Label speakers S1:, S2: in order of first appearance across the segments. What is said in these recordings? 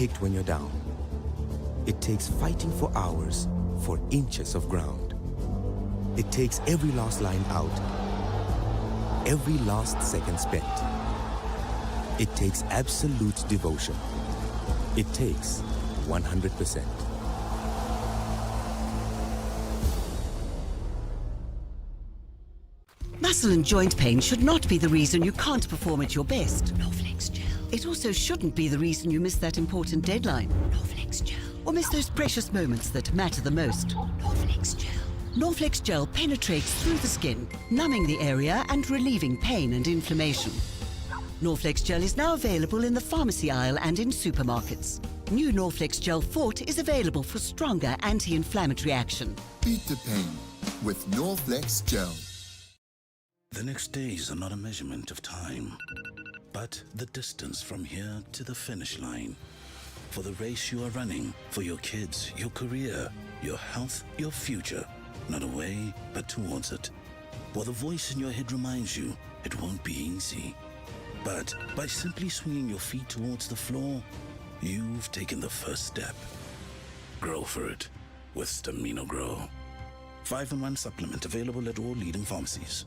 S1: kicked when you're down. It takes fighting for hours for inches of ground. It takes every last line out, every last second spent. It takes absolute devotion. It takes 100%.
S2: Muscle and joint pain should not be the reason you can't perform at your best. Norflex Gel. It also shouldn't be the reason you miss that important deadline. Norflex Gel. Or miss those precious moments that matter the most. Norflex Gel. Norflex Gel penetrates through the skin, numbing the area and relieving pain and inflammation. Norflex Gel is now available in the pharmacy aisle and in supermarkets. New Norflex Gel Fort is available for stronger anti-inflammatory action.
S3: Beat the pain with Norflex Gel.
S4: The next days are not a measurement of time, but the distance from here to the finish line. For the race you are running, for your kids, your career, your health, your future. Not away, but towards it. While the voice in your head reminds you, it won't be easy. But by simply swinging your feet towards the floor, you've taken the first step. Grow for it with Stamino Grow. 5-in-1 supplement available at all leading pharmacies.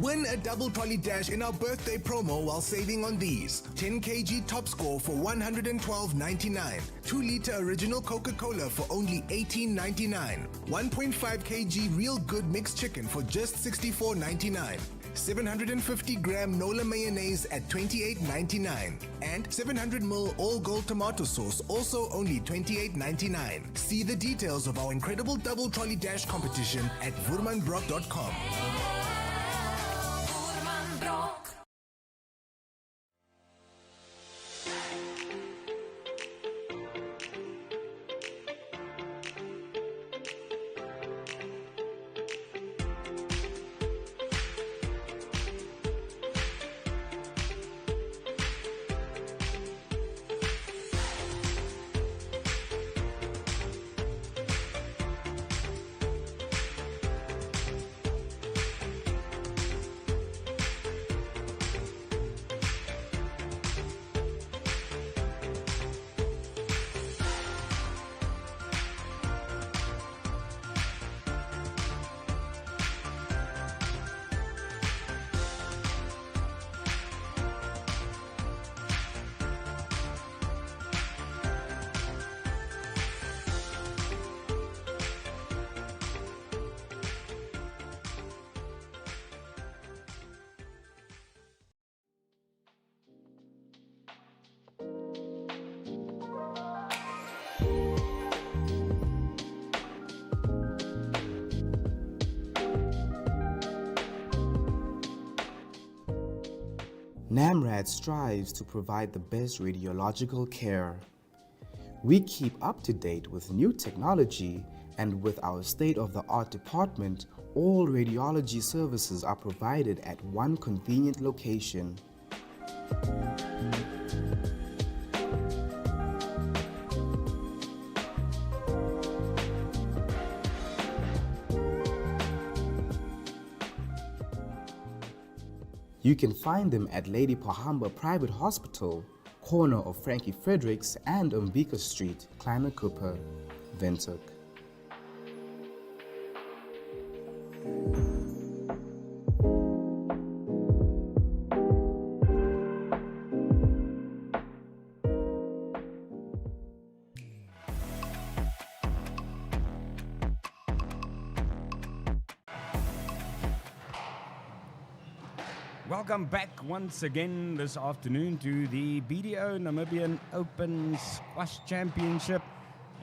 S5: Win a double trolley dash in our birthday promo while saving on these. 10 kg top score for $112.99. 2-liter original Coca-Cola for only $18.99. 1.5 kg real good mixed chicken for just $64.99. 750-gram Nola mayonnaise at $28.99. And 700ml all gold tomato sauce, also only $28.99. See the details of our incredible double trolley dash competition at vurmanbrock.com.
S6: NAMRAD strives to provide the best radiological care. We keep up to date with new technology, and with our state-of-the-art department, all radiology services are provided at one convenient location. You can find them at Lady Pohamba Private Hospital, corner of Frankie Fredericks and Umbika Street, Kleiner Cooper, Windhoek.
S7: Welcome back once again this afternoon to the BDO Namibian Open Squash Championship.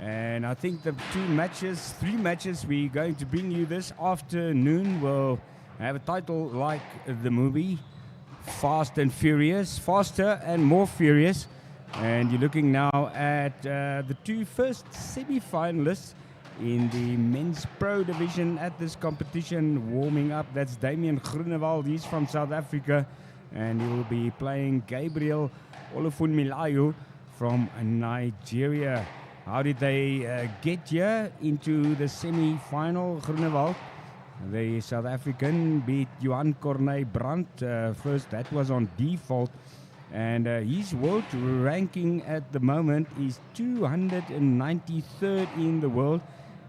S7: And I think the three matches we're going to bring you this afternoon will have a title like the movie, Fast and Furious, Faster and More Furious. And you're looking now at the two first semi-finalists in the men's pro division at this competition warming up. That's Damian Groenewald, he's from South Africa, and he will be playing Gabriel Olufunmilayo from Nigeria. How did they get here into the semi-final? Groenewald, the South African, beat Johan Corneille Brandt first. That was on default. And his world ranking at the moment is 293rd in the world.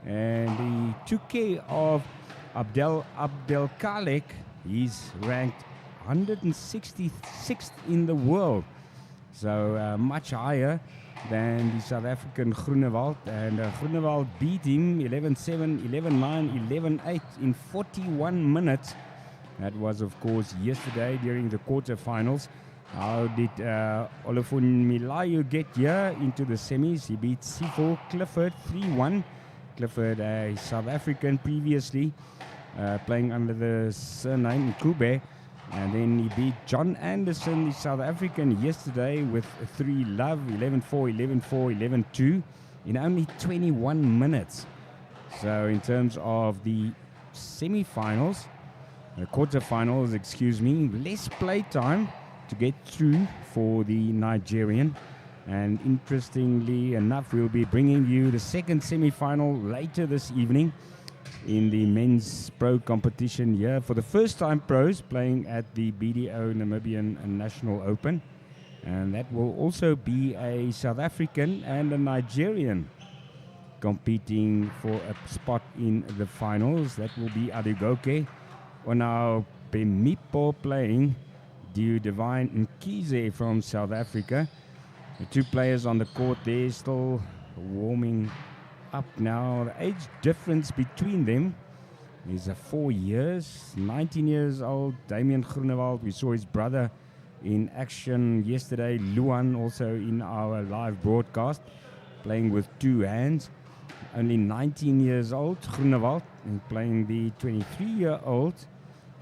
S7: And he took care of Abdelkalek. He's ranked 166th in the world. So much higher than the South African Groenewald. And Groenewald beat him 11-7, 11-9, 11-8 in 41 minutes. That was, of course, yesterday during the quarterfinals. How did Olufunmilayo get here into the semis? He beat Sifo Clifford 3-1. Clifford, a South African previously, playing under the surname Kube. And then he beat John Anderson, the South African, yesterday with 3-love, 11-4, 11-4, 11-2 in only 21 minutes. So in terms of the semi-finals, quarterfinals, less play time to get through for the Nigerian. And interestingly enough, we'll be bringing you the second semi-final later this evening in the men's pro competition here. For the first time, pros playing at the BDO Namibian National Open. And that will also be a South African and a Nigerian competing for a spot in the finals. That will be Adegoke Onao Bemipo playing Dieu Divine Nkize from South Africa. The two players on the court there still warming up now. The age difference between them is 4 years. 19 years old, Damian Groenewald. We saw his brother in action yesterday. Luan also in our live broadcast, playing with two hands. Only 19 years old, Groenewald, and playing the 23-year-old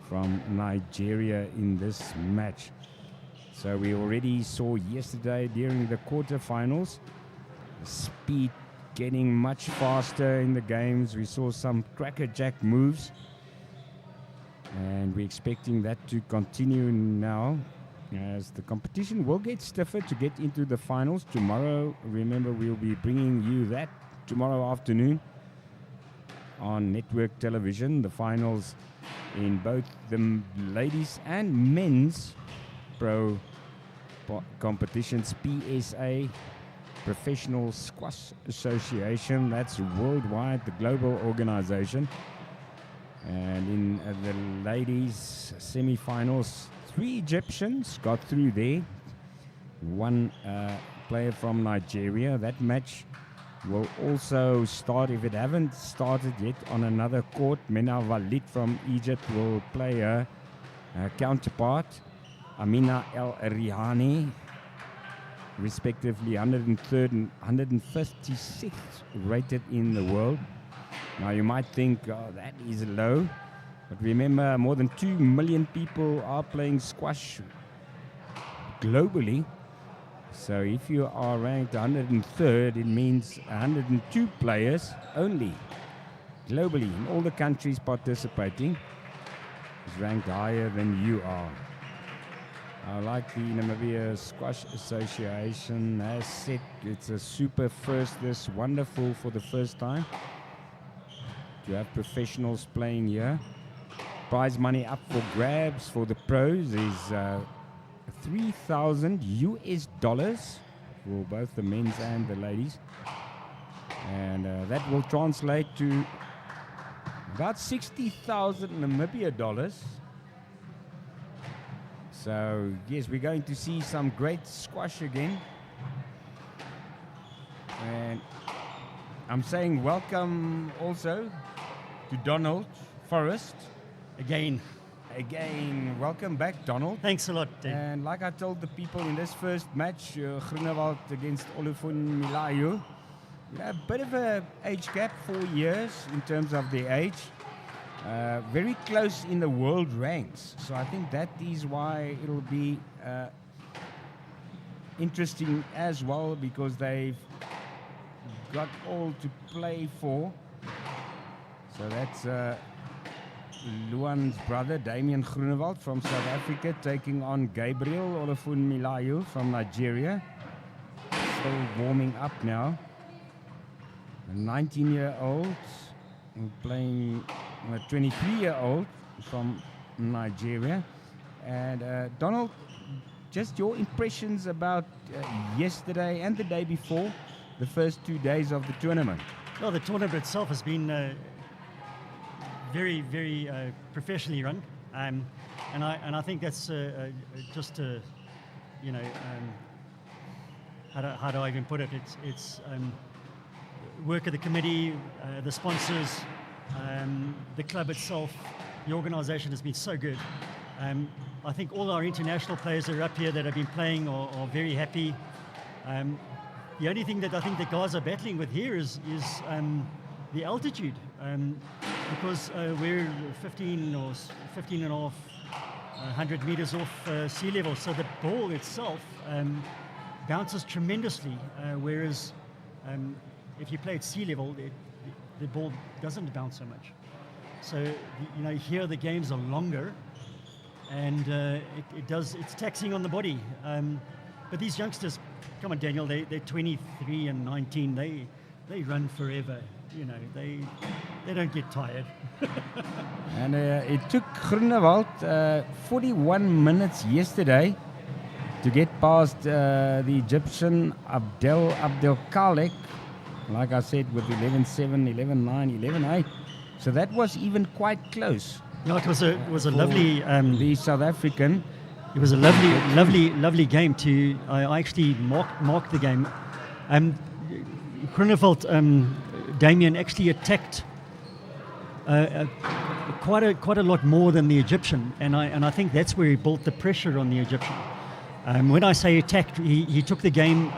S7: from Nigeria in this match. So we already saw yesterday during the quarterfinals, the speed getting much faster in the games. We saw some crackerjack moves, and we're expecting that to continue now as the competition will get stiffer to get into the finals. Tomorrow, remember, we'll be bringing you that tomorrow afternoon on network television, the finals in both the ladies and men's pro competitions. PSA Professional Squash Association, that's worldwide, the global organization. And in the ladies semi-finals, 3 Egyptians got through there. 1 player from Nigeria. That match will also start, if it haven't started yet, on another court. Mena Walid from Egypt will play her counterpart, Amina El Rihani, respectively 103rd and 156th rated in the world. Now you might think, oh, that is low, but remember, more than 2 million people are playing squash globally. So if you are ranked 103rd, it means 102 players only globally in all the countries participating is ranked higher than you are. Like the Namibia Squash Association has said, it's a super first. This wonderful for the first time to have professionals playing here. Prize money up for grabs for the pros is $3,000 for both the men's and the ladies, and that will translate to about 60,000 Namibia dollars. So yes, we're going to see some great squash again. And I'm saying welcome also to Donald Forrest.
S8: Again,
S7: Again, welcome back, Donald.
S8: Thanks a lot, Dave.
S7: And like I told the people in this first match, Groenewald against Olufun Milayo, a bit of a age gap, 4 years in terms of their age. Very close in the world ranks. So I think that is why it'll be interesting as well, because they've got all to play for. So that's Luan's brother, Damian Groenewald from South Africa, taking on Gabriel Olufun Milayo from Nigeria. Still warming up now. A 19-year-old playing a 23-year-old from Nigeria. And Donald, just your impressions about yesterday and the day before, the first 2 days of the tournament.
S8: Well, the tournament itself has been very, very professionally run, and I think that's just how do I even put it? It's work of the committee, the sponsors, the club itself. The organisation has been so good. I think all our international players that are up here that have been playing are very happy. The only thing that I think the guys are battling with here is the altitude, because we're 15 or 15 and a half, 100 meters off sea level. So the ball itself bounces tremendously, whereas if you play at sea level, the ball doesn't bounce so much. So here the games are longer, and it's taxing on the body. But these youngsters, come on, Daniel, they're 23 and 19. They run forever. They don't get tired.
S7: And it took Groenewald 41 minutes yesterday to get past the Egyptian Abdelkalek, like I said, with 11-7, 11-9, 11-8. So that was even quite close.
S8: Yeah, it was a lovely.
S7: The South African.
S8: It was a lovely game. I actually marked the game. Groenewald, Damian actually attacked quite a lot more than the Egyptian, and I think that's where he built the pressure on the Egyptian. When I say attacked, he took the game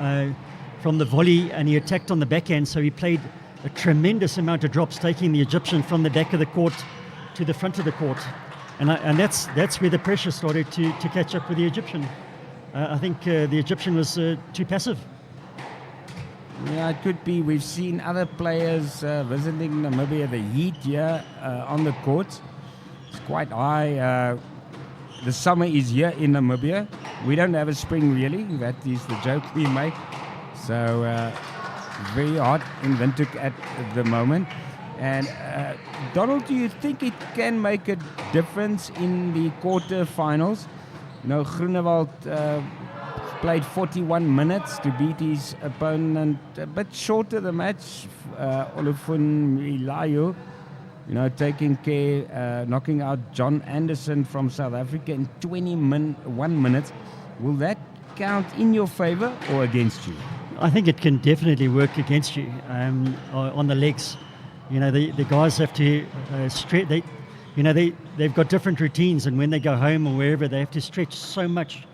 S8: from the volley and he attacked on the backhand. So he played a tremendous amount of drops, taking the Egyptian from the back of the court to the front of the court, and that's where the pressure started to catch up with the Egyptian. I think the Egyptian was too passive.
S7: Yeah, it could be. We've seen other players visiting Namibia. The heat here on the court, it's quite high. The summer is here in Namibia. We don't have a spring really. That is the joke we make. So very hot in Windhoek at the moment. And Donald, do you think it can make a difference in the quarter-finals? Groenewald played 41 minutes to beat his opponent, a bit shorter the match, Olufun Milayo, taking care, knocking out John Anderson from South Africa in 21 minutes. Will that count in your favor or against you?
S8: I think it can definitely work against you on the legs. The guys have to stretch. They've got different routines, and when they go home or wherever, they have to stretch so much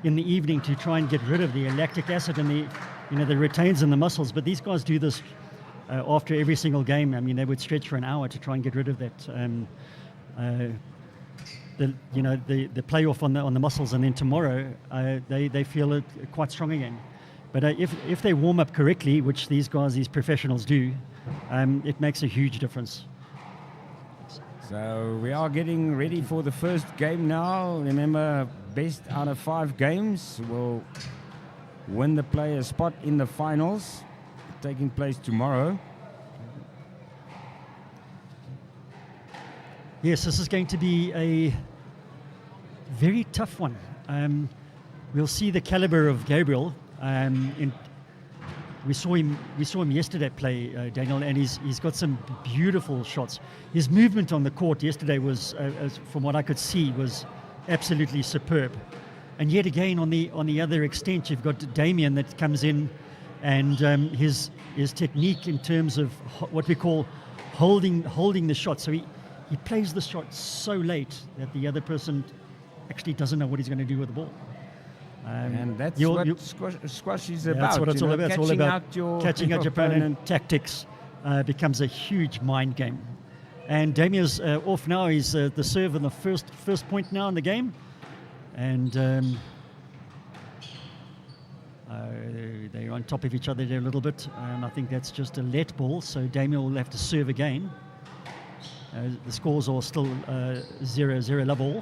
S8: in the evening to try and get rid of the lactic acid and the retains in the muscles. But these guys do this after every single game. I mean, they would stretch for an hour to try and get rid of that. The playoff on the muscles, and then tomorrow they feel it quite strong again. But if they warm up correctly, which these professionals do, it makes a huge difference.
S7: So we are getting ready for the first game now. Remember, best out of 5 games will win the player spot in the finals, taking place tomorrow.
S8: Yes, this is going to be a very tough one. We'll see the caliber of Gabriel. We saw him yesterday play, Daniel, and he's got some beautiful shots. His movement on the court yesterday was, from what I could see, was absolutely superb. And yet again, on the other extent, you've got Damian that comes in, and his technique in terms of what we call holding the shot. So he plays the shot so late that the other person actually doesn't know what he's going to do with the ball.
S7: And that's
S8: you'll-
S7: what
S8: you'll-
S7: squash is
S8: Yeah,
S7: about.
S8: that's what it's
S7: you
S8: all
S7: know,
S8: about. It's all
S7: catching
S8: about
S7: out your,
S8: catching out your opponent. Tactics becomes a huge mind game. And Damien's off now. He's the serve in the first point now in the game. And they're on top of each other there a little bit. I think that's just a let ball, so Damien will have to serve again. The scores are still 0-0 love all.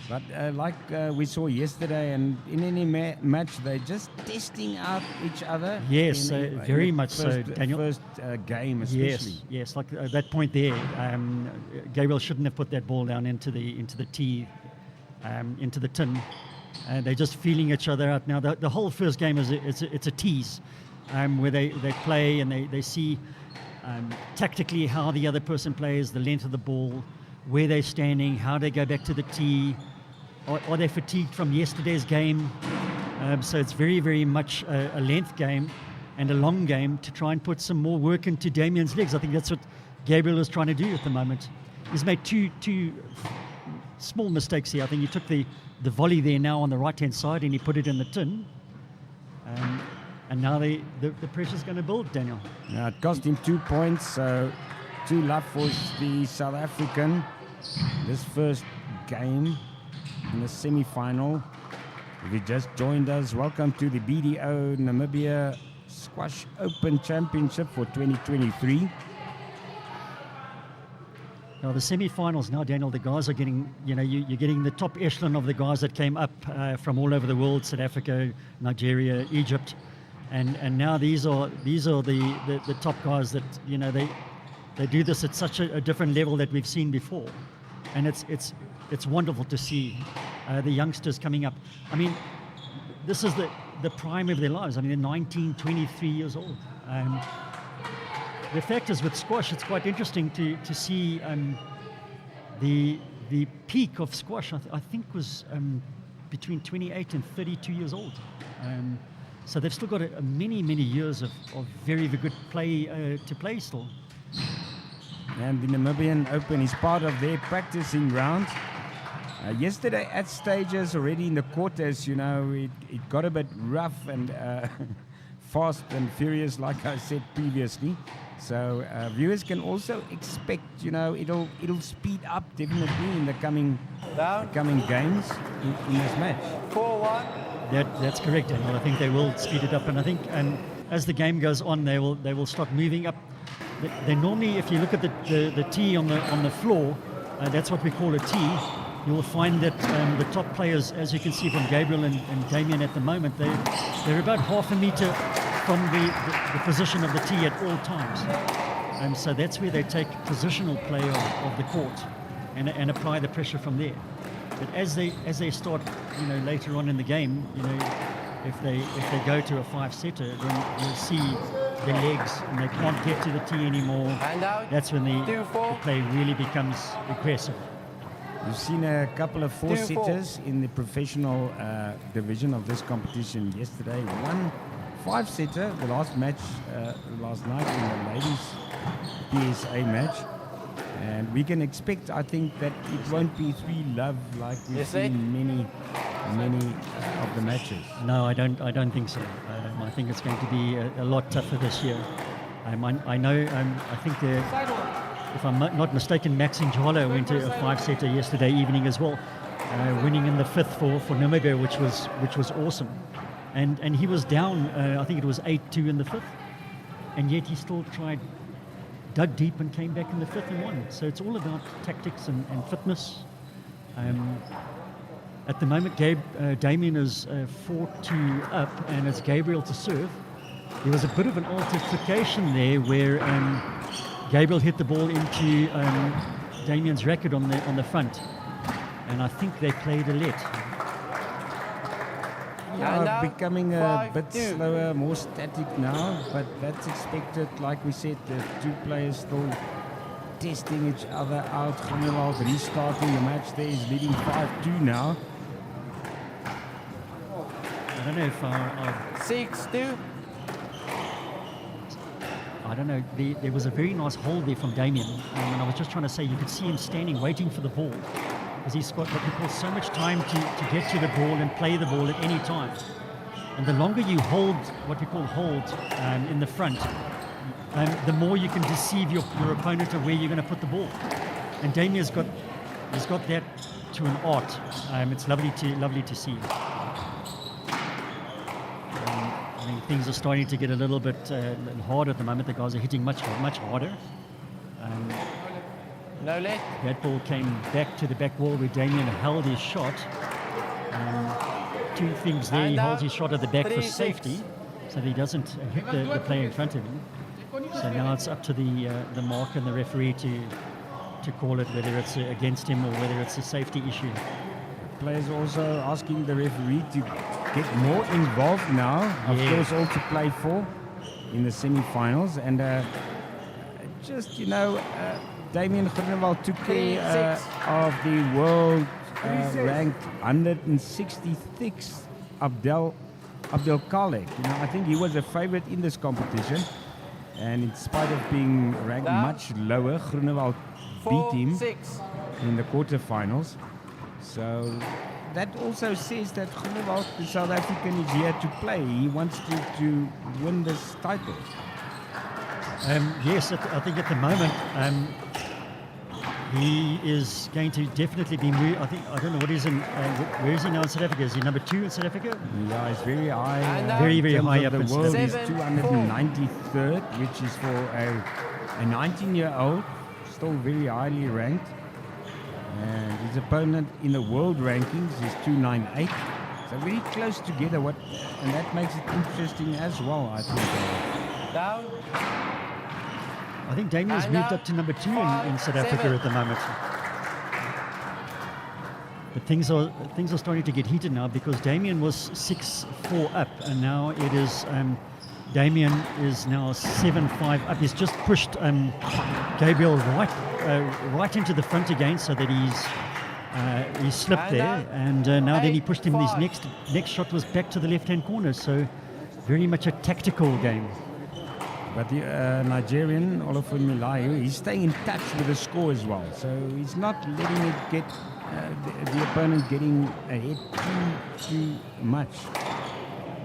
S7: But like we saw yesterday, and in any match, they're just testing out each other.
S8: Yes, very much
S7: first,
S8: so, Daniel.
S7: First game, especially.
S8: Yes, like that point there. Gabriel shouldn't have put that ball down into the tee, into the tin. They're just feeling each other out now. The whole first game it's a tease, where they play and they see tactically how the other person plays, the length of the ball, where they're standing, how they go back to the tee. Are they fatigued from yesterday's game? So it's very, very much a length game and a long game to try and put some more work into Damien's legs. I think that's what Gabriel is trying to do at the moment. He's made two small mistakes here. I think he took the volley there now on the right-hand side and he put it in the tin. And now the pressure's going to build, Daniel.
S7: Now, it cost him 2 points, so 2 love for the South African. This first game in the semi-final. If you just joined us, welcome to the BDO Namibia Squash Open Championship for 2023.
S8: Now the semi-finals now, Daniel, the guys are getting, you're getting the top echelon of the guys that came up from all over the world, South Africa, Nigeria, Egypt, and now these are the top guys that, they do this at such a different level that we've seen before. And it's wonderful to see the youngsters coming up. I mean, this is the prime of their lives. I mean, they're 19, 23 years old. The fact is with squash, it's quite interesting to see the peak of squash, I think was between 28 and 32 years old. So they've still got many, many years of very, very good play to play still.
S7: And the Namibian Open is part of their practicing round. Yesterday at stages already in the quarters, it got a bit rough and fast and furious, like I said previously. So viewers can also expect, it'll speed up definitely in the coming games in this match.
S9: 4-1.
S8: That's correct, Daniel. I think they will speed it up, and I think as the game goes on, they will start moving up. They normally, if you look at the tee on the floor, that's what we call a tee. You will find that the top players, as you can see from Gabriel and Damien at the moment, they're about half a meter from the position of the tee at all times. So that's where they take positional play of the court and apply the pressure from there. But as they start, later on in the game, if they go to a 5-setter, then you'll see their legs and they can't get to the tee anymore. That's when the play really becomes aggressive.
S7: We've seen a couple of 4-setters in the professional division of this competition yesterday. One 5-setter, the last match last night in the ladies PSA match. And we can expect, I think, that it won't be 3-love like we've seen in many of the matches.
S8: No, I don't think so. I think it's going to be a lot tougher this year. I know. I think if I'm not mistaken, Max Njalo went to a 5-setter yesterday evening as well, winning in the 5th for Namibia, which was awesome. And he was down. I think it was 8-2 in the 5th, and yet he still dug deep and came back in the 5th and won. So it's all about tactics and fitness. At the moment, Damien is 4-2 up, and it's Gabriel to serve. There was a bit of an altercation there where Gabriel hit the ball into Damien's racket on the front, and I think they played a let.
S7: Yeah, becoming a bit slower, more static now, but that's expected. Like we said, the two players still testing each other out. Groenewald restarting the match there. He's leading 5-2 now.
S8: I don't know if
S9: 6-2.
S8: don't know, there was a very nice hold there from Damien, and I was just trying to say you could see him standing waiting for the ball, because he's got what we call so much time to get to the ball and play the ball at any time. And the longer you hold, what we call hold, in the front, the more you can deceive your opponent of where you're going to put the ball. And Damien's got that to an art. It's lovely to see. I mean, things are starting to get a little bit hard at the moment. The guys are hitting much harder.
S9: No left.
S8: That ball came back to the back wall where Damien held his shot. Two things there. He holds his shot at the back for
S9: 3-6.
S8: safety, so that he doesn't hit the player in front of him. So now it's up to the mark and the referee to call it, whether it's against him or whether it's a safety issue.
S7: Players also asking the referee to get more involved now. Of course, all to play for in the semi-finals. And just, Damien Groenewald took care of the world ranked 166th Abdel Khalek. I think he was a favorite in this competition. And in spite of being ranked much lower, Groenewald beat him in the quarterfinals. So that also says that Groenewald, the South African, is here to play. He wants to win this title.
S8: Yes, I think at the moment he is going to definitely be moved. I don't know what he's in. Where is he now in South Africa? Is he number 2 in South Africa?
S7: Yeah, he's very high.
S8: Very high up
S7: the
S8: in
S7: world.
S8: South
S7: He's
S8: Africa.
S7: 293rd, which is for a 19-year-old, still very highly ranked. And his opponent in the world rankings is 298. So very close together. And that makes it interesting as well, I think.
S9: Down.
S8: I think Damien's moved up to number 2 in South Africa at the moment. But things are starting to get heated now, because Damien was 6-4 up, and now it is Damien is now 7-5 up. He's just pushed Gabriel right into the front again, so that he slipped there, and now then he pushed him. His next shot was back to the left-hand corner, so very much a tactical game.
S7: But the Nigerian, Olufemilayo, he's staying in touch with the score as well. So he's not letting it get the opponent getting ahead too much.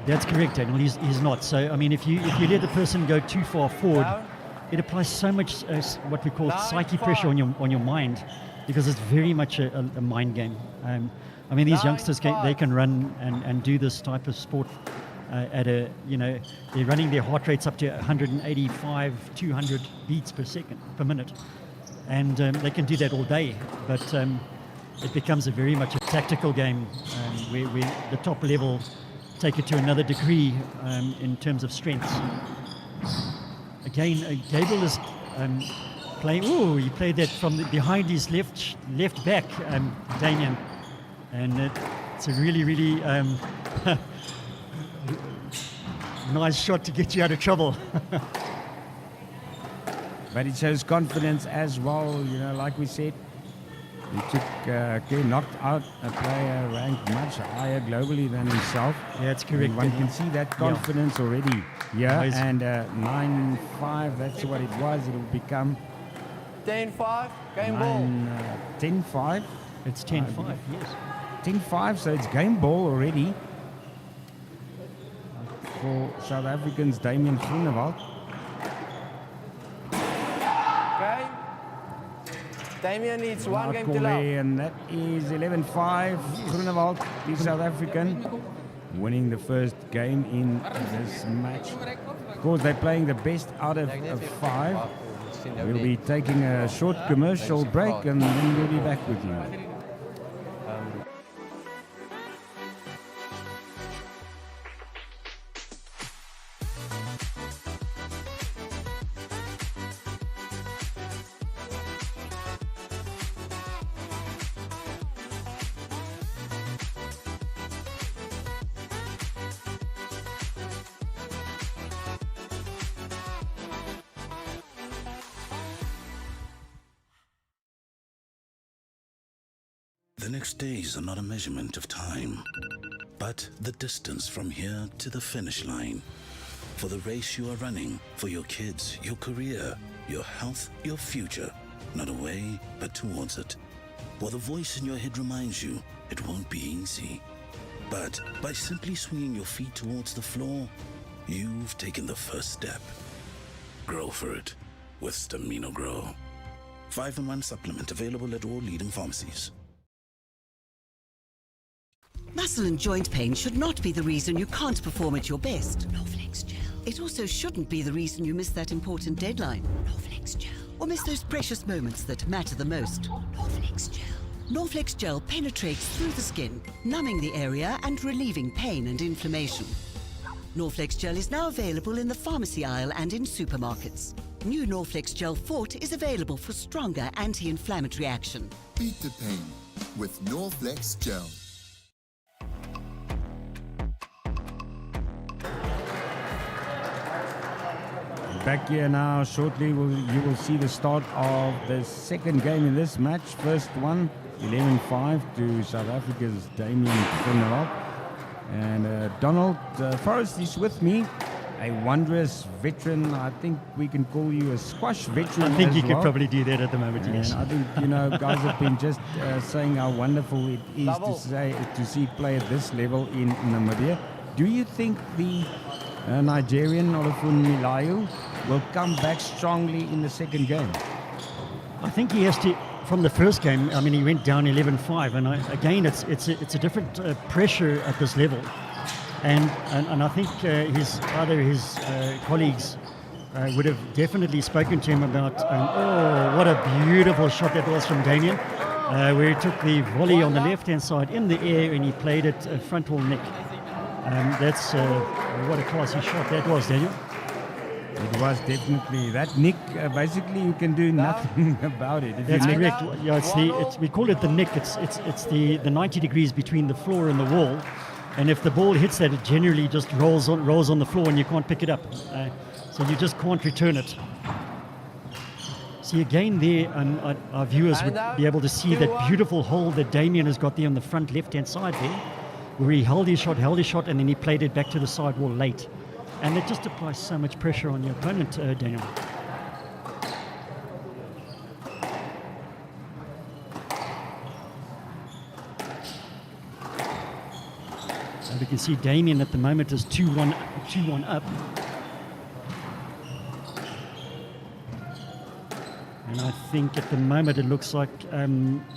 S8: That's correct, Daniel. He's not. So, I mean, if you let the person go too far forward, it applies so much what we call psyche pressure on your mind, because it's very much a mind game. I mean, these youngsters they can run and do this type of sport at they're running their heart rates up to 185, 200 beats per minute, and they can do that all day. But it becomes very much a tactical game, where the top level take it to another degree in terms of strengths. Again, Gabriel is playing. Oh, he played that from behind his left back, Damien, and it's a really nice shot to get you out of trouble.
S7: But it shows confidence as well. Like we said, he knocked out a player ranked much higher globally than himself.
S8: Yeah, that's correct.
S7: And one can see that confidence already. Yeah, and 9-5, that's what it was. It will become
S9: 10-5, game ball.
S7: 10-5.
S8: It's 10-5, yes.
S7: 10-5, so it's game ball already for South Africans, Damien Groenewald.
S9: Okay. Damien needs one game to love.
S7: And that is 11-5. Groenewald, the South African, winning the first game in this match. Of course, they're playing the best out of 5. We'll be taking a short commercial break, and then we'll be back with you.
S4: The next days are not a measurement of time, but the distance from here to the finish line. for the race you are running, for your kids, your career, your health, your future. Not away, but towards it. While the voice in your head reminds you it won't be easy. But by simply swinging your feet towards the floor, you've taken the first step. Grow for it with Stamino Grow. 5-in-1 supplement available at all leading pharmacies.
S2: Muscle and joint pain should not be the reason you can't perform at your best. Norflex Gel. It also shouldn't be the reason you miss that important deadline. Norflex Gel. Or miss those precious moments that matter the most. Norflex Gel. Norflex Gel penetrates through the skin, numbing the area and relieving pain and inflammation. Norflex Gel is now available in the pharmacy aisle and in supermarkets. New Norflex Gel Fort is available for stronger anti-inflammatory action.
S3: Beat the pain with Norflex Gel.
S7: Back here now, shortly you will see the start of the second game in this match. First one, 11-5 to South Africa's Damian Groenewald. And Donald Forrest is with me, a wondrous veteran. I think we can call you a squash veteran.
S8: I think
S7: as
S8: you
S7: well.
S8: could probably do that at the moment,
S7: And
S8: yes.
S7: I think, guys have been just saying how wonderful it is to see play at this level in Namibia. Do you think the Nigerian Olufun Milayu will come back strongly in the second game?
S8: I think he has to, from the first game, I mean, he went down 11-5, and again, it's a different pressure at this level. And I think his colleagues would have definitely spoken to him about, oh, what a beautiful shot that was from Damian, where he took the volley on the left-hand side in the air and he played it front wall nick. That's what a classy shot that was, Daniel.
S7: It was definitely that nick. Basically, you can do nothing about it. If
S8: That's
S7: you nick-
S8: correct. Yeah, we call it the nick. It's the 90 degrees between the floor and the wall, and if the ball hits that, it generally just rolls on the floor and you can't pick it up. So you just can't return it. See again there, our viewers would be able to see that beautiful hole that Damian has got there on the front left-hand side there, where he held his shot, and then he played it back to the side wall late. And it just applies so much pressure on your opponent, Daniel. So we can see Damian at the moment is 2-1 up. And I think at the moment it looks like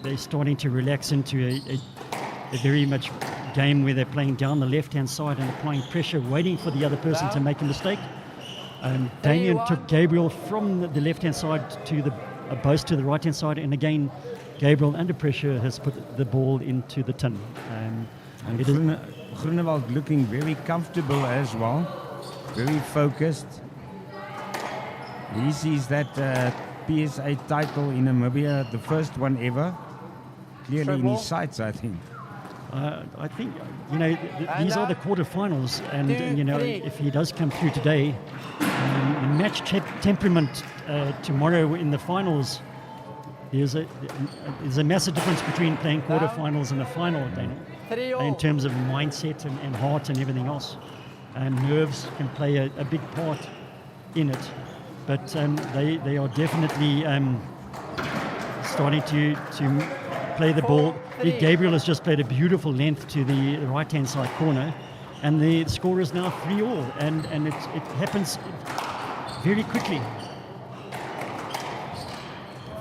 S8: they're starting to relax into a very much game where they're playing down the left-hand side and applying pressure, waiting for the other person to make a mistake. Damian took Gabriel from the left-hand side to the Bose to the right-hand side, and again, Gabriel under pressure has put the ball into the tin.
S7: And Groenewald looking very comfortable as well, very focused. He sees that PSA title in Namibia, the first one ever, clearly in his sights, I think.
S8: I think, these are the quarterfinals, and, if he does come through today, match temperament tomorrow in the finals, there's a massive difference between playing quarterfinals and a final, Daniel, in terms of mindset and heart and everything else. And nerves can play a big part in it, but they are definitely starting to play the ball. Gabriel has just played a beautiful length to the right-hand side corner, and the score is now 3-all, and it happens very quickly.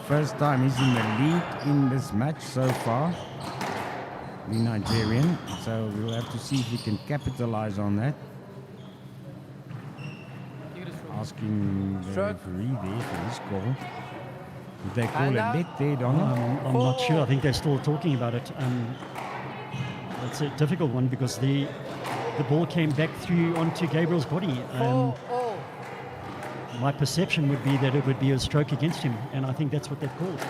S7: First time he's in the lead in this match so far, the Nigerian. So we'll have to see if he can capitalize on that. Asking the referee there for his call. Did they call a let there, Donald?
S8: I'm not sure. I think they're still talking about it. It's a difficult one because the ball came back through onto Gabriel's body. My perception would be that it would be a stroke against him, and I think that's what they've called.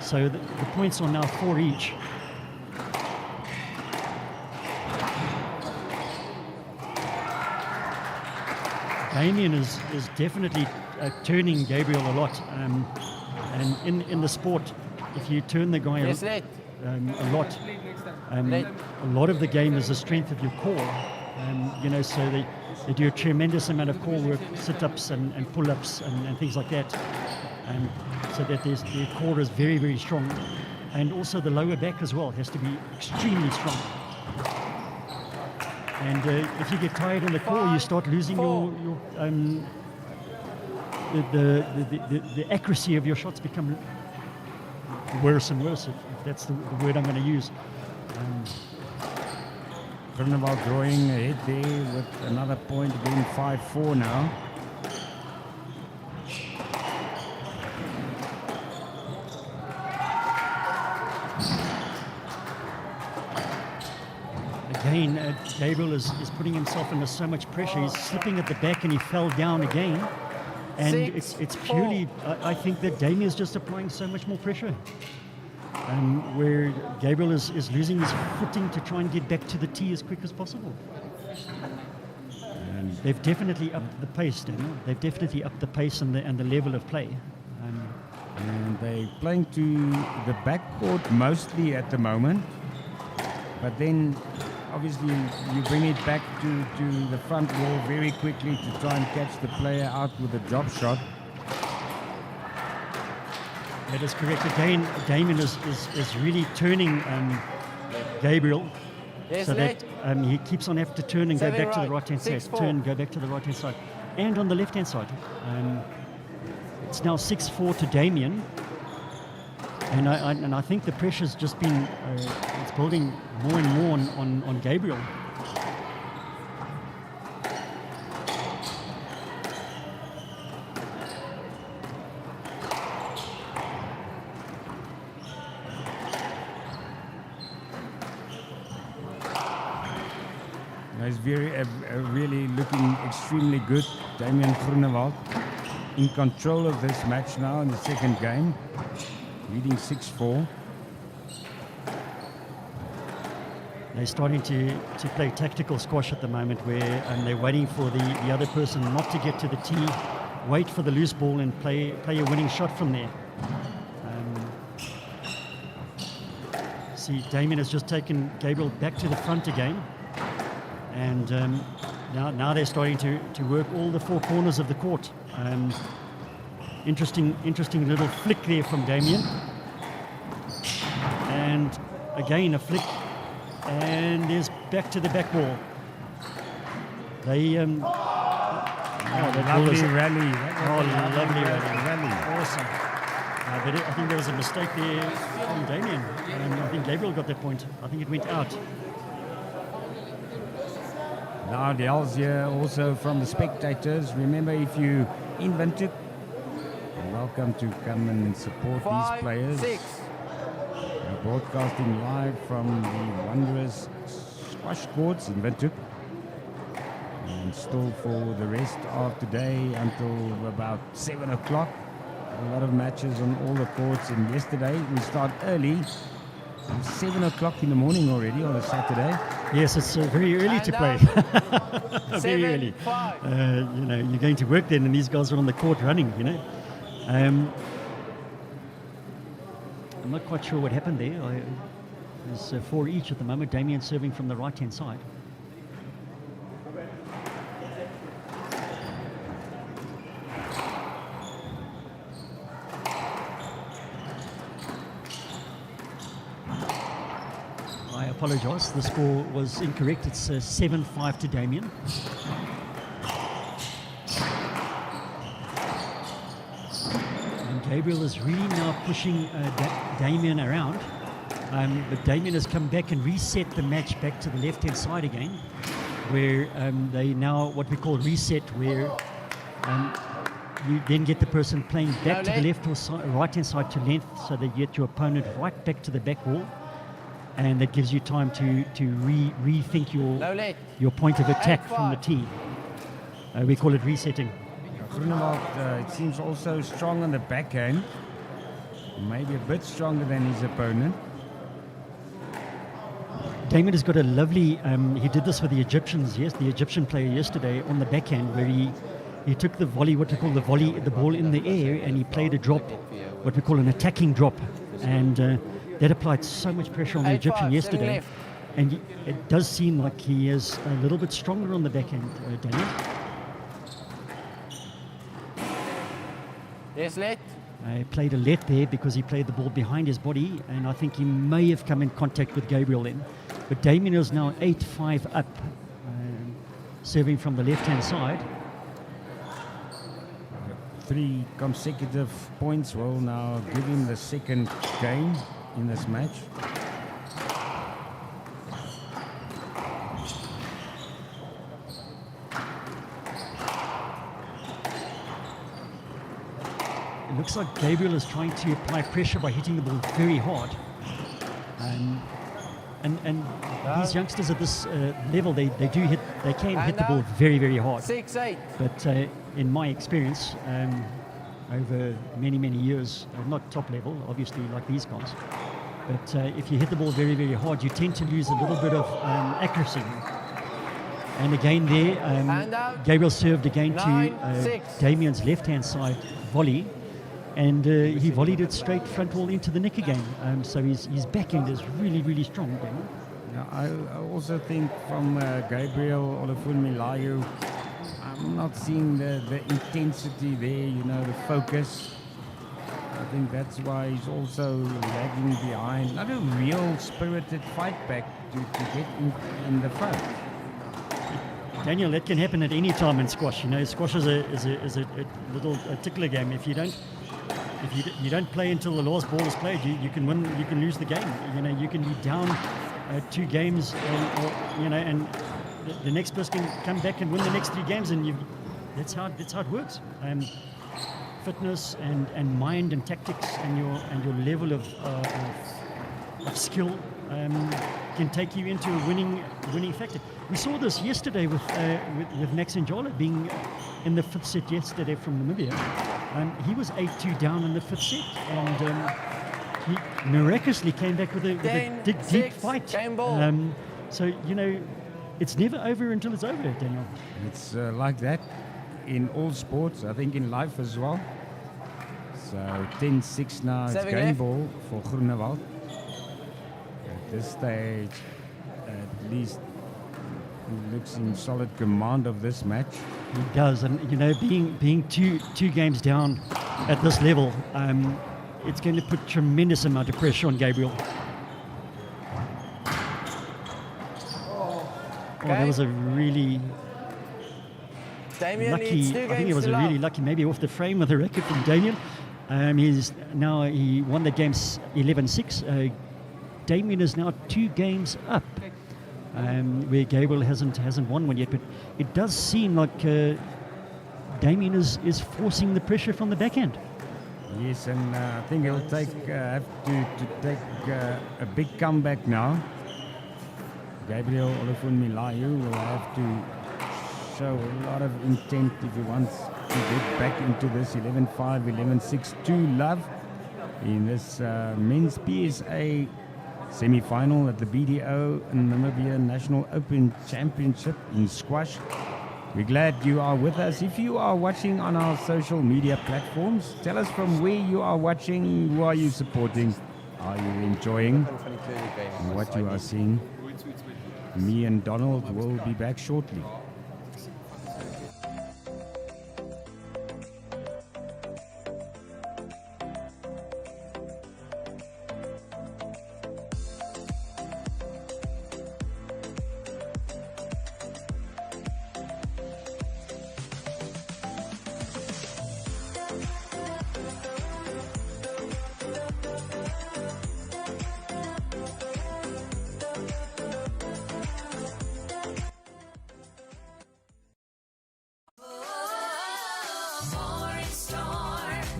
S8: So the points are now 4 each. Damian is definitely turning Gabriel a lot, and in the sport, if you turn the guy a lot of the game is the strength of your core, So they do a tremendous amount of core work, sit-ups and pull-ups and things like that, so that their core is very, very strong. And also the lower back as well has to be extremely strong. And if you get tired in the core, you start losing the accuracy of your shots become worse and worse, if that's the word I'm going to use.
S7: Groenewald drawing ahead there with another point, again 5-4 now.
S8: Again, Gabriel is putting himself under so much pressure. He's slipping at the back and he fell down again. And it's purely, I think that Damien is just applying so much more pressure. Where Gabriel is losing his footing to try and get back to the tee as quick as possible. And they've definitely upped the pace, Daniel. They've definitely upped the pace and the level of play.
S7: And they're playing to the backcourt mostly at the moment. But then, obviously, you bring it back to the front wall very quickly to try and catch the player out with a drop shot.
S8: That is correct. Again, Damien is really turning Gabriel,
S9: Yes,
S8: so that
S9: late.
S8: he keeps on having to turn and go
S9: 7
S8: back to the
S9: right.
S8: right-hand side.
S9: 6-4.
S8: Turn, go back to the right-hand side. And on the left-hand side. It's now 6-4 to Damien. And I think the pressure's just been, it's building more and more on Gabriel.
S7: He's really looking extremely good. Damian Groenewald in control of this match now in the second game, leading 6-4.
S8: They're starting to play tactical squash at the moment, where they're waiting for the other person not to get to the tee, wait for the loose ball and play a winning shot from there. See, Damien has just taken Gabriel back to the front again. And now they're starting to work all the four corners of the court. Interesting little flick there from Damien. And again a flick. And there's back to the back wall. They
S7: Lovely rally.
S8: Lovely rally. Awesome. But I think there was a mistake there from Damien. I think Gabriel got that point. I think it went out.
S7: Loud yells here also from the spectators. Remember, if you in Windhoek, you're welcome to come and support
S9: 5,
S7: these players.
S9: 6.
S7: We're broadcasting live from the wondrous squash courts in Windhoek. And still for the rest of today until about 7 o'clock. A lot of matches on all the courts. And yesterday we start early. 7 o'clock in the morning already on a Saturday.
S8: Yes, it's very early to play. Very early. You're going to work then, and these guys are on the court running. I'm not quite sure what happened there. There's 4 each at the moment. Damien serving from the right-hand side. I apologise, the score was incorrect. It's 7-5 to Damien. And Gabriel is really now pushing Damien around. But Damien has come back and reset the match back to the left-hand side again, where they now what we call reset, where you then get the person playing back to the left or right-hand side to length, so that you get your opponent right back to the back wall. And that gives you time to rethink your point of attack from the tee. We call it resetting.
S7: Groenewald, it seems also strong on the backhand. Maybe a bit stronger than his opponent.
S8: Damien has got a lovely, he did this with the Egyptians, the Egyptian player yesterday on the backhand, where he took the volley, what we call the ball in the air, and he played a drop, what we call an attacking drop. And that applied so much pressure on the Egyptian yesterday. it does seem like he is a little bit stronger on the backhand, Daniel.
S9: Yes, let.
S8: I played a let there because he played the ball behind his body, and I think he may have come in contact with Gabriel then. But Damien is now 8-5 up, serving from the left-hand side.
S7: 3 consecutive points will now give him the second game in this match.
S8: It looks like Gabriel is trying to apply pressure by hitting the ball very hard. And these youngsters at this level, they can hit the ball very, very hard.
S9: 6-8.
S8: But in my experience, over many, many years, not top level, obviously, like these guys, but if you hit the ball very, very hard, you tend to lose a little bit of accuracy. And again there, Gabriel served again to Damien's left-hand side volley, and he volleyed it straight front wall into the neck again. So his backhand is really, really strong, Daniel.
S7: Yeah, I also think from Gabriel Olafunmilayo, I'm not seeing the intensity there, the focus. I think that's why he's also lagging behind. Not a real spirited fight back to get in the front.
S8: Daniel, that can happen at any time in squash. Squash is a little tickler game. If you don't play until the last ball is played, you can win, you can lose the game. You can be down 2 games, and the next person can come back and win the next 3 games, and that's how it works. Fitness and mind and tactics and your level of skill can take you into a winning factor. We saw this yesterday with Max Njala being in the 5th set yesterday from Namibia. He was 8-2 down in the 5th set, and he miraculously came back with a deep fight. So it's never over until it's over, Daniel.
S7: It's like that in all sports, I think in life as well. So 10-6 now, it's game ball for Groenewald. At this stage, at least he looks in solid command of this match.
S8: He does, and being two games down at this level, it's going to put tremendous amount of pressure on Gabriel. That was a really
S9: Damien
S8: lucky,
S9: needs 2
S8: I think
S9: games
S8: it was
S9: to
S8: a really
S9: love.
S8: lucky, maybe off the frame of the racket from Damien. He won the game 11-6. Damien is now 2 games up, where Gabriel hasn't won one yet. But it does seem like Damien is forcing the pressure from the backhand.
S7: Yes, and I think he'll have to take a big comeback now. Gabriel Olafunmilayo will have to show a lot of intent if he wants to get back into this 11-5, 11-6-2 love in this men's PSA semi-final at the BDO Namibia National Open Championship in squash. We're glad you are with us. If you are watching on our social media platforms, tell us from where you are watching, who are you supporting, are you enjoying what you are seeing. Me and Donald will be back shortly.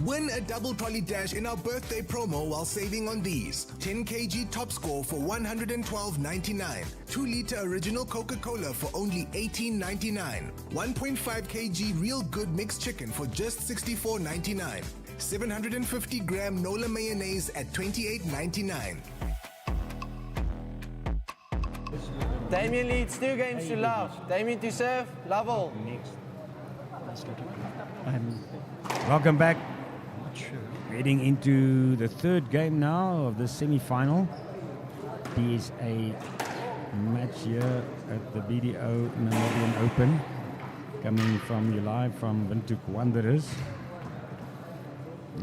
S5: Win a double trolley dash in our birthday promo while saving on these. 10 kg top score for $112.99. 2-liter original Coca-Cola for only $18.99. 1.5 kg real good mixed chicken for just $64.99. 750-gram Nola mayonnaise at $28.99.
S9: Damien leads 2 games to love. Damien to serve, love all.
S7: Welcome back. Heading into the 3rd game now of the semi-final. PSA match here at the BDO Namibian Open, coming from you live from Windhoek Wanderers.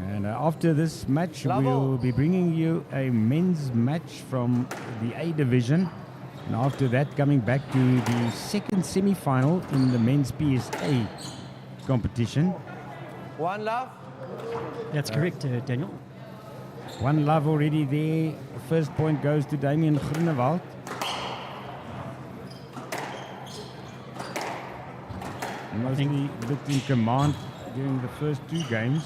S7: And after this match, we'll be bringing you a men's match from the A division. And after that, coming back to the second semi-final in the men's PSA competition.
S9: One love.
S8: That's correct, Daniel.
S7: One love already there. First point goes to Damian Groenewald. Mostly looked in command during the first two games.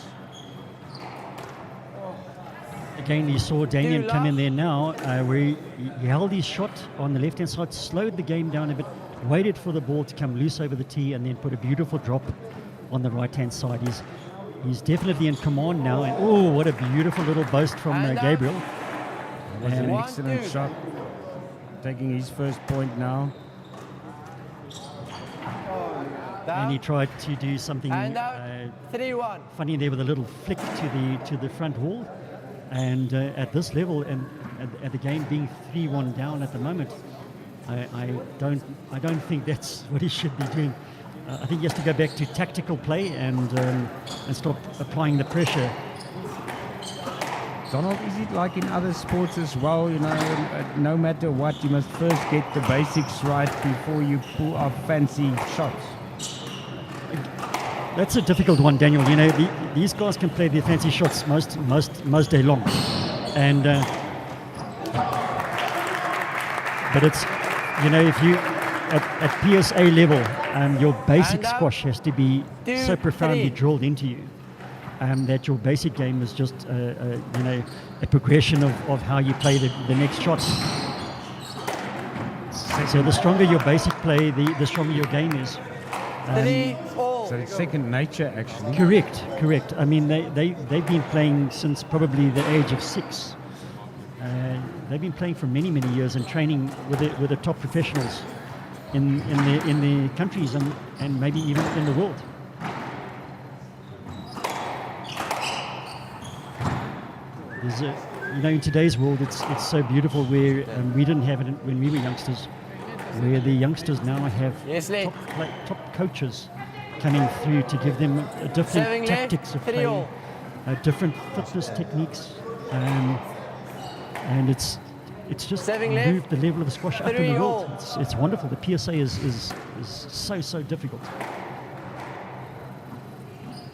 S8: Again, you saw Damien come in there now, where he held his shot on the left-hand side, slowed the game down a bit, waited for the ball to come loose over the tee, and then put a beautiful drop on the right-hand side. He's definitely in command now, and oh, what a beautiful little boast from Gabriel.
S7: It was an excellent shot, taking his first point now.
S8: And he tried to do something
S9: 3-1.
S8: funny there with a little flick to the front wall. And at this level, and at the game being 3-1 down at the moment, I don't think that's what he should be doing. I think he has to go back to tactical play and stop applying the pressure.
S7: Donald, is it like in other sports as well? You know, no matter what, you must first get the basics right before you pull off fancy shots.
S8: That's a difficult one, Daniel. You know, these guys can play their fancy shots most day long, and but it's, you know, if you at PSA level, your basic squash has to be so profoundly drilled into you, that your basic game is just you know, a progression of how you play the next shot. So the stronger your basic play, the stronger your game is.
S7: So it's second nature, actually.
S8: Correct. I mean, they've been playing since probably the age of 6. They've been playing for many years and training with the top professionals in the countries and maybe even in the world. You know, in today's world, it's so beautiful where we didn't have it when we were youngsters, where the youngsters now have top coaches coming through to give them different tactics of play, different fitness techniques, and it's just moved the level of the squash up in the world. It's wonderful. The PSA is so difficult.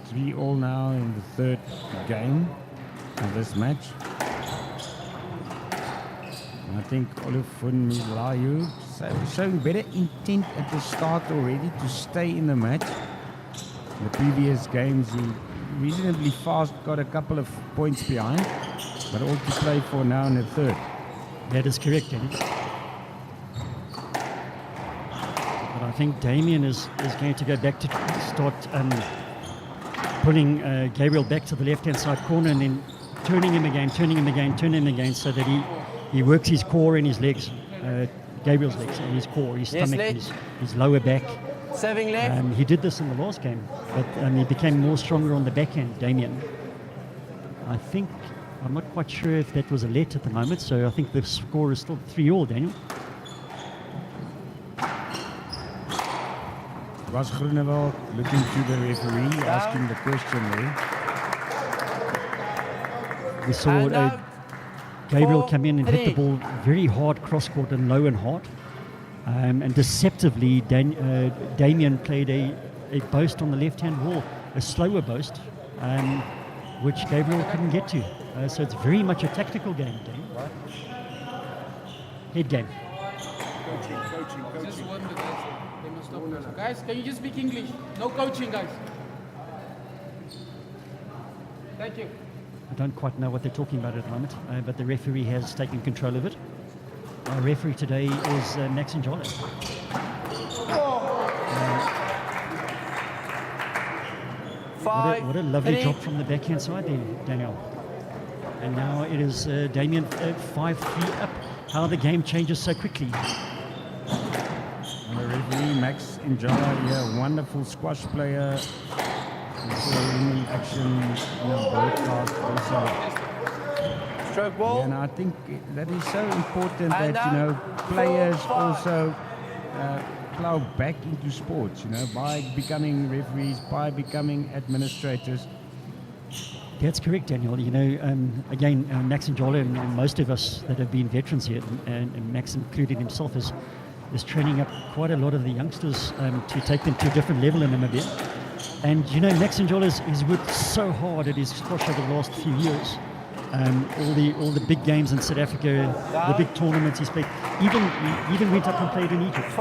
S7: 3-3 now in the third game of this match. I think Olufun Milayu showing better intent at the start already to stay in the match. In the previous games, he reasonably fast got a couple of points behind, but all to play for now in the third.
S8: That is correct, Danny. But I think Damien is going to go back to start pulling Gabriel back to the left-hand side corner and then turning him again, so that he works his core and his legs, Gabriel's legs and his core, his stomach, his lower back. He did this in the last game, but he became more stronger on the backhand, Damien. I'm not quite sure if that was a let at the moment, so I think the score is still 3-3, Daniel.
S7: Was Groenewald looking to the referee, asking the question there.
S8: We saw Gabriel come in and hit the ball very hard cross-court and low and hard. And deceptively, Damien played a boast on the left-hand wall, a slower boast, which Gabriel couldn't get to. So it's very much a tactical game, Damien. Head game.
S10: Coaching. Just one minute. They must stop. Guys, can you just speak English? No coaching, guys. Thank you.
S8: I don't quite know what they're talking about at the moment, but the referee has taken control of it. Our referee today is Max Njalo. What a lovely drop from the backhand side there, Daniel. And now it is Damien 5-3 up. How the game changes so quickly.
S7: And the referee, Max Njala, yeah, wonderful squash player. We saw him in action in the broadcast also.
S9: Stroke ball.
S7: And I think that is so important
S9: And
S7: that,
S9: now,
S7: players
S9: 4-5.
S7: also plow back into sports, by becoming referees, by becoming administrators.
S8: That's correct, Daniel. Again, Max and Jola and most of us that have been veterans here, and Max included himself, is training up quite a lot of the youngsters to take them to a different level in Namibia. And Max and Jola has worked so hard at his squash over the last few years. All the big games in South Africa, the big tournaments he's played. He even went up and played in Egypt.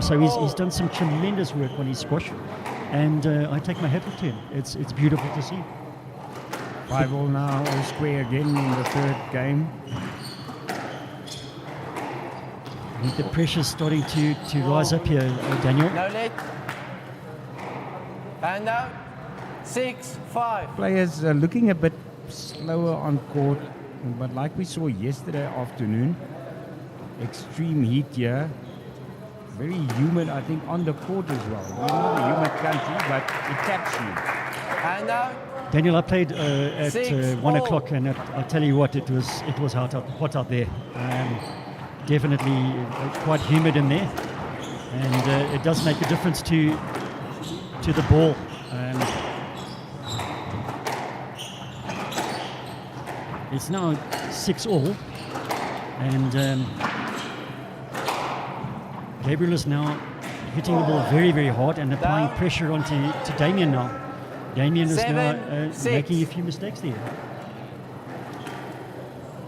S8: So he's done some tremendous work on his squash, and I take my hat off to him. It's beautiful to see.
S7: 5-all now, all square again in the third game.
S8: I think the pressure's starting to rise up here, Daniel.
S9: No let. And now, 6-5.
S7: Players are looking a bit slower on court, but like we saw yesterday afternoon, extreme heat here. Very humid, I think, on the court as well. We're not a humid country, but it taps you.
S9: And now,
S8: Daniel, I played at 1 o'clock, and I'll tell you what, it was hot out there. Definitely quite humid in there, and it does make a difference to the ball. It's now 6-all, and Gabriel is now hitting the ball very, very hard and applying pressure onto Damien now. Damien is now making a few mistakes there.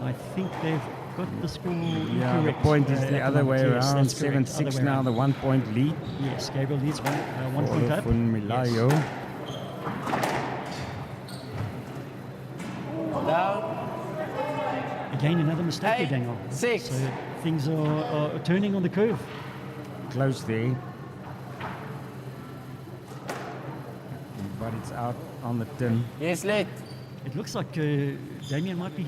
S8: I think they've got the score
S7: Yeah, the
S8: incorrect.
S7: point is the other way
S8: Yes,
S7: around.
S8: that's correct.
S7: 7-6
S8: Other way
S7: now,
S8: around.
S7: the 1-point lead.
S8: Yes, Gabriel leads one point up.
S7: Milayo.
S9: down.
S8: Again, another mistake there, Daniel.
S9: 6.
S8: So things are turning on the curve.
S7: Close there. But it's out on the tin.
S9: Yes, let.
S8: It looks like Damien might be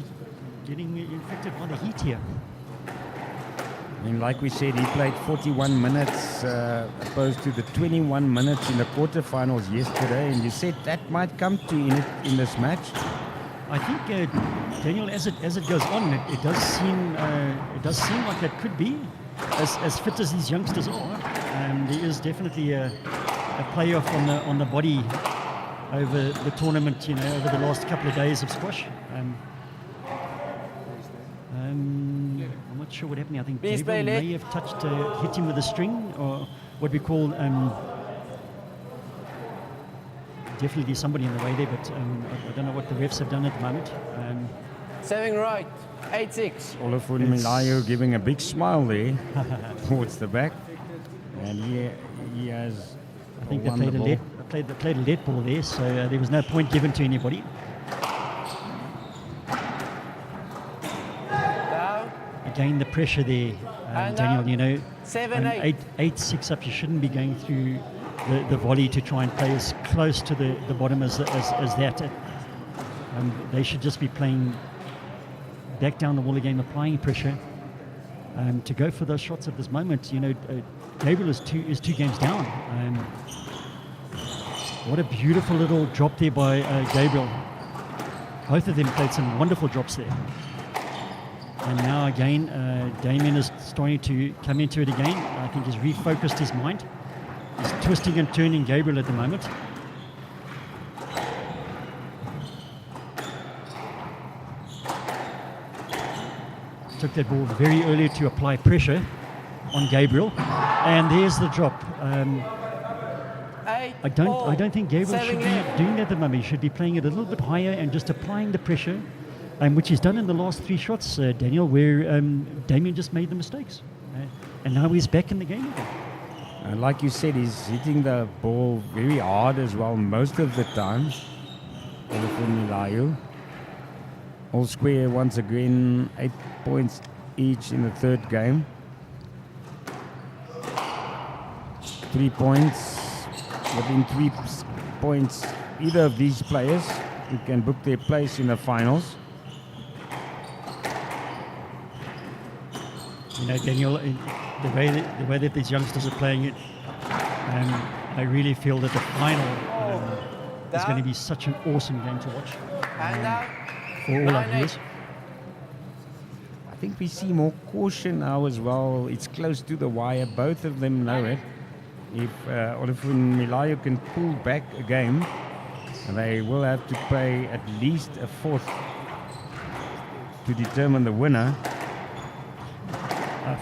S8: getting infected by the heat here.
S7: And like we said, he played 41 minutes opposed to the 21 minutes in the quarterfinals yesterday. And you said that might come to in this match.
S8: I think Daniel, as it goes on, it does seem like that could be as fit as these youngsters are. There is definitely a playoff on the body over the tournament. Over the last couple of days of squash. I'm not sure what happened. I think Gabriel may have hit him with a string, or what we call definitely somebody in the way there, but I don't know what the refs have done at the moment.
S9: 7 right, 8-6.
S7: Olafun Milayo giving a big smile there towards the back. And he has
S8: I think they
S7: won
S8: played
S7: the
S8: a
S7: ball.
S8: played a lead ball there, so there was no point given to anybody.
S9: Down.
S8: Again, the pressure there, Daniel.
S9: 7-8.
S8: 8-6 up. You shouldn't be going through the volley to try and play as close to the bottom as that. They should just be playing back down the wall again, applying pressure to go for those shots at this moment. Gabriel is two games down. What a beautiful little drop there by Gabriel. Both of them played some wonderful drops there. And now again, Damien is starting to come into it again. I think he's refocused his mind. He's twisting and turning Gabriel at the moment. Took that ball very early to apply pressure on Gabriel. And there's the drop. I don't think Gabriel should be doing that at the moment. He should be playing it a little bit higher and just applying the pressure, which he's done in the last 3 shots, Daniel, where Damien just made the mistakes. And now he's back in the game again.
S7: And like you said, he's hitting the ball very hard as well most of the time. Olafun Milayo. All square once again, 8 points each in the third game. 3 points. Within 3 points, either of these players who can book their place in the finals.
S8: Daniel, the way that these youngsters are playing it, I really feel that the final is going to be such an awesome game to watch for all our viewers.
S7: think we see more caution now as well. It's close to the wire. Both of them know it. If Olafun Milayo can pull back a game, they will have to play at least a fourth to determine the winner.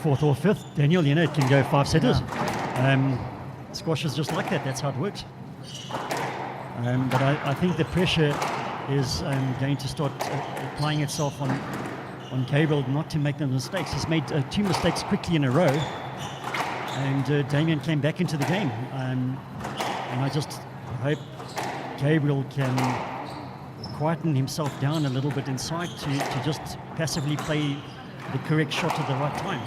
S8: Fourth or fifth, Daniel, you know, it can go 5 setters. Squash is just like that. That's how it works. But I think the pressure is going to start applying itself on Gabriel not to make the mistakes. He's made 2 mistakes quickly in a row, and Damien came back into the game. And I just hope Gabriel can quieten himself down a little bit inside to just passively play the correct shot at the right time.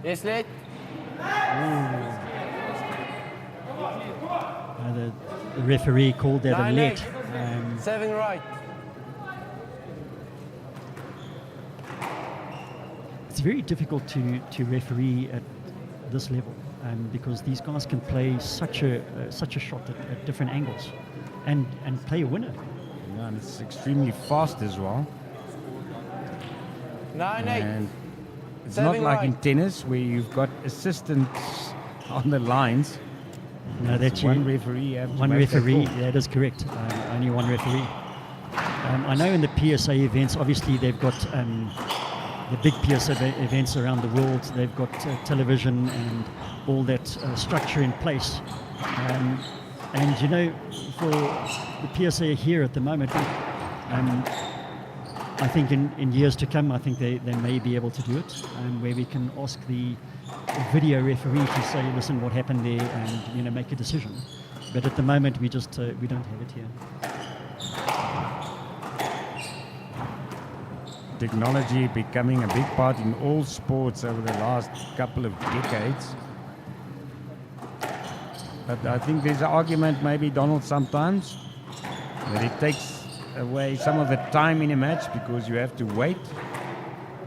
S9: Yes, late.
S8: The referee called that a let.
S9: 7 right.
S8: It's very difficult to referee at this level because these guys can play such a shot at different angles and play a winner.
S7: Yeah, and it's extremely fast as well.
S9: 9-8.
S7: And it's not like in tennis where you've got assistants on the lines.
S8: No, that's
S7: one referee.
S8: One referee, that is correct. Only one referee. I know in the PSA events, obviously they've got the big PSA events around the world. They've got television and all that structure in place. And you know, for the PSA here at the moment, I think in years to come, I think they may be able to do it, where we can ask the video referee to say, listen, what happened there, and you know, make a decision. But at the moment, we don't have it here.
S7: Technology becoming a big part in all sports over the last couple of decades. But I think there's an argument, maybe, Donald, sometimes that it takes away some of the time in a match because you have to wait.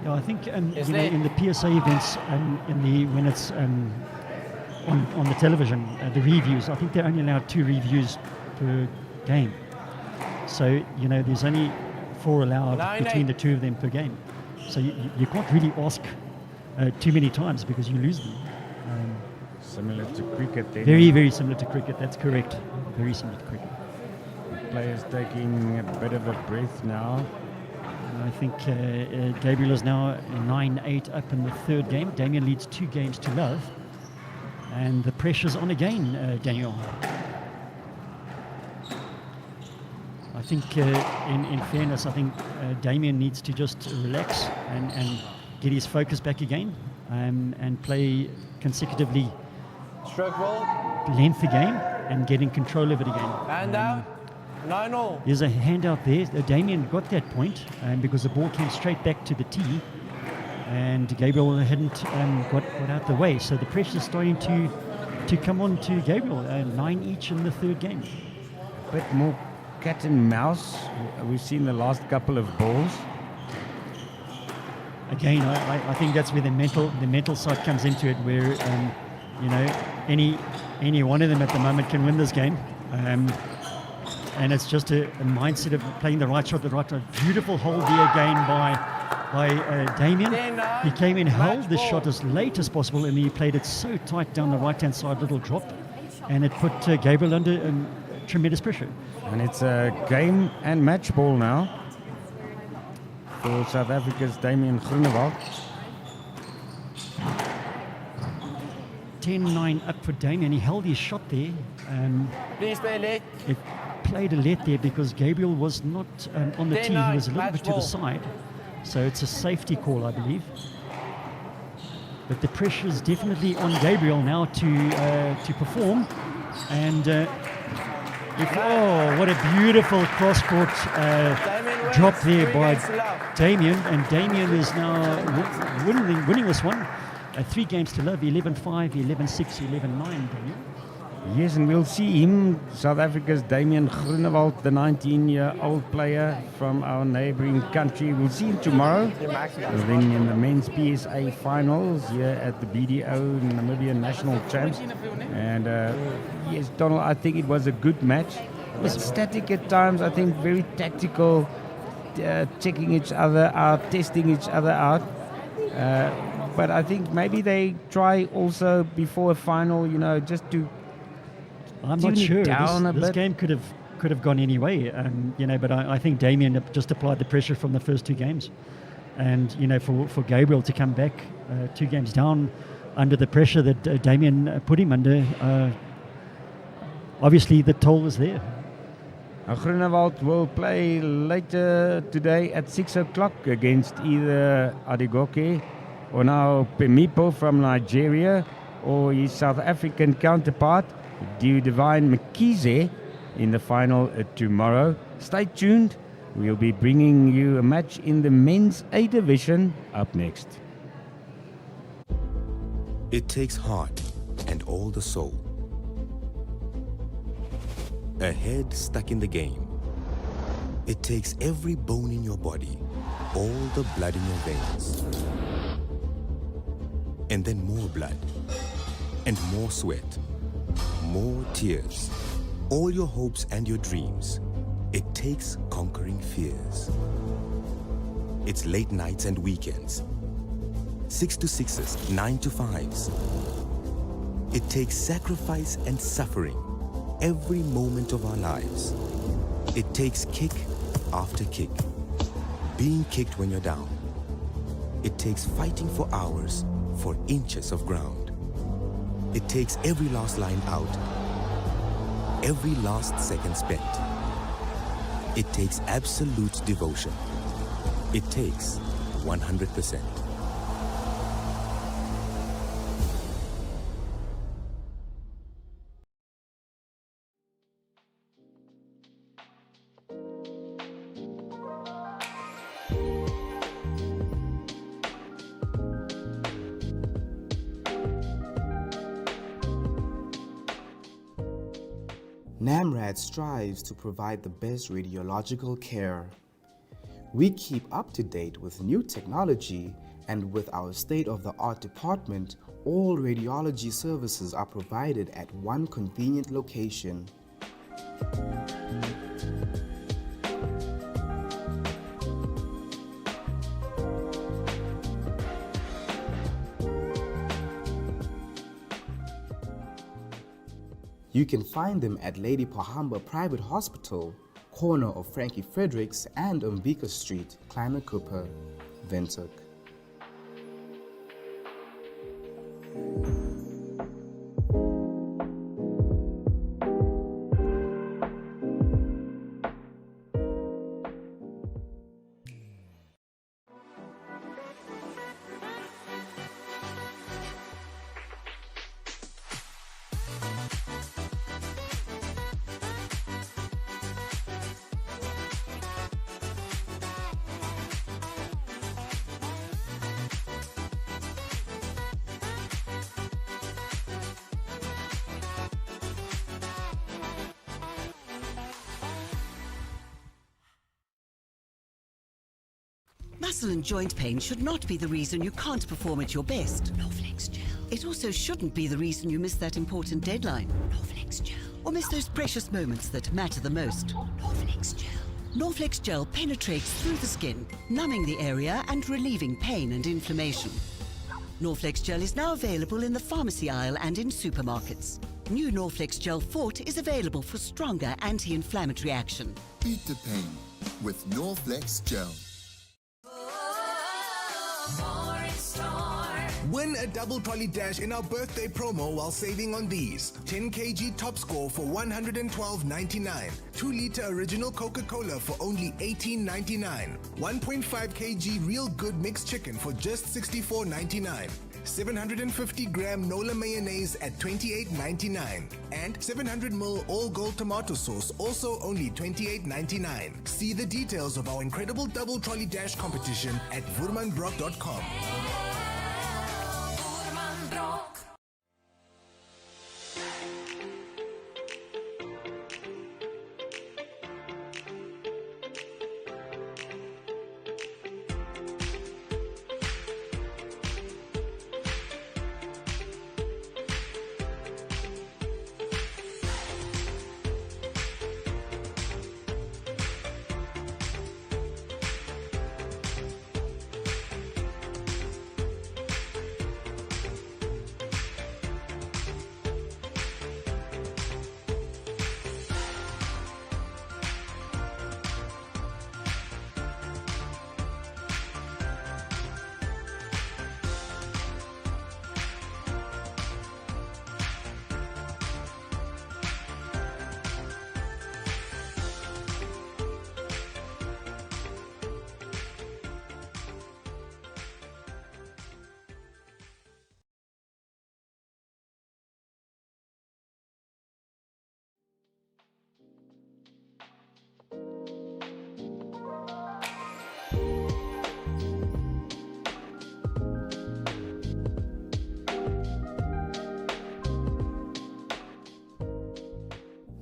S8: Yeah, I think you know, in the PSA events, when it's on the television, the reviews, I think they're only allowed 2 reviews per game. So you know, there's only 4 allowed between the 2 of them per game. So you can't really ask too many times because you lose them.
S7: Similar to cricket then.
S8: Very, very similar to cricket, that's correct. Very similar to cricket.
S7: Players taking a bit of a breath now.
S8: I think Gabriel is now 9-8 up in the 3rd game. Damien leads 2 games to love. And the pressure's on again, Daniel. I think in fairness, I think Damien needs to just relax and get his focus back again and play consecutively
S9: Stroke ball.
S8: length the game and get in control of it again.
S9: Hand out. 9-all.
S8: There's a handout there. Damien got that point because the ball came straight back to the tee and Gabriel hadn't got out the way. So the pressure's starting to come on to Gabriel. 9 each in the 3rd game.
S7: A bit more cat and mouse. We've seen the last couple of balls.
S8: Again, I think that's where the mental side comes into it, where you know, any one of them at the moment can win this game. And it's just a mindset of playing the right shot, the right time. Beautiful hold there again by Damien. He came in, held the shot as late as possible, and he played it so tight down the right-hand side, little drop, and it put Gabriel under tremendous pressure.
S7: And it's a game and match ball now for South Africa's Damien Groenewald.
S8: 10-9 up for Damien. He held his shot there.
S9: Please play late.
S8: It played a let there because Gabriel was not on the tee. He was a little bit to the side. So it's a safety call, I believe. But the pressure is definitely on Gabriel now to perform. And what a beautiful cross-court drop there by Damien. And Damien is now winning this one. 3 games to love, 11-5, 11-6, 11-9, Daniel.
S7: Yes, and we'll see him, South Africa's Damien Groenewald, the 19-year-old player from our neighboring country. We'll see him tomorrow, then in the men's PSA finals here at the BDO Namibia National Champs. And yes, Donald, I think it was a good match. static at times. I think very tactical, checking each other out, testing each other out. But I think maybe they try also before a final, just to
S8: I'm
S7: tune
S8: not
S7: it
S8: sure.
S7: down a
S8: This
S7: bit.
S8: game could have gone any way, but I think Damien just applied the pressure from the first two games. And, for Gabriel to come back 2 games down under the pressure that Damien put him under, obviously the toll was there.
S7: Now, Groenewald will play later today at 6 o'clock against either Adigoke or now Pemipo from Nigeria or his South African counterpart, Divine Mkize, in the final tomorrow. Stay tuned. We'll be bringing you a match in the men's A division up next.
S1: It takes heart and all the soul. A head stuck in the game. It takes every bone in your body, all the blood in your veins. And then more blood, and more sweat, more tears, all your hopes and your dreams. It takes conquering fears. It's late nights and weekends. 6 to 6s, 9 to 5s. It takes sacrifice and suffering every moment of our lives. It takes kick after kick, being kicked when you're down. It takes fighting for hours for inches of ground. It takes every last line out, every last second spent. It takes absolute devotion. It takes 100%.
S6: NAMRAD strives to provide the best radiological care. We keep up to date with new technology, and with our state-of-the-art department, all radiology services are provided at one convenient location. You can find them at Lady Pohamba Private Hospital, corner of Frankie Fredericks and Umbika Street, Kleiner Cooper, Windhoek.
S2: Muscle and joint pain should not be the reason you can't perform at your best. Norflex Gel. It also shouldn't be the reason you miss that important deadline. Norflex Gel. Or miss those precious moments that matter the most. Norflex Gel. Norflex Gel penetrates through the skin, numbing the area and relieving pain and inflammation. Norflex Gel is now available in the pharmacy aisle and in supermarkets. New Norflex Gel Fort is available for stronger anti-inflammatory action.
S3: Beat the pain with Norflex Gel.
S5: Win a double trolley dash in our birthday promo while saving on these. 10 kg top score for $112.99. 2-liter original Coca-Cola for only $18.99. 1.5 kg real good mixed chicken for just $64.99. 750-gram Nola mayonnaise at $28.99. And 700ml all gold tomato sauce, also only $28.99. See the details of our incredible double trolley dash competition at vurmanbrock.com.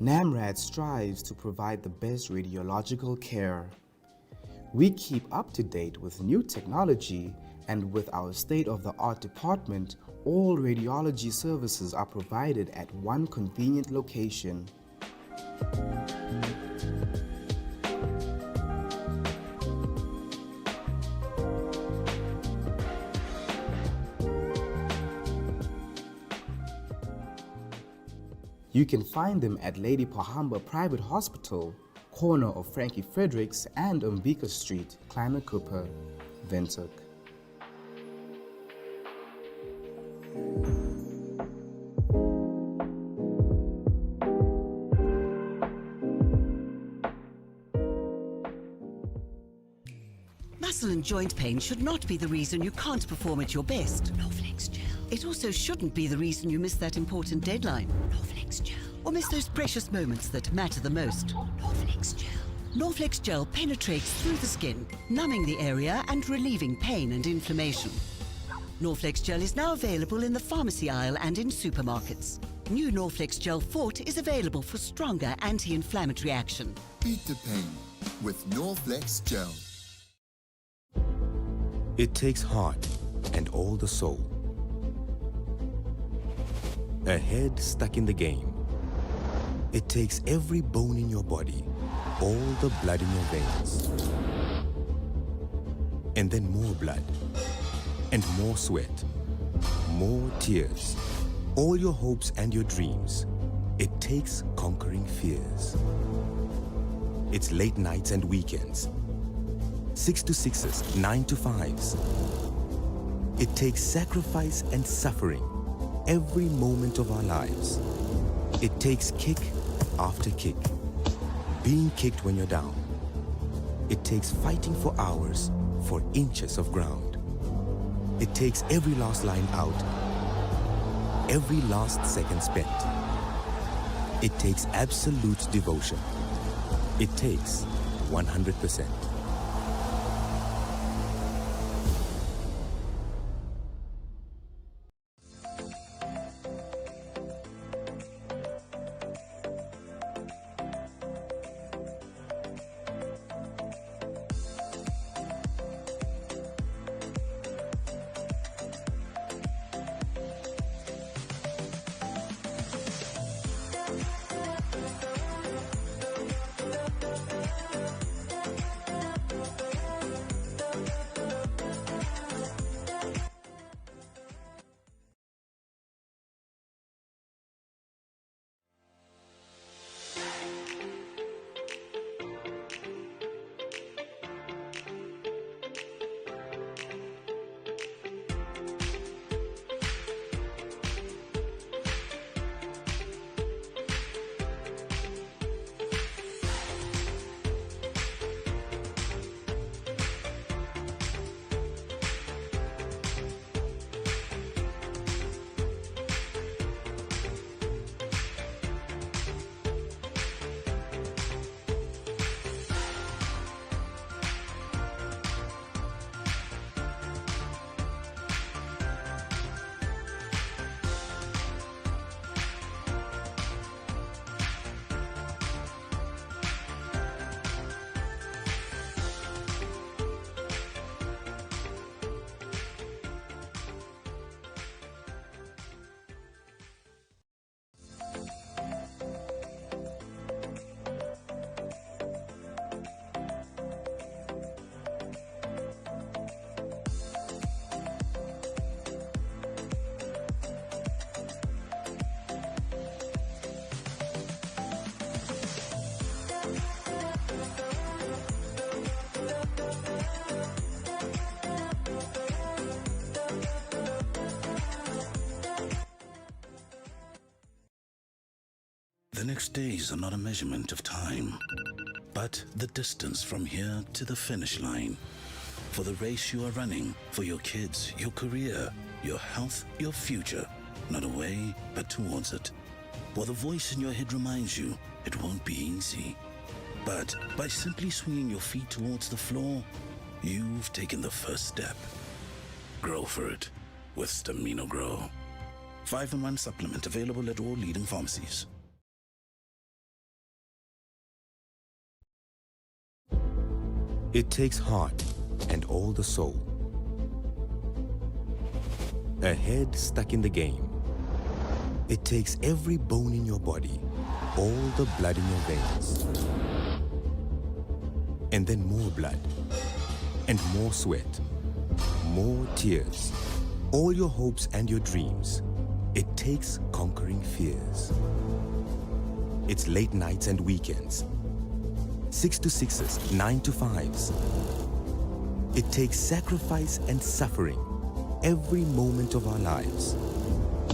S6: NAMRAD strives to provide the best radiological care. We keep up to date with new technology, and with our state-of-the-art department, all radiology services are provided at one convenient location. You can find them at Lady Pohamba Private Hospital, corner of Frankie Fredericks and Umbika Street, Kleine Cooper, Windhoek.
S2: Muscle and joint pain should not be the reason you can't perform at your best. Norflex Gel. It also shouldn't be the reason you miss that important deadline. Norflex Gel. Or miss those precious moments that matter the most. Norflex Gel. Norflex Gel penetrates through the skin, numbing the area and relieving pain and inflammation. Norflex Gel is now available in the pharmacy aisle and in supermarkets. New Norflex Gel Fort is available for stronger anti-inflammatory action.
S3: Beat the pain with Norflex Gel.
S1: It takes heart and all the soul. A head stuck in the game. It takes every bone in your body, all the blood in your veins. And then more blood, and more sweat, more tears, all your hopes and your dreams. It takes conquering fears. It's late nights and weekends, 6 to 6s, 9 to 5s. It takes sacrifice and suffering every moment of our lives. It takes kick after kick, being kicked when you're down. It takes fighting for hours for inches of ground. It takes every last line out, every last second spent. It takes absolute devotion. It takes 100%.
S4: The next days are not a measurement of time, but the distance from here to the finish line. For the race you are running, for your kids, your career, your health, your future. Not away, but towards it. While the voice in your head reminds you it won't be easy. But by simply swinging your feet towards the floor, you've taken the first step. Grow for it with Stamino Grow. 5-in-1 supplement available at all leading pharmacies.
S1: It takes heart and all the soul. A head stuck in the game. It takes every bone in your body, all the blood in your veins. And then more blood, and more sweat, more tears, all your hopes and your dreams. It takes conquering fears. It's late nights and weekends, 6 to 6s, 9 to 5s. It takes sacrifice and suffering every moment of our lives.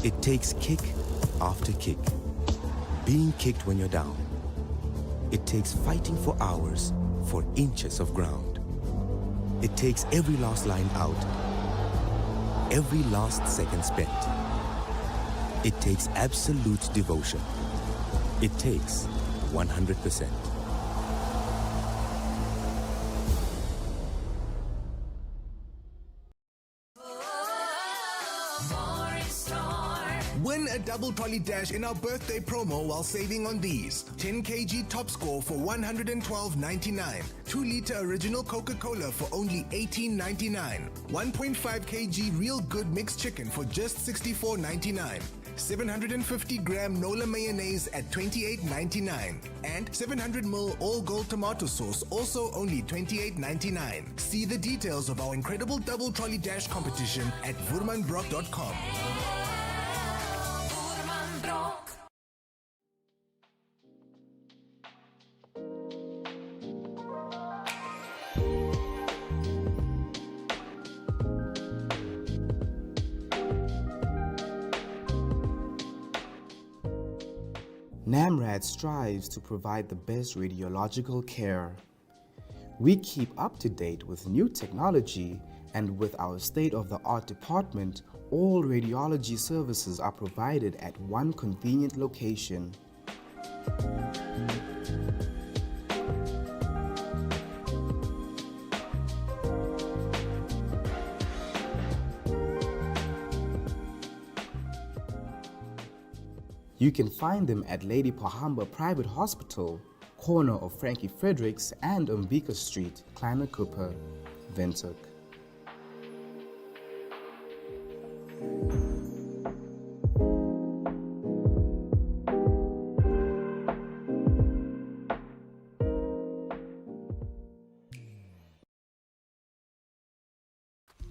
S1: It takes kick after kick, being kicked when you're down. It takes fighting for hours for inches of ground. It takes every last line out, every last second spent. It takes absolute devotion. It takes 100%.
S5: Win a double trolley dash in our birthday promo while saving on these. 10 kg top score for $112.99. 2-liter original Coca-Cola for only $18.99. 1.5 kg real good mixed chicken for just $64.99. 750-gram Nola mayonnaise at $28.99. And 700ml all gold tomato sauce, also only $28.99. See the details of our incredible double trolley dash competition at vurmanbrock.com.
S6: NAMRAD strives to provide the best radiological care. We keep up to date with new technology, and with our state-of-the-art department, all radiology services are provided at one convenient location. You can find them at Lady Pahamba Private Hospital, corner of Frankie Fredericks and Umbika Street, Kleine Cooper, Windhoek.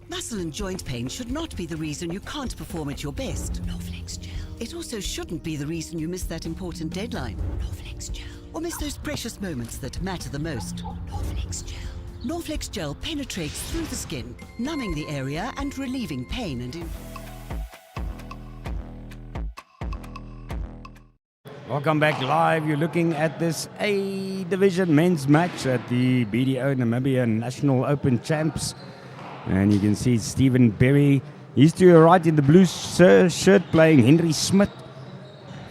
S2: Muscle and joint pain should not be the reason you can't perform at your best. Norflex Gel. It also shouldn't be the reason you miss that important deadline. Norflex Gel. Or miss those precious moments that matter the most. Norflex Gel. Norflex Gel penetrates through the skin, numbing the area and relieving pain and
S7: Welcome back live. You're looking at this A Division men's match at the BDO Namibia National Open Champs. And you can see Stephen Berry. He's to your right in the blue shirt playing Henry Smith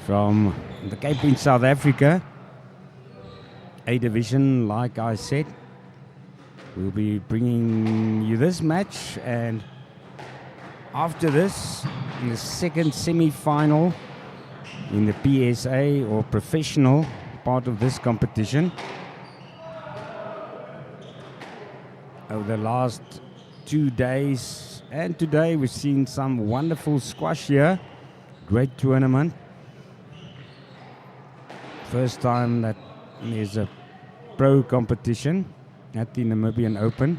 S7: from the Cape in South Africa. A Division, like I said. We'll be bringing you this match, and after this, in the second semi-final in the PSA or professional part of this competition. Over the last 2 days and today, we've seen some wonderful squash here. Great tournament. First time that there's a pro competition at the Namibian Open.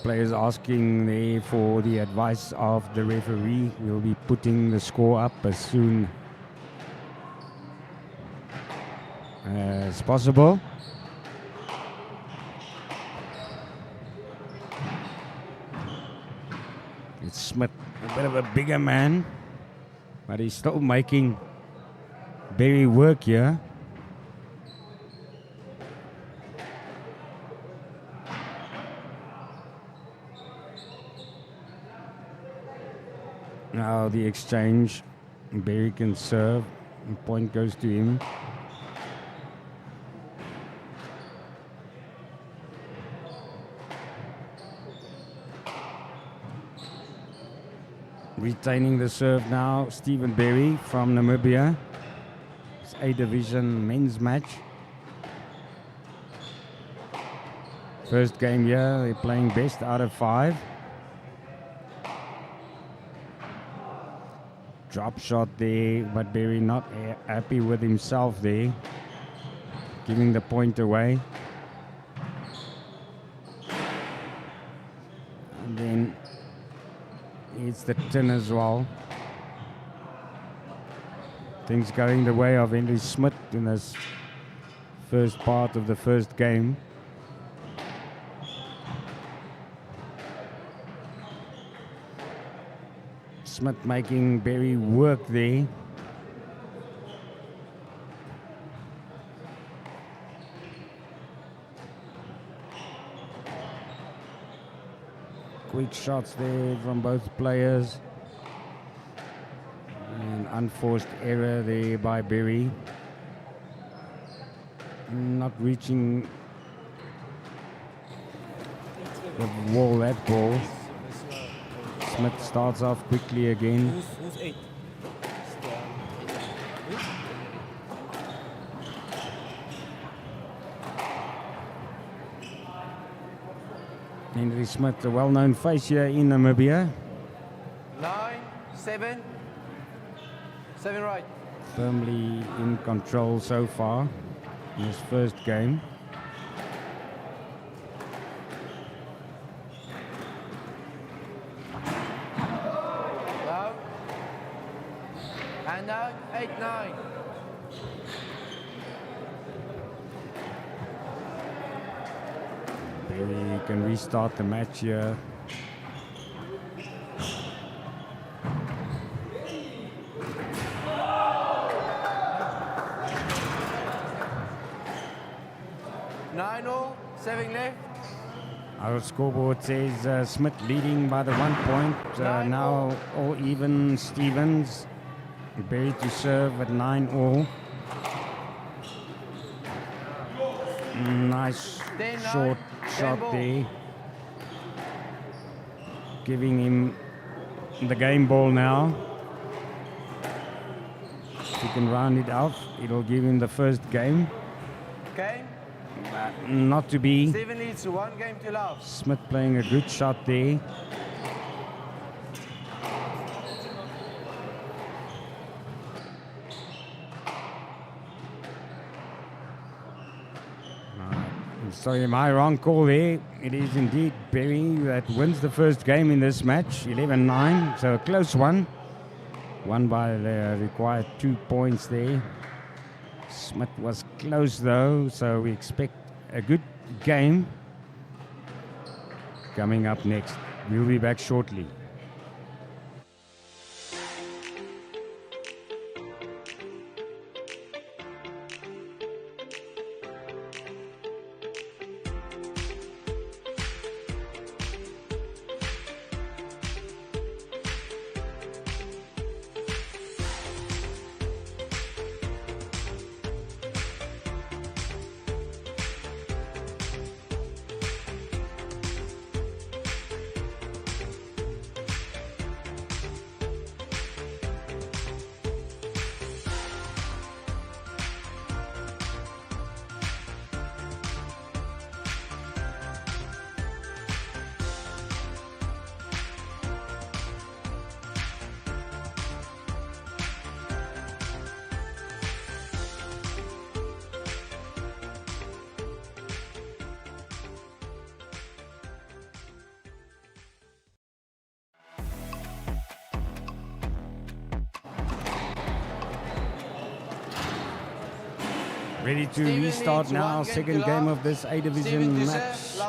S7: Players asking there for the advice of the referee. We'll be putting the score up as soon as possible. It's Smith, a bit of a bigger man, but he's still making Berry work here. Now the exchange, Berry can serve, and point goes to him. Retaining the serve now, Stephen Berry from Namibia. this A Division men's match. First game here, they're playing best out of 5. Drop shot there, but Berry not happy with himself there, giving the point away. And then it's the tin as well. Things going the way of Henry Smith in this first part of the first game. Smith making Berry work there. Quick shots there from both players. An unforced error there by Berry. Not reaching the wall, that ball. Smith starts off quickly again.
S11: Who's 8?
S7: Henry Smith, a well-known face here in Namibia.
S9: 9, 7. 7 right.
S7: Firmly in control so far in his first game.
S9: Low. And out, 8, 9.
S7: Berry can restart the match here.
S9: Nine all, 7 left.
S7: Our scoreboard says Smith leading by the 1 point. Now all even. Stevens. Berry to serve at 9 all. Nice short shot there. Giving him the game ball now. If he can round it out, it'll give him the first game.
S9: Okay.
S7: Not to be.
S9: Stephen leads 1 game to love.
S7: Smith playing a good shot there. Sorry, my wrong call there. It is indeed Berry that wins the first game in this match, 11-9, so a close one. Won by the required 2 points there. Smith was close though, so we expect a good game coming up next. We'll be back shortly. Ready to restart now, second game of this A Division match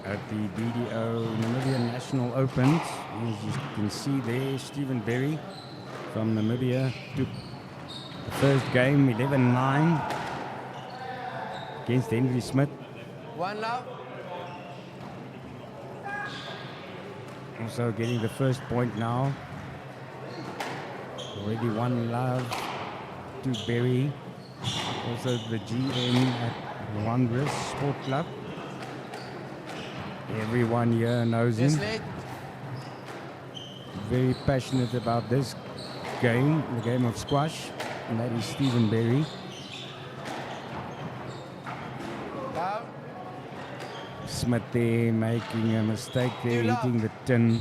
S7: at the BDO Namibia National Opens. As you can see there, Stephen Berry from Namibia took the first game, 11-9 against Henry Smith.
S9: 1 love.
S7: Also getting the first point now. Already 1 love to Berry. Also the GM at Wanderers Sport Club. Everyone here knows him. Very passionate about this game, the game of squash, and that is Stephen Berry. Smith there making a mistake there, hitting the tin.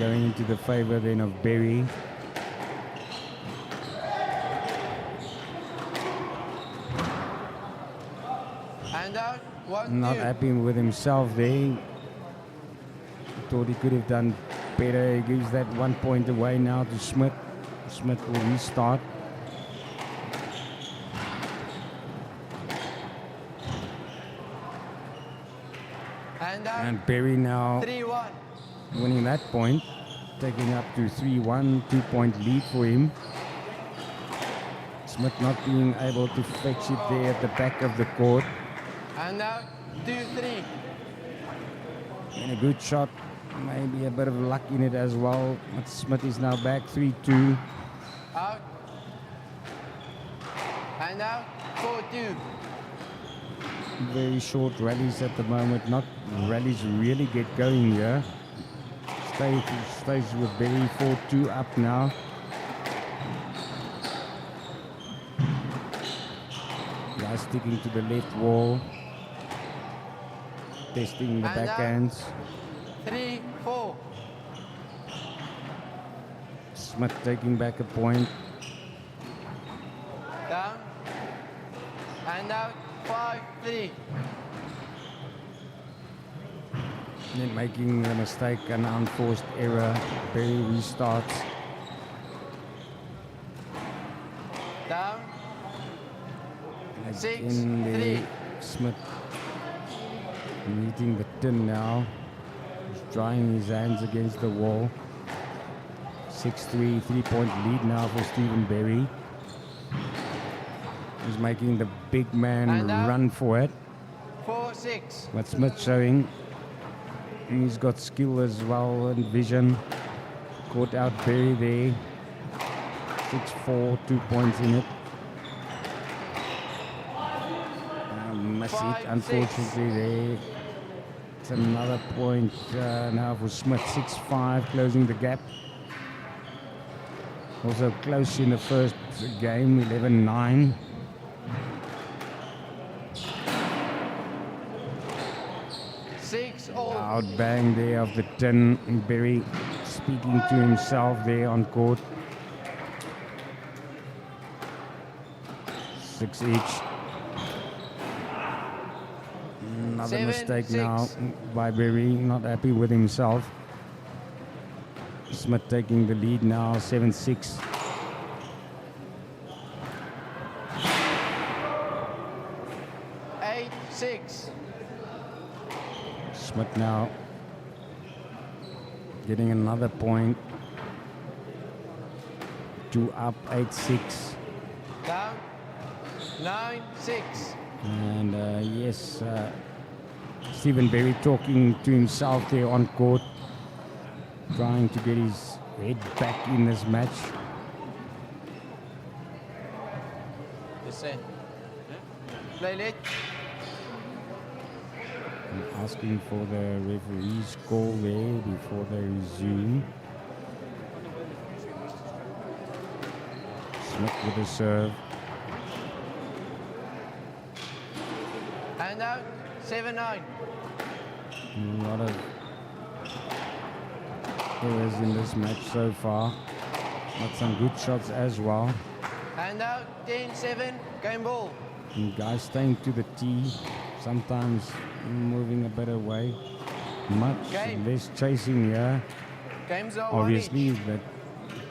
S7: Going into the favor then of Berry.
S9: And out. 1,
S7: Not
S9: 2.
S7: happy with himself there. Thought he could have done better. He gives that 1 point away now to Smith. Smith will restart.
S9: And out.
S7: And Berry now
S9: 3-1.
S7: winning that point, taking up to 3-1, 2-point lead for him. Smith not being able to fetch it there at the back of the court.
S9: And out. 2-3.
S7: And a good shot, maybe a bit of luck in it as well. But Smith is now back 3-2.
S9: Out. And out. 4-2.
S7: Very short rallies at the moment. Not rallies really get going here. Stays with Berry 4-2 up now. Guy sticking to the left wall. Testing the
S9: And
S7: backhands.
S9: 3-4.
S7: Smith taking back a point.
S9: Down. And out. 5-3.
S7: Then making a mistake, an unforced error. Berry restarts.
S9: Down.
S7: In the
S9: 6-3.
S7: Smith meeting the tin now. He's drying his hands against the wall. 6-3, 3-point lead now for Stephen Berry. He's making the big man
S9: And out.
S7: run for it.
S9: 4-6.
S7: But Smith showing he's got skill as well and vision. Caught out Berry there. 6-4, 2 points in it. Miss it,
S9: 5-6.
S7: unfortunately there. It's another point now for Smith. 6-5, closing the gap. Also close in the first game, 11-9. Out bang there of the tin. Berry speaking to himself there on court. 6 each. Another
S9: 7-6.
S7: mistake now by Berry, not happy with himself. Smith taking the lead now, 7-6. Smith now getting another point. 2 up, 8-6.
S9: Down. 9-6.
S7: And yes, Stephen Berry talking to himself there on court, trying to get his head back in this match.
S9: Play late.
S7: And asking for the referee's call there before they resume. Smith with a serve.
S9: And out. 7-9.
S7: A lot of errors in this match so far. Got some good shots as well.
S9: And out. 10-7. Game ball.
S7: And guys staying to the tee, sometimes moving a bit away. Much less chasing here.
S9: Games are
S7: Obviously, that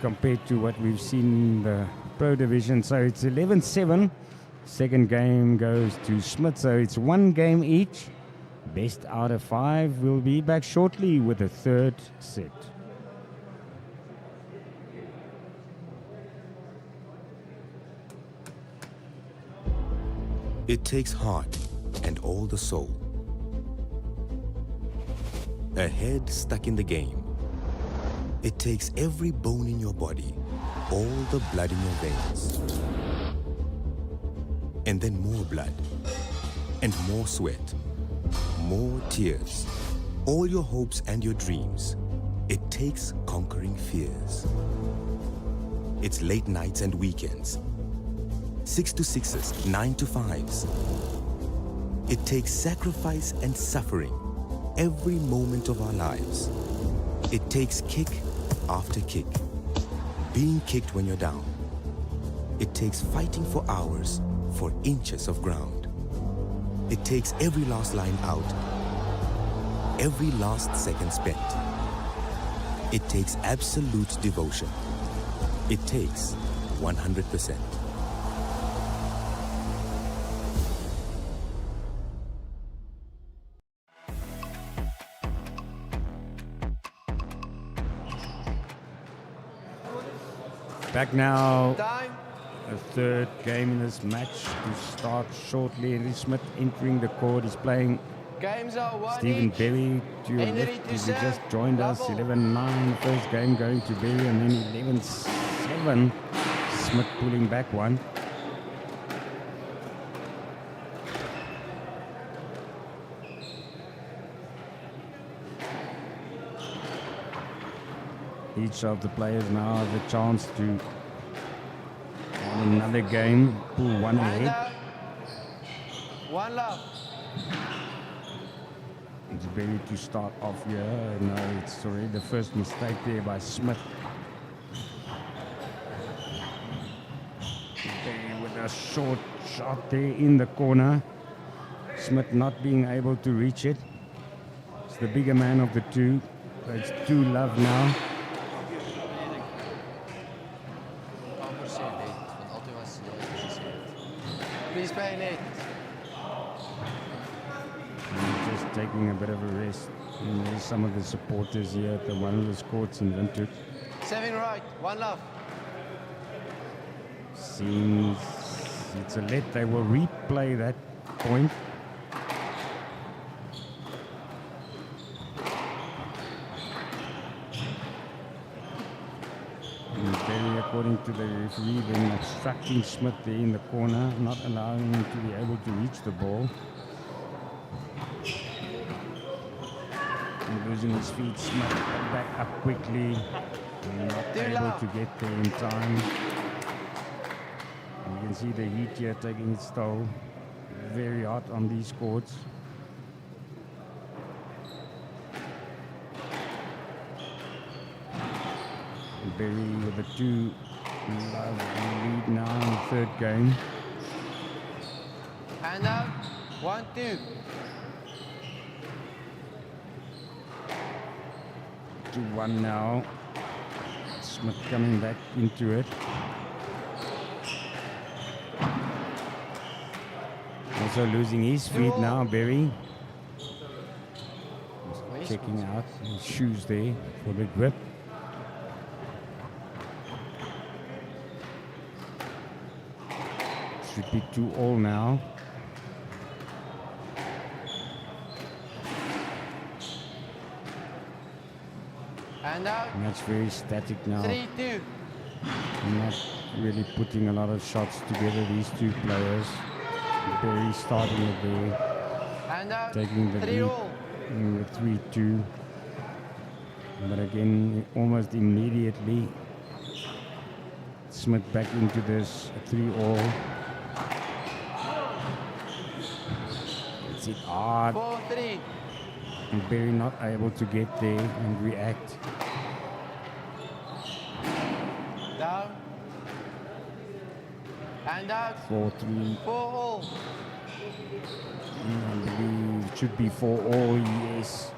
S7: compared to what we've seen in the Pro Division. So it's 11-7. Second game goes to Smith. So it's 1 game each. Best out of 5. We'll be back shortly with the third set.
S1: It takes heart and all the soul. A head stuck in the game. It takes every bone in your body, all the blood in your veins. And then more blood, and more sweat, more tears, all your hopes and your dreams. It takes conquering fears. It's late nights and weekends. 6 to 6s, 9 to 5s. It takes sacrifice and suffering every moment of our lives. It takes kick after kick, being kicked when you're down. It takes fighting for hours for inches of ground. It takes every last line out, every last second spent. It takes absolute devotion. It takes 100%.
S7: Back now.
S9: Time.
S7: A third game in this match to start shortly. Henry Smith entering the court. He's playing
S9: Games are 1
S7: Stephen
S9: each.
S7: Berry to your
S9: Henry
S7: left.
S9: to
S7: He
S9: serve.
S7: just joined us.
S9: Double.
S7: 11-9 first game going to Berry, and then 11-7. Smith pulling back one. Each of the players now have a chance to win another game, pull one
S9: And
S7: ahead.
S9: one love.
S7: It's Berry to start off here. No, it's already the first mistake there by Smith. Berry with a short shot there in the corner. Smith not being able to reach it. It's the bigger man of the two. So it's 2-love now.
S9: Please play net.
S7: Just taking a bit of a rest. And there's some of the supporters here at the one of the courts in Windhoek.
S9: 7 right. One love.
S7: Seems it's a let. They will replay that point. And Berry, according to the referee, then obstructing Smith there in the corner, not allowing him to be able to reach the ball. And losing his feet, Smith back up quickly. And not able to get there in time. You can see the heat here taking its toll. Very hot on these courts. Berry with a 2-love lead now in the third game.
S9: Hand out. 1-2.
S7: 2-1 now. Smith coming back into it. Also losing his feet now, Berry. Checking out his shoes there for the grip. Should be 2-all now.
S9: Hand out.
S7: And that's very static now.
S9: 3-2.
S7: Not really putting a lot of shots together, these two players. Berry starting it there,
S9: Hand out.
S7: taking the
S9: 3
S7: lead
S9: all.
S7: in the 3-2. But again, almost immediately, Smith back into this 3-all. It's it hard.
S9: 4-3.
S7: And Berry not able to get there and react.
S9: Down. Hand out.
S7: 4-3.
S9: 4 all.
S7: I believe it should be 4-all, yes.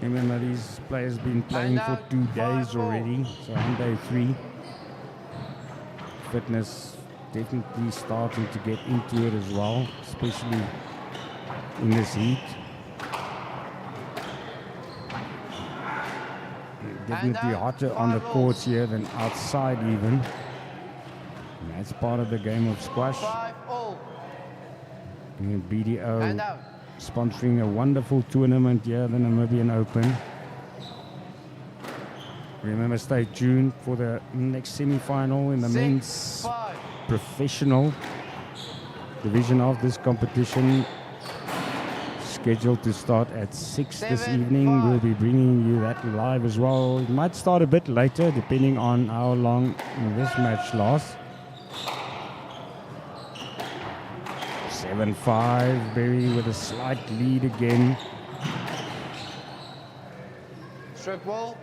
S7: Remember, these players been playing for 2 days already, so on day 3. Fitness definitely starting to get into it as well, especially in this heat. Definitely hotter on the courts here than outside even. And that's part of the game of squash.
S9: 5 all.
S7: And BDO
S9: Hand out.
S7: sponsoring a wonderful tournament here, the Namibian Open. Remember, stay tuned for the next semi-final in the men's
S9: 6-5.
S7: professional division of this competition. Scheduled to start at 6 this
S9: 7-5.
S7: evening. We'll be bringing you that live as well. It might start a bit later depending on how long this match lasts. 7-5. Berry with a slight lead again.
S9: Strip ball.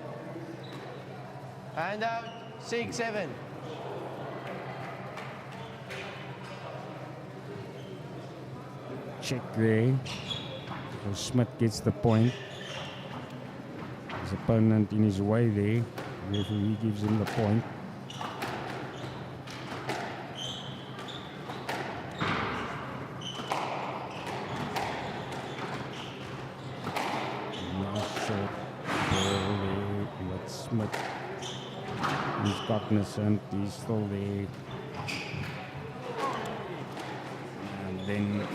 S9: Hand out. 6-7.
S7: Check there. So Smith gets the point. His opponent in his way there. Referee gives him the point. Nice short ball there. But Smith, he's cognizant. He's still there. And then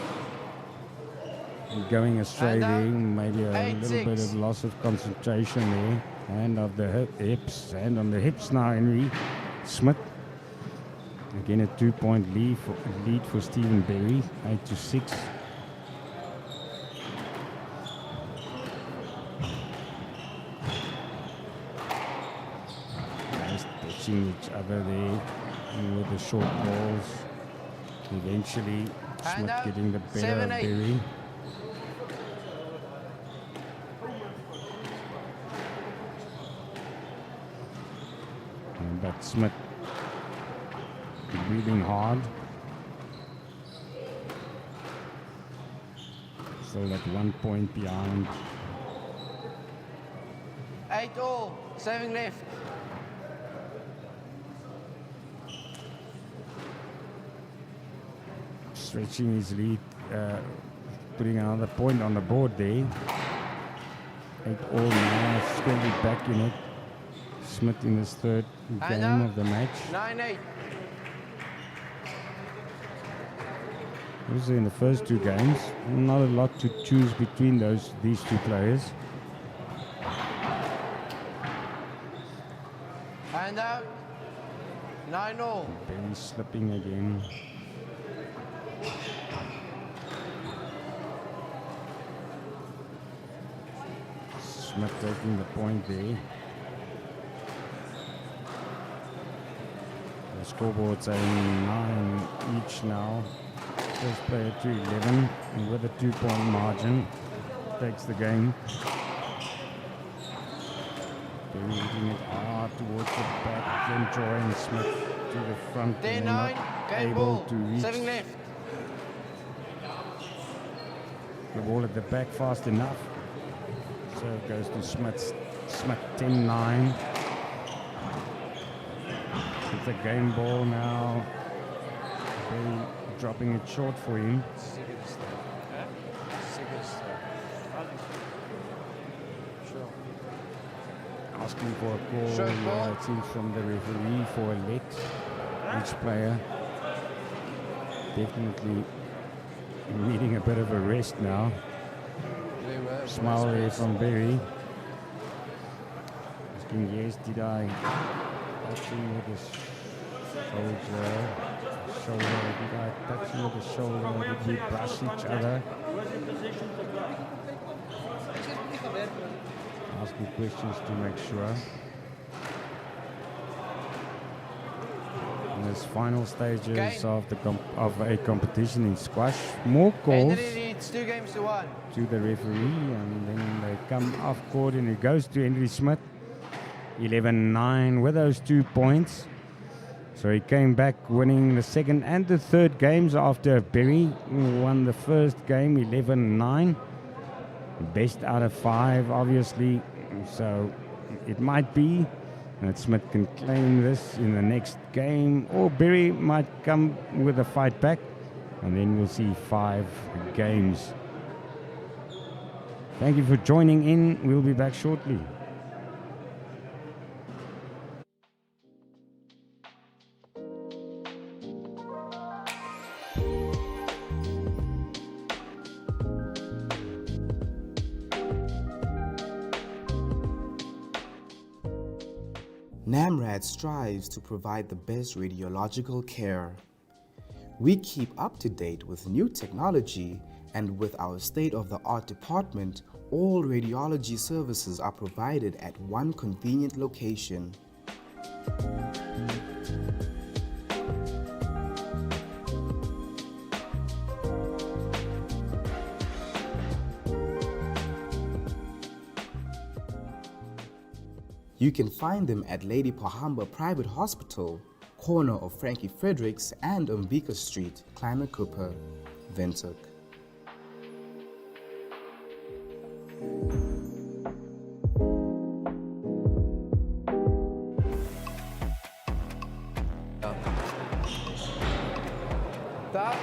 S7: going astray there, maybe a little bit of loss of concentration there. Hand of the hips, hand on the hips now, Henry Smith. Again, a 2-point lead for Stephen Berry, 8-6. Just touching each other there with the short balls. Eventually, Smith getting the better of Berry. But Smith breathing hard. Still at 1 point behind.
S9: 8-all. 7 left.
S7: Stretching his lead, putting another point on the board there. 8-all now, squarely back in it. Smith in his third game of the match.
S9: 9-8.
S7: Also in the first two games, not a lot to choose between these two players.
S9: Hand out. 9-all.
S7: Berry slipping again. Smith taking the point there. The scoreboard saying 9 each now. First player to 11, and with a 2-point margin, takes the game. Berry hitting it hard towards the back, then drawing Smith to the front.
S9: 10-9, game ball,
S7: to reach
S9: 7 left.
S7: the ball at the back fast enough. So it goes to Smith 10-9. It's a game ball now. Berry dropping it short for him. Asking for a call, it seems, from the referee for a let. Each player definitely needing a bit of a rest now. Smile there from Berry. Asking, yes, did I touch him with his shoulder? Did I touch him with the shoulder? Did we brush each other? Asking questions to make sure. In this final stages of a competition in squash, more calls
S9: It's 2 games to 1.
S7: to the referee, and then they come off court, and it goes to Henry Smith. 11-9 with those 2 points. So he came back winning the second and the third games after Berry won the first game 11-9. Best out of 5, obviously. So it might be that Smith can claim this in the next game, or Berry might come with a fight back, and then we'll see 5 games. Thank you for joining in. We'll be back shortly.
S6: NAMRAD strives to provide the best radiological care. We keep up to date with new technology, and with our state-of-the-art department, all radiology services are provided at one convenient location. You can find them at Lady Pohamba Private Hospital, corner of Frankie Fredericks and Umbika Street, Kleine-Kuppe, Windhoek.
S9: Stop.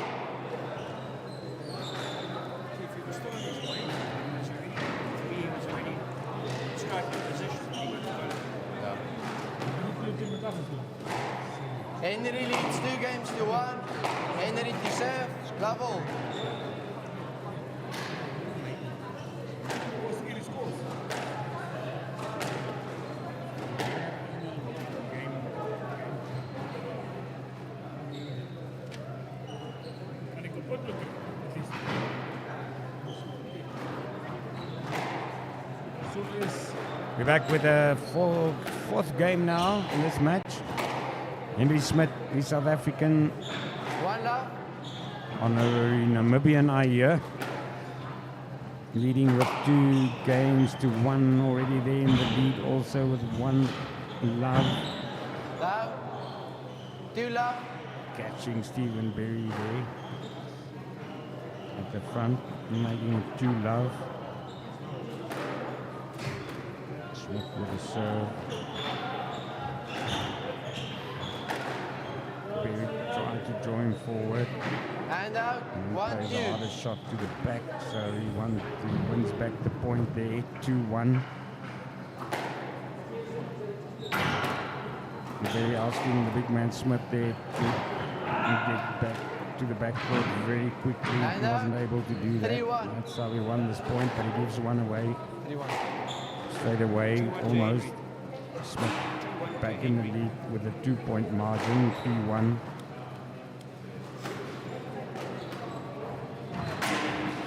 S9: Henry leads 2 games to 1. Henry to serve, level.
S7: We're back with the fourth game now in this match. Henry Smith, the South African,
S9: 1 love.
S7: honorary Namibian here, leading with 2 games to 1 already there in the lead, also with 1 love.
S9: Love. 2 love.
S7: Catching Stephen Berry there at the front, making it 2 love. Smith with a serve. Berry trying to join forward.
S9: And out.
S7: And he
S9: 1
S7: plays
S9: 2.
S7: a harder shot to the back, so he wins back the point there, 2-1. Berry asking the big man Smith there to get back to the backcourt very quickly. He wasn't able to do that.
S9: 3-1.
S7: That's how he won this point, but he gives 1 away
S9: 3-1.
S7: straight away, almost. Smith back in the lead with a 2-point margin, 3-1.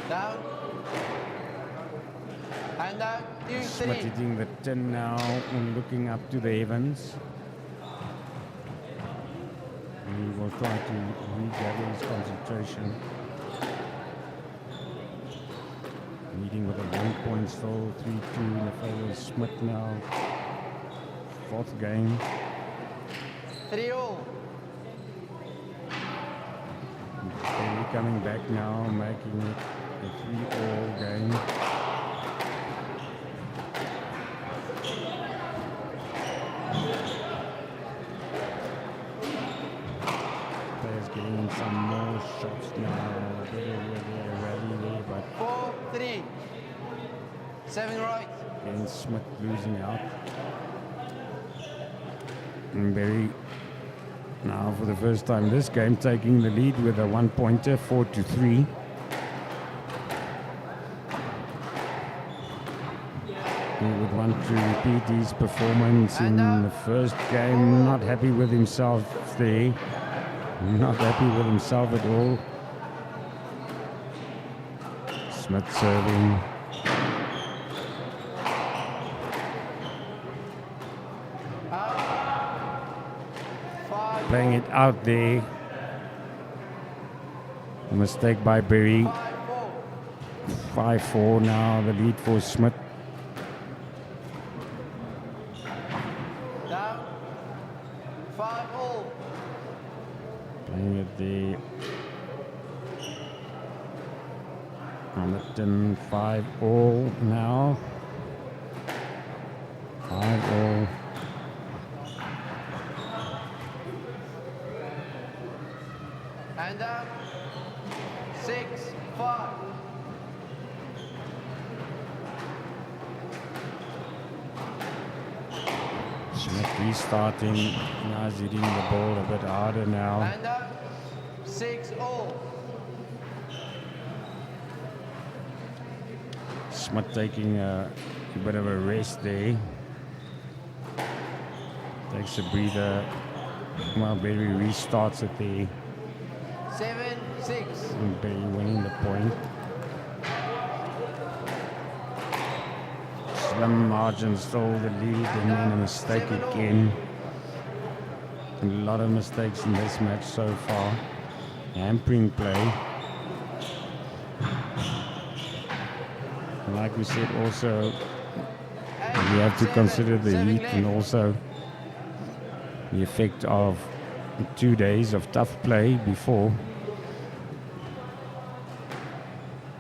S9: Down. And out. 2
S7: Smith
S9: 3.
S7: hitting the 10 now and looking up to the heavens. And he will try to regather his concentration. Leading with a 1 point still, 3-2 in the favor of Smith now. 4th game.
S9: 3 all.
S7: Berry coming back now, making it a 3-all game. Players getting some more shots now. A bit of a rally there, but
S9: 4 3. 7 right.
S7: again Smith losing out. And Berry now for the first time this game taking the lead with a 1-pointer, 4-3. He would want to repeat his performance in the first game. Not happy with himself there. Not happy with himself at all. Smith serving. Playing it out there. A mistake by Berry. 5-4 now, the lead for Smith.
S9: Down. 5 all.
S7: Playing it there. On the 10, 5 all now. 5 all.
S9: And down. 6 5.
S7: Smith restarting. Now he's hitting the ball a bit harder now.
S9: And down. 6 all.
S7: Smith taking a bit of a rest there. Takes a breather. Well, Berry restarts it there.
S9: 7 6.
S7: And Berry winning the point. Slim margin stole the lead and then a mistake again. A lot of mistakes in this match so far. Hampering play. And like we said also, You have to consider the heat and also the effect of 2 days of tough play before.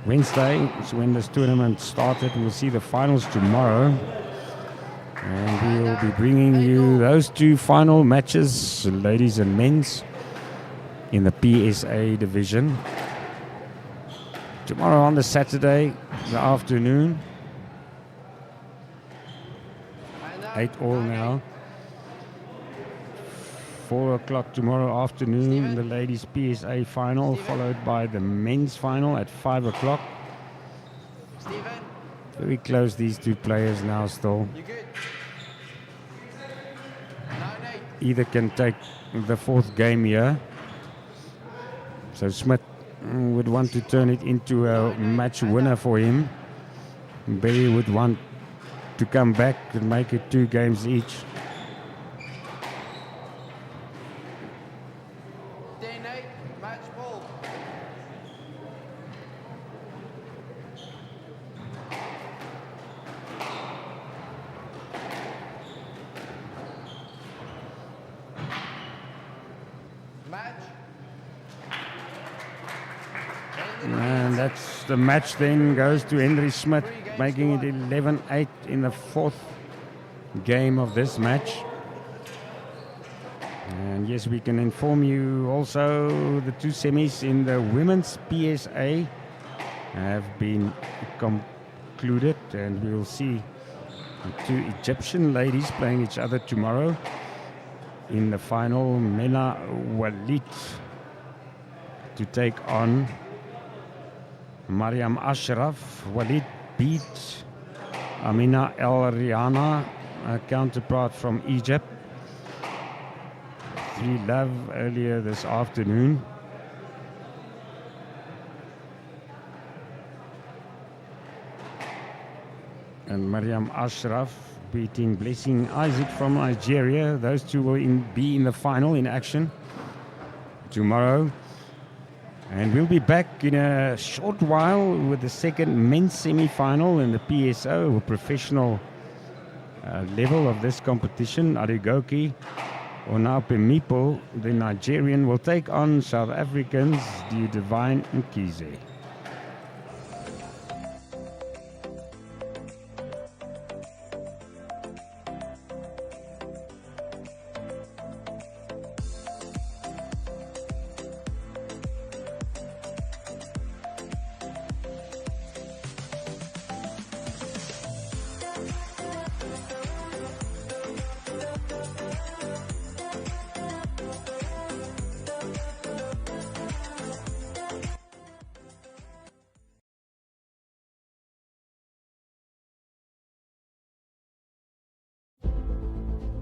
S7: Wednesday is when this tournament started. We'll see the finals tomorrow. And we'll be bringing you those 2 final matches, ladies and men's, in the PSA division. Tomorrow on the Saturday, the afternoon. 8 all now. 4 o'clock tomorrow afternoon, the ladies PSA final, followed by the men's final at 5 o'clock. Very close, these 2 players now still. Either can take the 4th game here. So Smith would want to turn it into a match winner for him. Barry would want to come back and make it 2 games each. And that's the match then goes to Henry Smith, making it 11-8 in the 4th game of this match. And yes, we can inform you also the 2 semis in the women's PSA have been concluded, and we will see the 2 Egyptian ladies playing each other tomorrow in the final. Mena Walid to take on Mariam Ashraf. Walid beat Amina El Rihanna, a counterpart from Egypt, 3-love earlier this afternoon. And Mariam Ashraf beating Blessing Isaac from Nigeria. Those 2 will be in the final in action tomorrow. And we'll be back in a short while with the 2nd men's semi-final in the PSO, or professional level of this competition. Arigoki Onapemipo, the Nigerian, will take on South Africans, the Divine Nkize.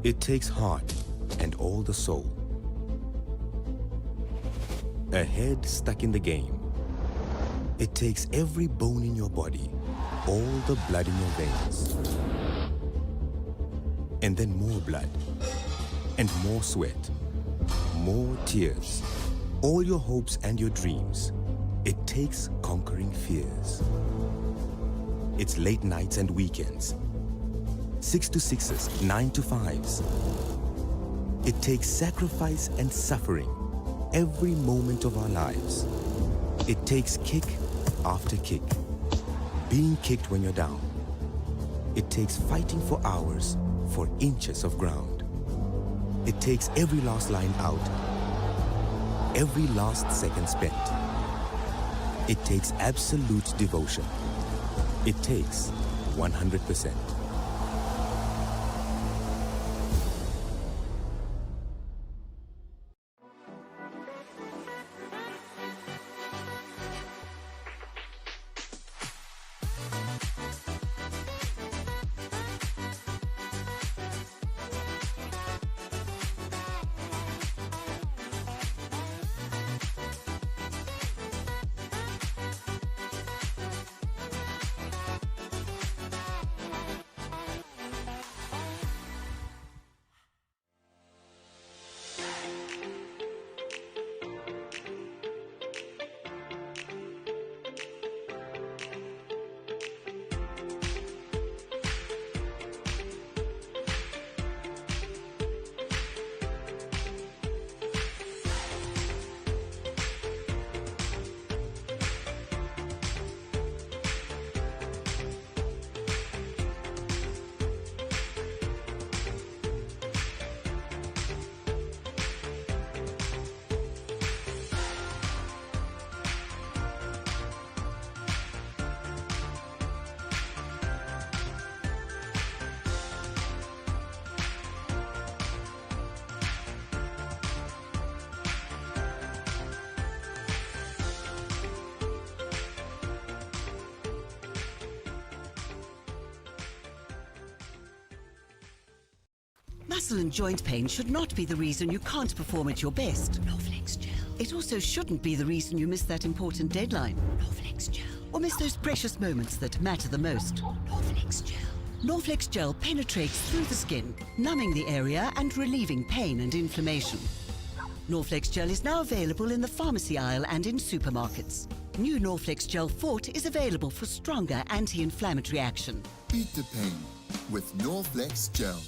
S1: It takes heart and all the soul. A head stuck in the game. It takes every bone in your body, all the blood in your veins. And then more blood, and more sweat, more tears, all your hopes and your dreams. It takes conquering fears. It's late nights and weekends. 6 to 6s, 9 to 5s. It takes sacrifice and suffering every moment of our lives. It takes kick after kick, being kicked when you're down. It takes fighting for hours for inches of ground. It takes every last line out, every last second spent. It takes absolute devotion. It takes 100%.
S2: Muscle and joint pain should not be the reason you can't perform at your best. Norflex Gel. It also shouldn't be the reason you miss that important deadline. Norflex Gel. Or miss those precious moments that matter the most. Norflex Gel. Norflex Gel penetrates through the skin, numbing the area and relieving pain and inflammation. Norflex Gel is now available in the pharmacy aisle and in supermarkets. New Norflex Gel Fort is available for stronger anti-inflammatory action.
S3: Beat the pain with Norflex Gel.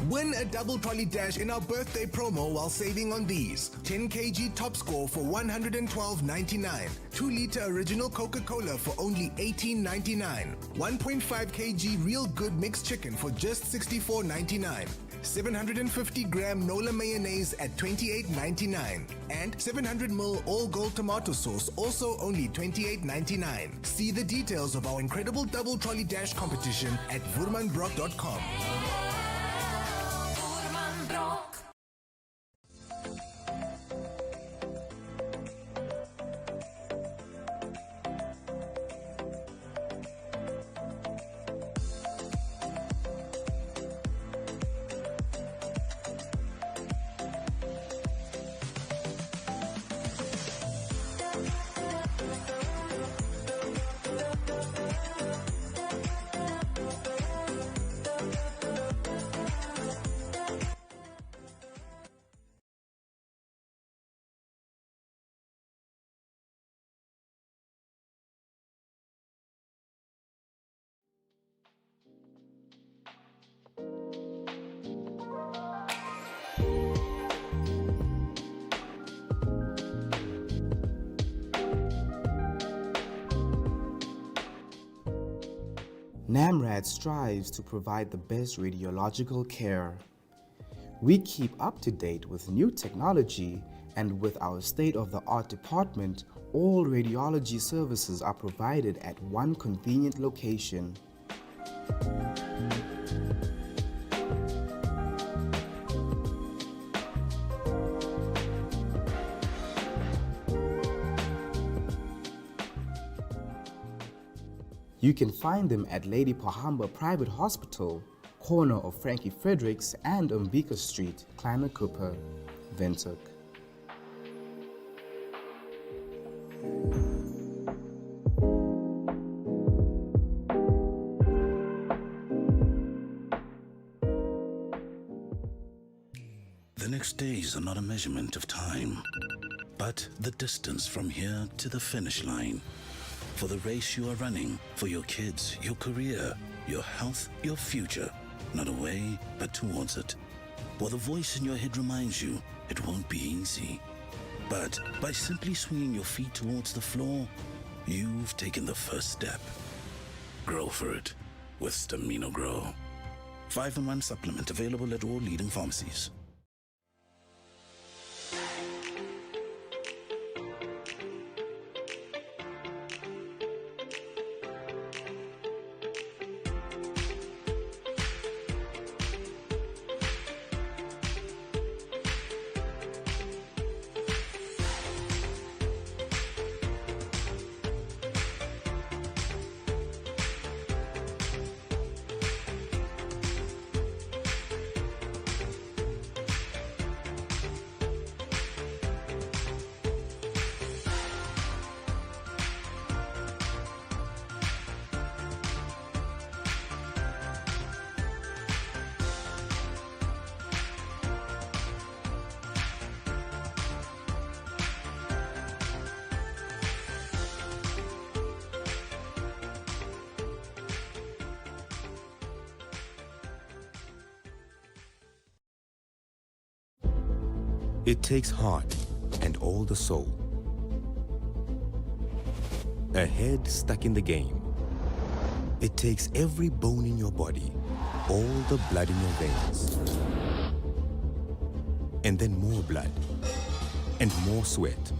S5: Win a double trolley dash in our birthday promo while saving on these. 10 kg top score for $112.99. 2-liter original Coca-Cola for only $18.99. 1.5 kg real good mixed chicken for just $64.99. 750-gram Nola mayonnaise at $28.99. And 700ml all gold tomato sauce, also only $28.99. See the details of our incredible double trolley dash competition at vurmanbrock.com.
S6: NAMRAD strives to provide the best radiological care. We keep up to date with new technology, and with our state-of-the-art department, all radiology services are provided at one convenient location. You can find them at Lady Pohamba Private Hospital, corner of Frankie Fredericks and Umbika Street, Kleine Cooper, Windhoek.
S4: The next days are not a measurement of time, but the distance from here to the finish line. For the race you are running, for your kids, your career, your health, your future. Not away, but towards it. While the voice in your head reminds you it won't be easy. But by simply swinging your feet towards the floor, you've taken the first step. Grow for it with Stamino Grow. 5-in-1 supplement available at all leading pharmacies.
S1: It takes heart and all the soul. A head stuck in the game. It takes every bone in your body, all the blood in your veins. And then more blood, and more sweat,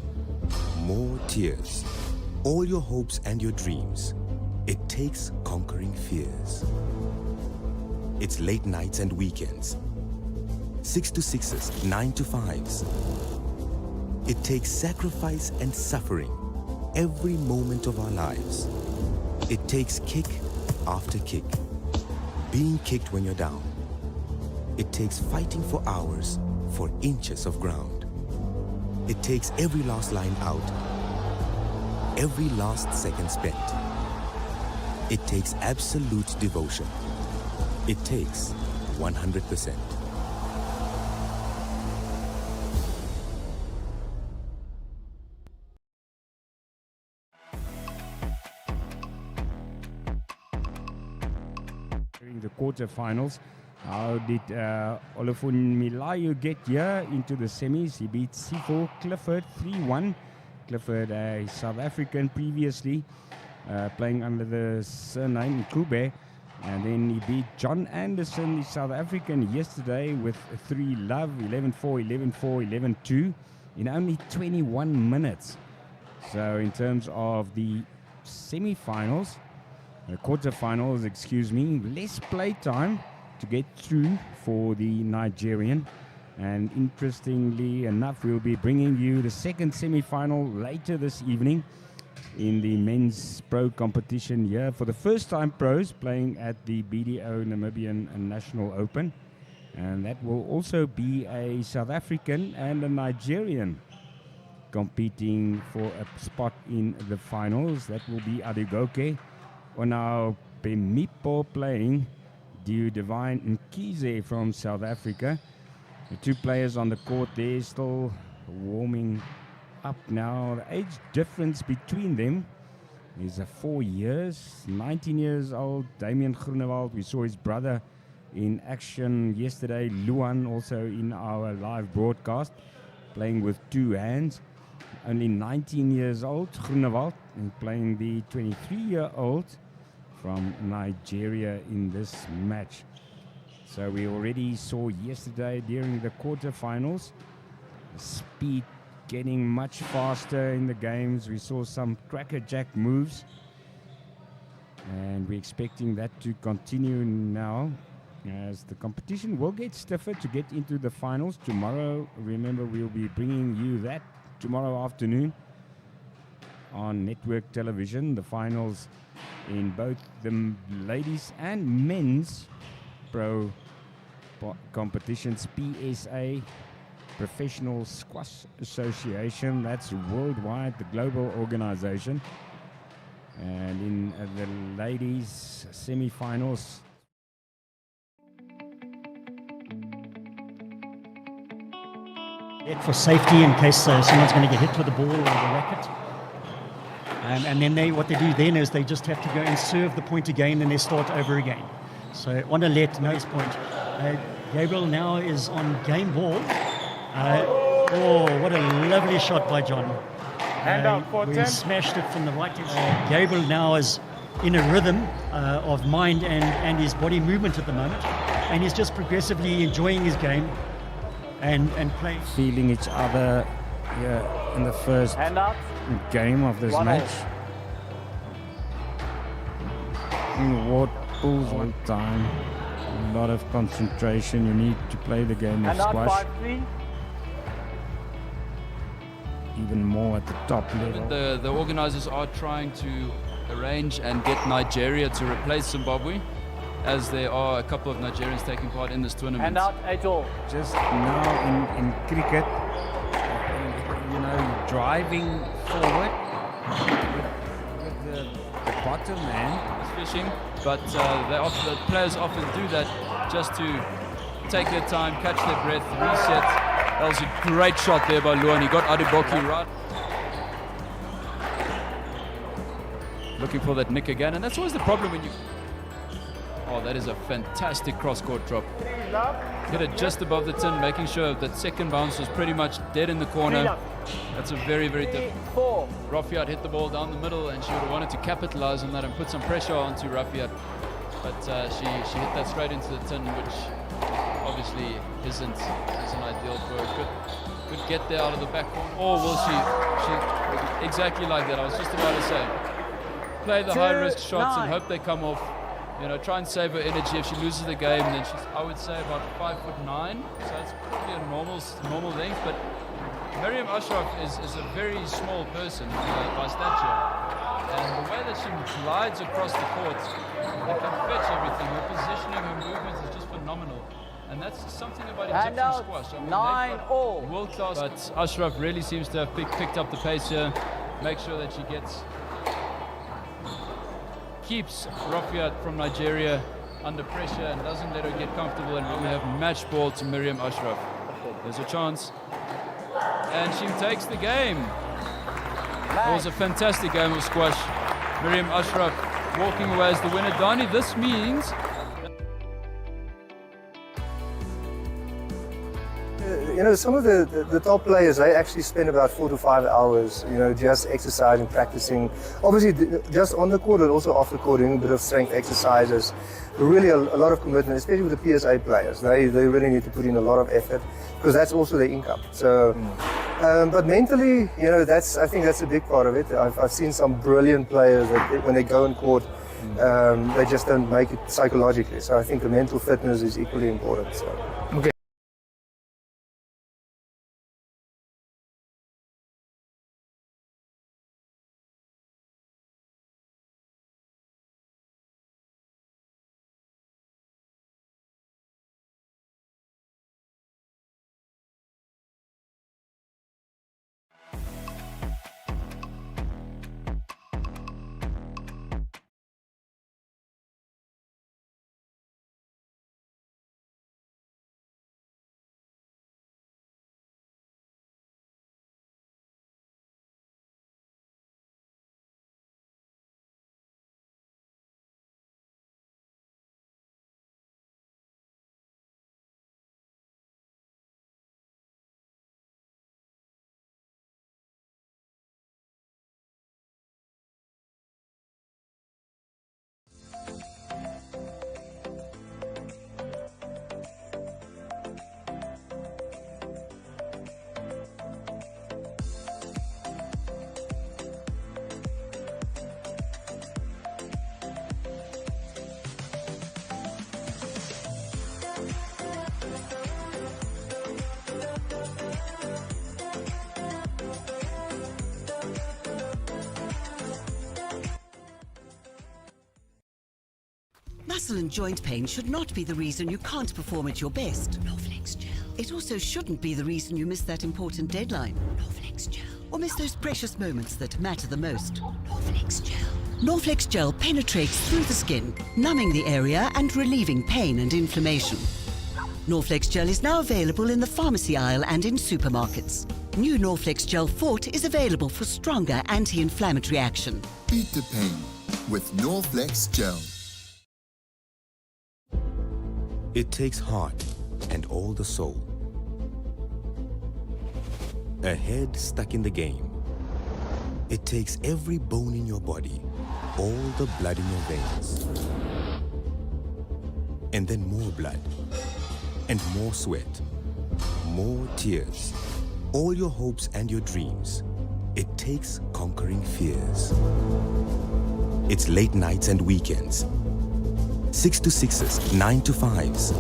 S1: more tears, all your hopes and your dreams. It takes conquering fears. It's late nights and weekends. 6 to 6s, 9 to 5s. It takes sacrifice and suffering every moment of our lives. It takes kick after kick. Being kicked when you're down. It takes fighting for hours for inches of ground. It takes every last line out, every last second spent. It takes absolute devotion. It takes 100%.
S7: During the quarterfinals, how did Olafun Milayu get here into the semis? He beat Sifo Clifford 3-1. Clifford, a South African previously, playing under the surname Kube. And then he beat John Anderson, the South African, yesterday with 3-love, 11-4, 11-4, 11-2 in only 21 minutes. So in terms of the semi-finals, quarterfinals, excuse me, less play time to get through for the Nigerian. And interestingly enough, we'll be bringing you the second semi-final later this evening in the men's pro competition here. For the first time, pros playing at the BDO Namibian National Open. And that will also be a South African and a Nigerian competing for a spot in the finals. That will be Adigoke Onao Bemipo playing Diu Divine Nkize from South Africa. The two players on the court there still warming up now. The age difference between them is 4 years. 19 years old, Damian Groenewald. We saw his brother in action yesterday. Luan also in our live broadcast, playing with two hands. Only 19 years old, Groenewald, and playing the 23-year-old from Nigeria in this match. So we already saw yesterday during the quarterfinals, speed getting much faster in the games. We saw some crackerjack moves, and we're expecting that to continue now as the competition will get stiffer to get into the finals. Tomorrow, remember, we'll be bringing you that tomorrow afternoon on network television, the finals in both the ladies and men's pro competitions. PSA Professional Squash Association, that's worldwide, the global organization. And in the ladies semi-finals,
S8: for safety in case someone's going to get hit with the ball or the racket. And then what they do then is they just have to go and serve the point again, and they start over again. So on a let, no point. Gabriel now is on game ball. Oh, what a lovely shot by John. We smashed it from the right. Gabriel now is in a rhythm of mind and his body movement at the moment. And he's just progressively enjoying his game and playing.
S7: Feeling each other here in the first game of this match. What pulls one time. A lot of concentration. You need to play the game of squash. Even more at the top level.
S11: The organizers are trying to arrange and get Nigeria to replace Zimbabwe, as there are a couple of Nigerians taking part in this tournament.
S7: Just now in cricket, you know, driving forward with the bottom man.
S11: Fishing, but the players often do that just to take their time, catch their breath, reset. That was a great shot there by Luan. He got Adiboki right. Looking for that nick again, and that's always the problem when you... Oh, that is a fantastic cross-court drop. Hit it just above the tin, making sure that second bounce was pretty much dead in the corner. That's a very, very difficult. Rafiat hit the ball down the middle, and she would have wanted to capitalize on that and put some pressure onto Rafiat. But she hit that straight into the tin, which obviously isn't ideal for her. Good get there out of the back corner. Oh, well, she exactly like that. I was just about to say, play the high-risk shots and hope they come off. You know, try and save her energy. If she loses the game, then she's, I would say, about 5'9", so it's probably a normal length. But Miriam Ashraf is a very small person by stature. And the way that she glides across the court, they can fetch everything. Her positioning, her movement is just phenomenal. And that's something about Egyptian squash. I mean, 9-all. World class. But Ashraf really seems to have picked up the pace here. Make sure that she keeps Rafiat from Nigeria under pressure and doesn't let her get comfortable. And we have match ball to Miriam Ashraf. There's a chance. And she takes the game. That was a fantastic game of squash. Miriam Ashraf walking away as the winner. Dani, this means...
S12: You know, some of the top players, they actually spend about 4 to 5 hours, you know, just exercising, practicing. Obviously, just on the court, but also off the court, doing a bit of strength exercises. Really a lot of commitment, especially with the PSA players. They really need to put in a lot of effort because that's also their income. So, but mentally, you know, I think that's a big part of it. I've seen some brilliant players that when they go on court, they just don't make it psychologically. So I think the mental fitness is equally important. So. Okay.
S2: Muscle and joint pain should not be the reason you can't perform at your best. Norflex Gel. It also shouldn't be the reason you miss that important deadline. Norflex Gel. Or miss those precious moments that matter the most. Norflex Gel. Norflex Gel penetrates through the skin, numbing the area and relieving pain and inflammation. Norflex Gel is now available in the pharmacy aisle and in supermarkets. New Norflex Gel Fort is available for stronger anti-inflammatory action.
S3: Beat the pain with Norflex Gel.
S1: It takes heart and all the soul. A head stuck in the game. It takes every bone in your body, all the blood in your veins. And then more blood, and more sweat, more tears, all your hopes and your dreams. It takes conquering fears. It's late nights and weekends. 6 to 6s, 9 to 5s.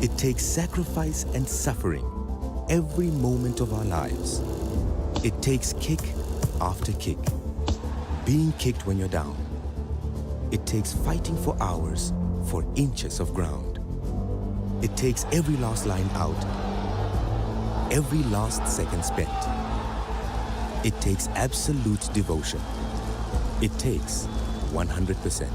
S1: It takes sacrifice and suffering every moment of our lives. It takes kick after kick, being kicked when you're down. It takes fighting for hours for inches of ground. It takes every last line out, every last second spent. It takes absolute devotion. It takes 100%.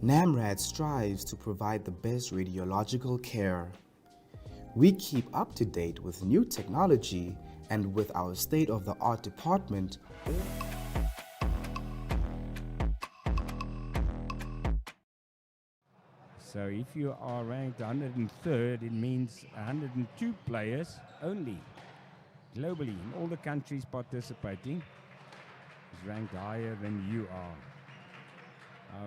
S6: NAMRAD strives to provide the best radiological care. We keep up to date with new technology and with our state-of-the-art department.
S7: So if you are ranked 103rd, it means 102 players only globally in all the countries participating is ranked higher than you are.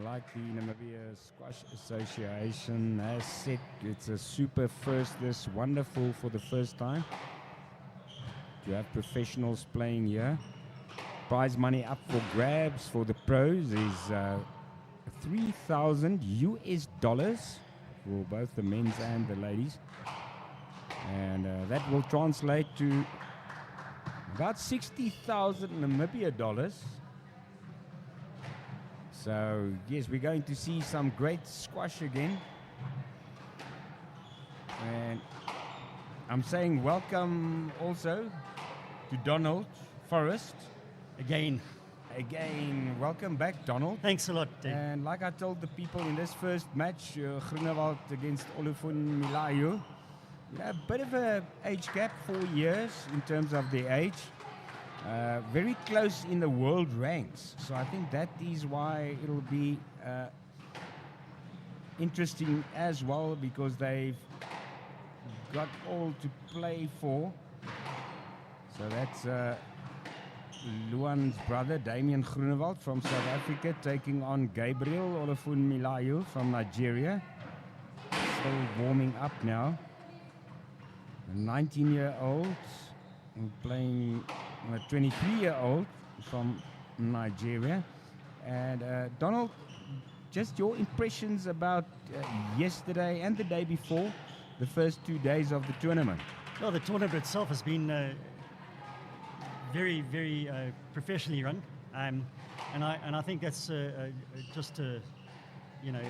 S7: Like the Namibia Squash Association has said, it's a super first. This wonderful for the first time to have professionals playing here. Prize money up for grabs for the pros is $3,000 for both the men's and the ladies, and that will translate to about 60,000 Namibia dollars. So yes, we're going to see some great squash again, and I'm saying welcome also to Donald Forrest.
S8: Again,
S7: welcome back, Donald.
S8: Thanks a lot, Dave.
S7: And like I told the people in this first match, Groenewald against Olufun Milayo, a bit of an age gap, 4 years in terms of their age. Very close in the world ranks. So I think that is why it'll be interesting as well, because they've got all to play for. So that's Luan's brother, Damian Groenewald from South Africa, taking on Gabriel Olufun Milayo from Nigeria. Still warming up now. A 19-year-old playing a 23-year-old from Nigeria. And Donald, just your impressions about yesterday and the day before, the first 2 days of the tournament.
S8: Well, the tournament itself has been very, very professionally run, and I think that's just you know,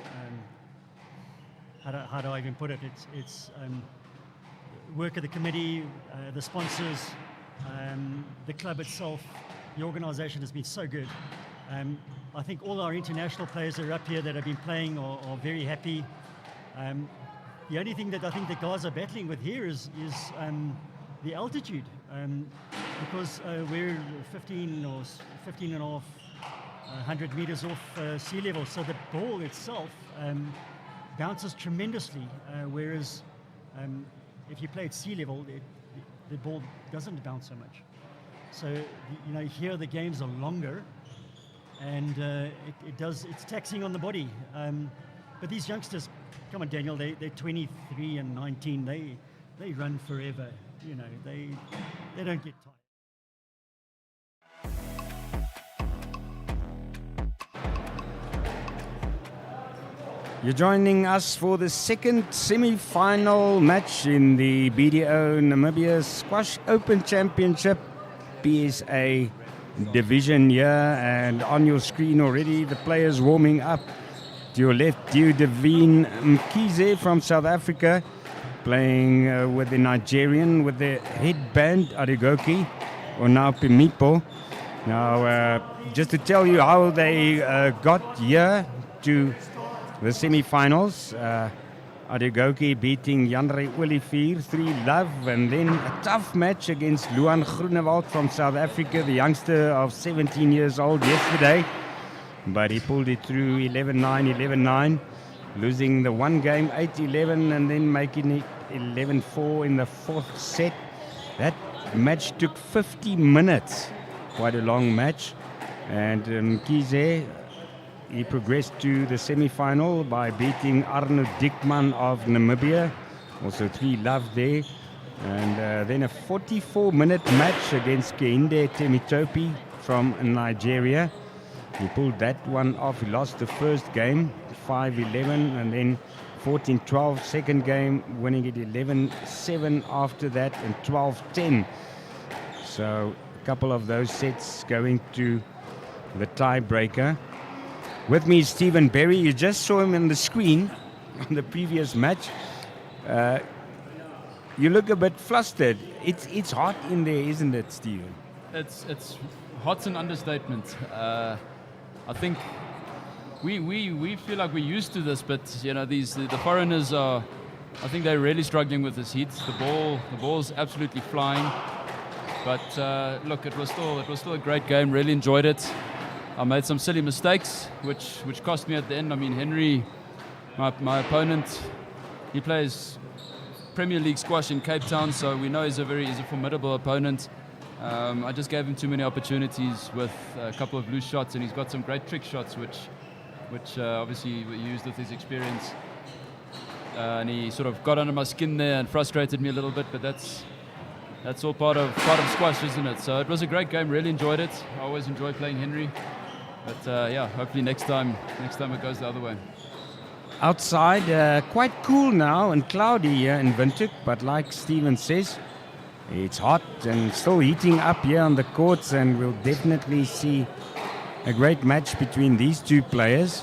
S8: how do I even put it? It's work of the committee, the sponsors, the club itself. The organisation has been so good. I think all our international players that are up here that have been playing are very happy. The only thing that I think the guys are battling with here is the altitude, because we're 15 or 15 and a half 100 meters off sea level, so the ball itself bounces tremendously, whereas if you play at sea level, the ball doesn't bounce so much. So you know, here the games are longer, and it's taxing on the body. But these youngsters, come on, Daniel, they're 23 and 19. They run forever. You know, they don't get tired.
S7: You're joining us for the second semi-final match in the BDO Namibia Squash Open Championship PSA division here, and on your screen already the players warming up. To your left, Devine Mkize from South Africa, playing with the Nigerian with the headband Arigoki, or now Pimipo. Now, just to tell you how they got here to the semi-finals, Arigoki beating Janre Olivier 3-love, and then a tough match against Luan Groenewald from South Africa, the youngster of 17 years old yesterday. But he pulled it through 11-9, 11-9, losing the one game 8-11 and then making it 11-4 in the fourth set. That match took 50 minutes, quite a long match. And Mkize, he progressed to the semi-final by beating Arno Dickman of Namibia, also 3-love there. And then a 44-minute match against Kehinde Temitope from Nigeria. He pulled that one off. He lost the first game, 5-11, and then 14-12 second game, winning it 11-7 after that, and 12-10. So a couple of those sets going to the tiebreaker. With me is Stephen Berry. You just saw him on the screen on the previous match. You look a bit flustered. It's hot in there, isn't it, Stephen?
S11: It's hot's an understatement. I think we feel like we're used to this, but you know, the foreigners are. I think they're really struggling with this heat. The ball's absolutely flying. But look, it was still a great game. Really enjoyed it. I made some silly mistakes, which cost me at the end. I mean, Henry, my opponent, he plays Premier League squash in Cape Town, so we know he's a formidable opponent. I just gave him too many opportunities with a couple of loose shots, and he's got some great trick shots, which which obviously he used with his experience. And he sort of got under my skin there and frustrated me a little bit, but that's all part of squash, isn't it? So it was a great game, really enjoyed it. I always enjoy playing Henry. But yeah, hopefully next time it goes the other way.
S7: Outside, quite cool now and cloudy here in Windhoek, but like Steven says, it's hot and still heating up here on the courts, and we'll definitely see a great match between these two players.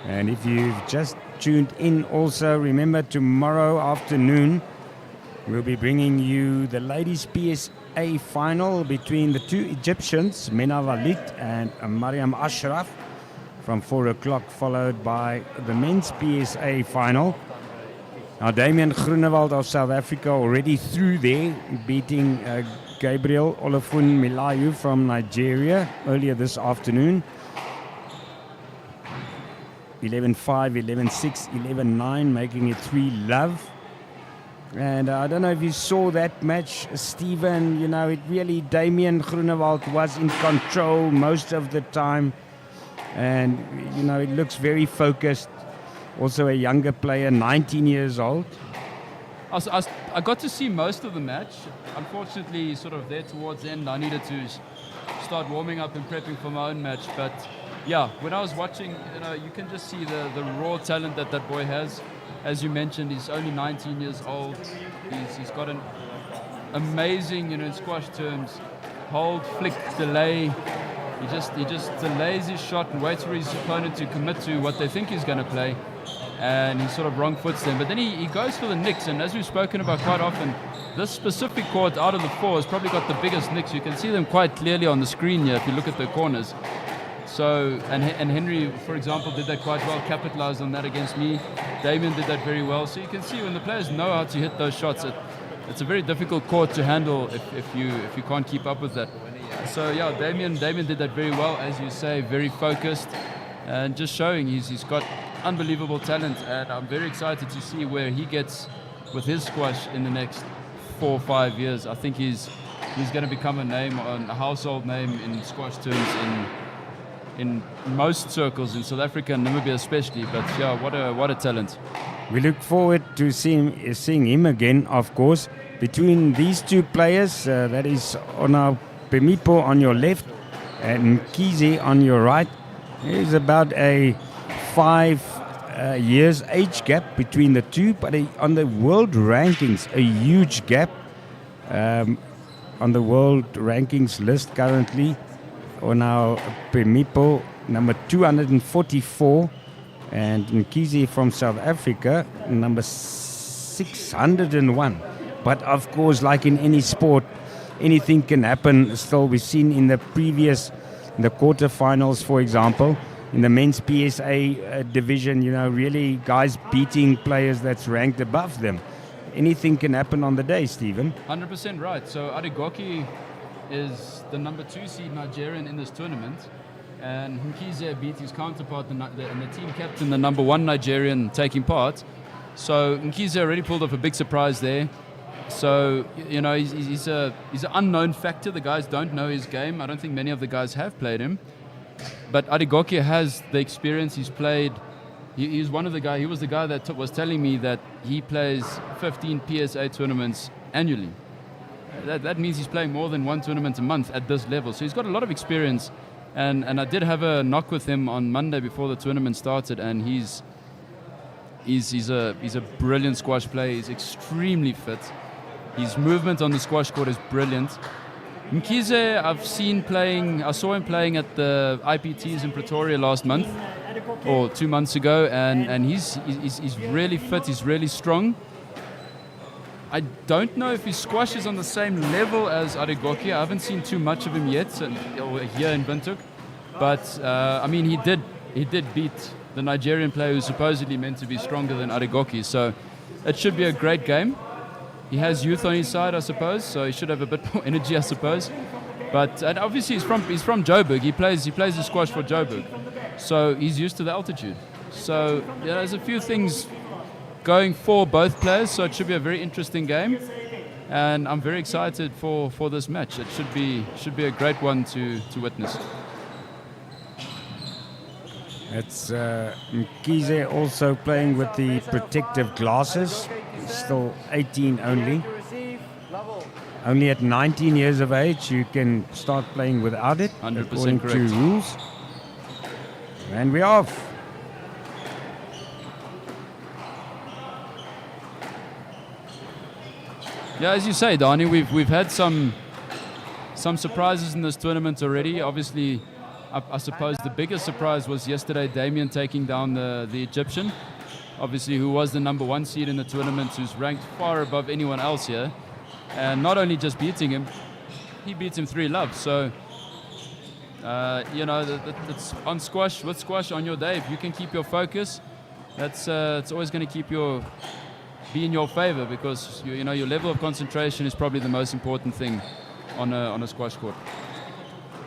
S7: And if you've just tuned in also, remember tomorrow afternoon we'll be bringing you the ladies PSA final between the two Egyptians, Mena Walid and Mariam Ashraf, from 4 o'clock, followed by the men's PSA final. Now Damian Groenewald of South Africa already through there, beating Gabriel Olafun Milayu from Nigeria earlier this afternoon. 11-5, 11-6, 11-9, making it 3-love. And I don't know if you saw that match, Stephen. You know, it really, Damian Groenewald was in control most of the time. And, you know, it looks very focused. Also a younger player, 19 years old.
S11: I got to see most of the match. Unfortunately, sort of there towards the end, I needed to start warming up and prepping for my own match. But yeah, when I was watching, you know, you can just see the raw talent that boy has. As you mentioned, he's only 19 years old. He's got an amazing, you know, in squash terms, hold, flick, delay. He just delays his shot and waits for his opponent to commit to what they think he's going to play, and he sort of wrong foots them. But then he goes for the nicks, and as we've spoken about quite often, this specific court out of the four has probably got the biggest nicks. You can see them quite clearly on the screen here if you look at the corners. So, and Henry, for example, did that quite well, capitalized on that against me. Damian did that very well. So you can see when the players know how to hit those shots, it's a very difficult court to handle if you can't keep up with that. So yeah, Damian did that very well, as you say, very focused, and just showing he's got unbelievable talent, and I'm very excited to see where he gets with his squash in the next 4 or 5 years. I think he's going to become a household name in squash terms in most circles in South Africa and Namibia especially. But yeah, what a talent.
S7: We look forward to seeing him again, of course. Between these two players, that is Ona Pemipo on your left and Kize on your right, there is about a 5 years age gap between the two, but on the world rankings, a huge gap. On the world rankings list currently, Ona Pemipo, number 244, and Nkizi from South Africa, number 601. But of course, like in any sport, anything can happen. Still, we've seen in the quarterfinals, for example, in the men's PSA division, you know, really guys beating players that's ranked above them. Anything can happen on the day, Stephen.
S11: 100% right. So Adegoki is the number 2 seed Nigerian in this tournament, and Nkize beat his counterpart and the team captain, the number 1 Nigerian, taking part. So Nkize already pulled off a big surprise there. So, you know, he's an unknown factor. The guys don't know his game. I don't think many of the guys have played him. But Adegoki has the experience. He's played. He's one of the guys. He was the guy that was telling me that he plays 15 PSA tournaments annually. That means he's playing more than 1 tournament a month at this level. So he's got a lot of experience. And I did have a knock with him on Monday before the tournament started, and he's a brilliant squash player. He's extremely fit. His movement on the squash court is brilliant. Nkize, I saw him playing at the IPTs in Pretoria last month, or 2 months ago, and he's really fit, he's really strong. I don't know if his squash is on the same level as Adegoki. I haven't seen too much of him yet, here in Windhoek. But, I mean, he did beat the Nigerian player who's supposedly meant to be stronger than Adegoki, so it should be a great game. He has youth on his side, I suppose, so he should have a bit more energy, I suppose. But and obviously he's from Joburg. He plays the squash for Joburg, so he's used to the altitude. So yeah, there's a few things going for both players, so it should be a very interesting game, and I'm very excited for this match. It should be a great one to witness.
S7: It's Mkize also playing with the protective glasses. He's still 18 only. Only at 19 years of age you can start playing without it,
S11: 100%
S7: according to
S11: correct.
S7: rules. And we're off.
S11: Yeah, as you say, Donnie, we've had some surprises in this tournament already. Obviously, I suppose the biggest surprise was yesterday Damien taking down the Egyptian, obviously, who was the #1 seed in the tournament, who's ranked far above anyone else here. And not only just beating him, he beats him 3-love. So, it's on squash, with squash on your day. If you can keep your focus, it's always going to be in your favor, because your level of concentration is probably the most important thing on a squash court.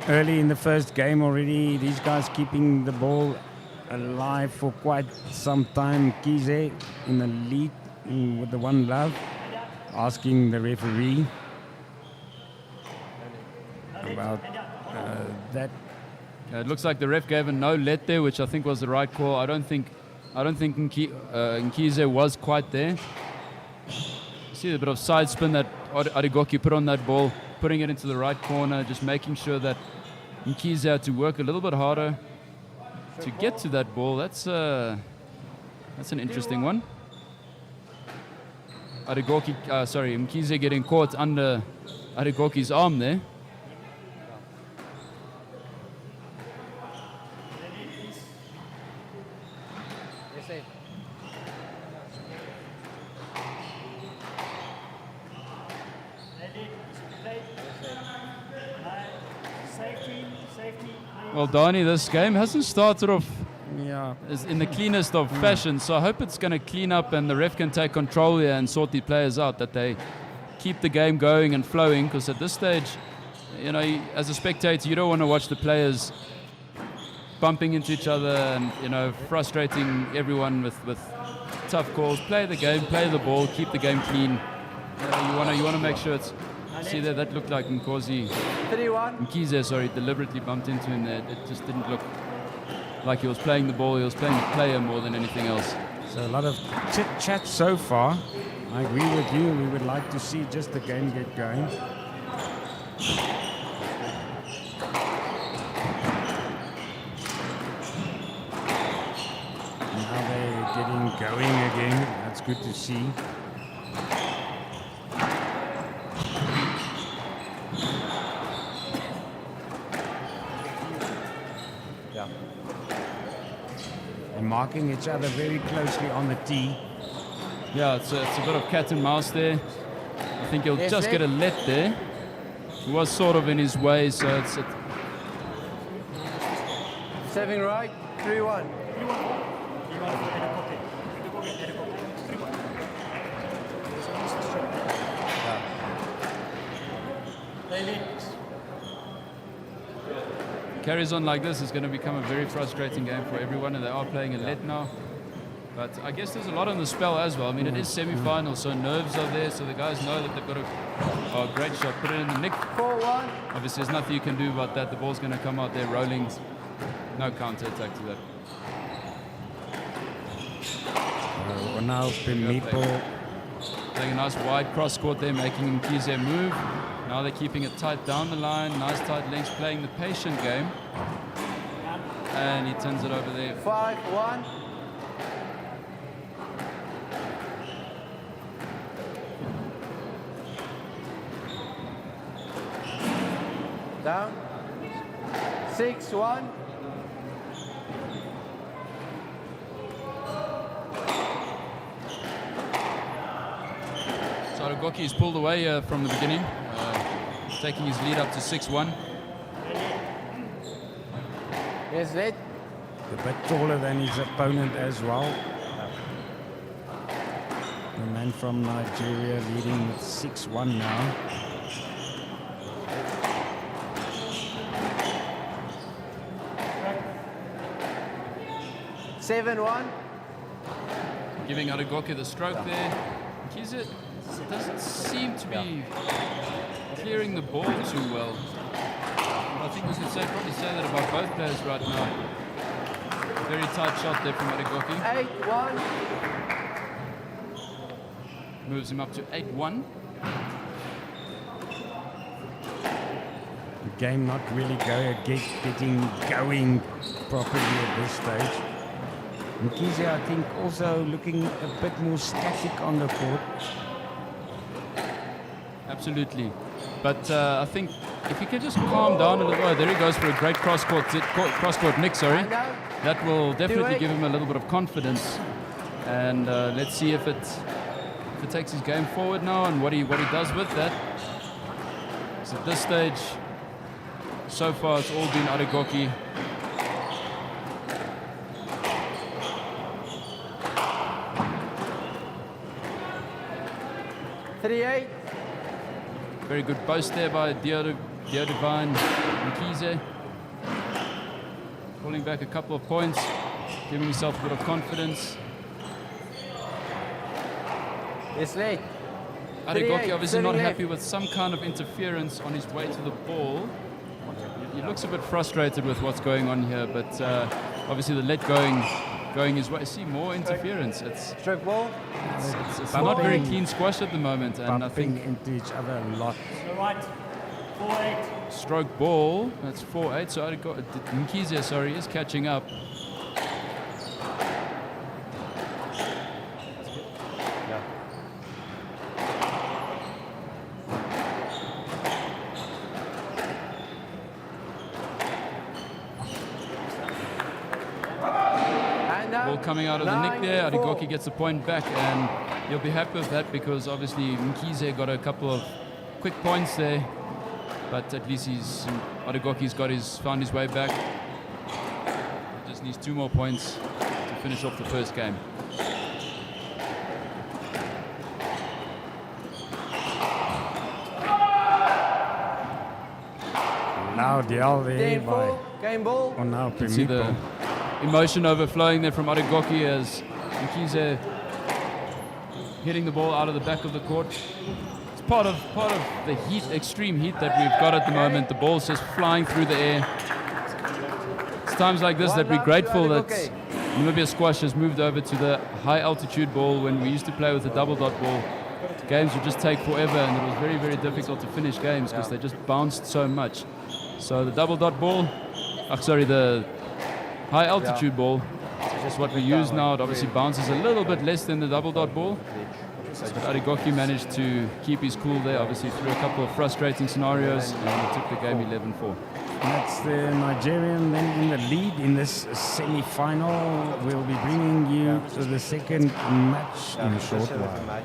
S7: Early in the first game already, these guys keeping the ball alive for quite some time. Mkize in the lead with the 1-love, asking the referee about that.
S11: It looks like the ref gave a no let there, which I think was the right call. I don't think Mkize was quite there. See the bit of side spin that Arigoki put on that ball, putting it into the right corner, just making sure that Mkize had to work a little bit harder to get to that ball. That's an interesting one. Mkize getting caught under Arigoki's arm there. Well, Donnie, this game hasn't started off in the cleanest of fashion, so I hope it's going to clean up and the ref can take control here and sort the players out, that they keep the game going and flowing, because at this stage, as a spectator, you don't want to watch the players bumping into each other and, frustrating everyone with tough calls. Play the game, play the ball, keep the game clean. You want to make sure it's... See there, that looked like Mkize deliberately bumped into him there. It just didn't look like he was playing the ball. He was playing the player more than anything else.
S7: So a lot of chit-chat so far. I agree with you. We would like to see just the game get going. Now they're getting going again. That's good to see. Marking each other very closely on the tee.
S11: Yeah, it's a bit of cat and mouse there. I think he'll just get a let there. He was sort of in his way, so it's...
S9: 7 right, 3-1.
S11: Carries on like this, it's going to become a very frustrating game for everyone, and they are playing a let now. But I guess there's a lot on the spell as well. I mean, it is semi-final, so nerves are there, so the guys know that they've got a great shot. Put it in the nick.
S9: 4-1.
S11: Obviously, there's nothing you can do about that. The ball's going to come out there rolling. No counter-attack to that.
S7: Now Meatball
S11: playing a nice wide cross-court there, making Mkize move. Now they're keeping it tight down the line. Nice tight lengths, playing the patient game. And he turns it over there.
S9: 5-1. Down. 6-1.
S11: So Arigoki is pulled away from the beginning. Taking his lead up to 6-1.
S9: Yes, led.
S7: A bit taller than his opponent as well. The man from Nigeria leading with 6-1 now.
S11: Giving Arigoki the stroke there. Mkize doesn't seem to be clearing the ball too well. I think we can probably say that about both players right now. Very tight shot there from Adegoki.
S9: 8-1.
S11: Moves him up to 8-1.
S7: The game not really getting going properly at this stage. Mkhize, I think, also looking a bit more static on the court.
S11: Absolutely. But I think if he can just calm down a little. Oh, there he goes for a great cross-court nick, sorry. That will definitely give him a little bit of confidence. And let's see if it takes his game forward now and what he does with that. So at this stage, so far it's all been Adegoki. Very good boast there by Divine Mkhize. Pulling back a couple of points, giving himself a bit of confidence.
S9: It's late.
S11: Adegoki obviously not happy with some kind of interference on his way to the ball. He looks a bit frustrated with what's going on here, but obviously the let going his way. See more interference. It's
S9: stroke ball.
S11: It's not very clean squash at the moment, and I think
S7: into each other a lot.
S8: Right. 4-8.
S11: Stroke ball. That's 4-8. So Mkhize, sorry, is catching up. Ball coming out of the nick there. Adegoki gets the point back, and he'll be happy with that because obviously Mkhize got a couple of quick points there, but at least Adegoki's found his way back. Just needs 2 more points to finish off the first game.
S7: Loud yell there by
S9: game ball.
S7: Onao
S11: You can see the emotion overflowing there from Adegoki as Mkhize hitting the ball out of the back of the court. It's part of the extreme heat that we've got at the moment. The ball's just flying through the air. It's times like this that we're grateful that Namibia Squash has moved over to the high altitude ball. When we used to play with the double dot ball, games would just take forever, and it was very, very difficult to finish games because they just bounced so much. So the double dot ball, the high altitude ball is what we use now. It obviously bounces a little bit less than the double dot ball. But Adegoki managed to keep his cool there, obviously through a couple of frustrating scenarios, and he took the game 11-4.
S7: That's the Nigerian then in the lead in this semi-final. We'll be bringing you to the second match in a short while.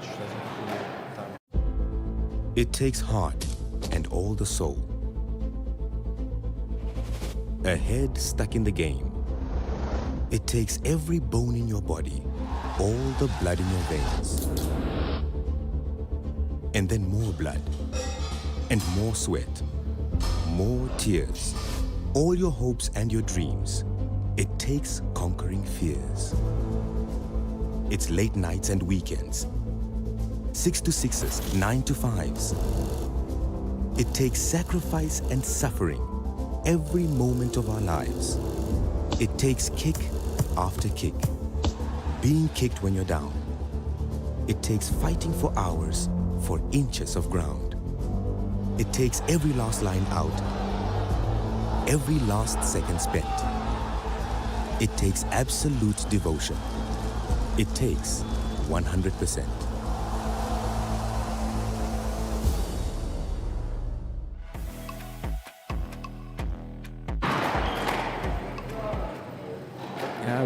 S1: It takes heart and all the soul. A head stuck in the game. It takes every bone in your body, all the blood in your veins. And then more blood, and more sweat, more tears, all your hopes and your dreams. It takes conquering fears. It's late nights and weekends, 6 to 6s, 9 to 5s. It takes sacrifice and suffering every moment of our lives. It takes kick after kick, being kicked when you're down. It takes fighting for hours for inches of ground. It takes every last line out, every last second spent. It takes absolute devotion. It takes 100%.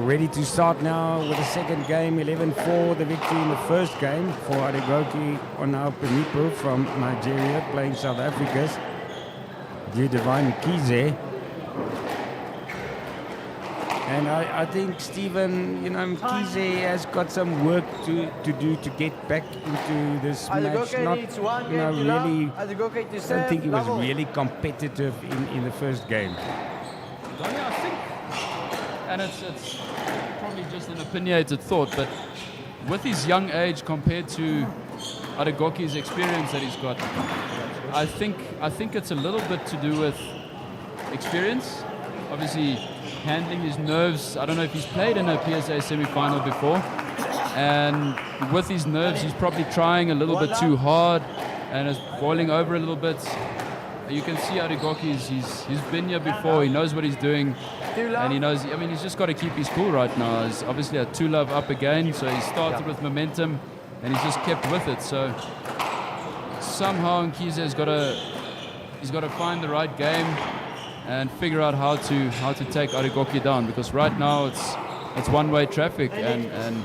S7: Ready to start now with the second game, 11-4, the victory in the first game for Adegoki Onao from Nigeria, playing South Africa's Divine Mkhize. And I think, Stephen, Mkhize has got some work to do to get back into this match. Not, really, I don't think he was really competitive in the first game.
S11: I think, and it's probably just an opinionated thought, but with his young age compared to Adegoki's experience that he's got, I think it's a little bit to do with experience. Obviously, handling his nerves. I don't know if he's played in a PSA semi-final before, and with his nerves, he's probably trying a little bit too hard and is boiling over a little bit. You can see Arigoki, he's been here before, he knows what he's doing, and he knows, I mean, he's just got to keep his cool right now. He's obviously at 2-love up again, so he started with momentum, and he's just kept with it. So somehow Nkize's got to find the right game and figure out how to take Arigoki down, because right now it's one-way traffic, and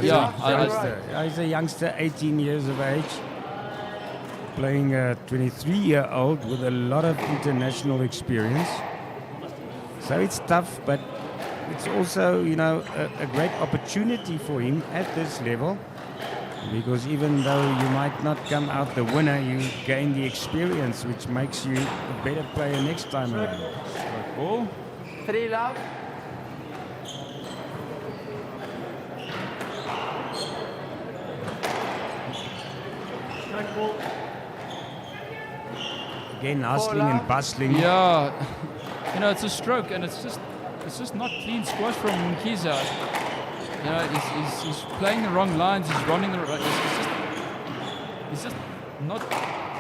S7: yeah, he's a youngster, 18 years of age, playing a 23-year-old with a lot of international experience. So it's tough, but it's also, you know, a great opportunity for him at this level, because even though you might not come out the winner, you gain the experience, which makes you a better player next time around. Strike ball.
S9: 3-love.
S7: Again, hustling and bustling.
S11: Yeah, you know, it's a stroke, and it's just not clean squash from Nkize. You know, he's playing the wrong lines. He's running the. He's just not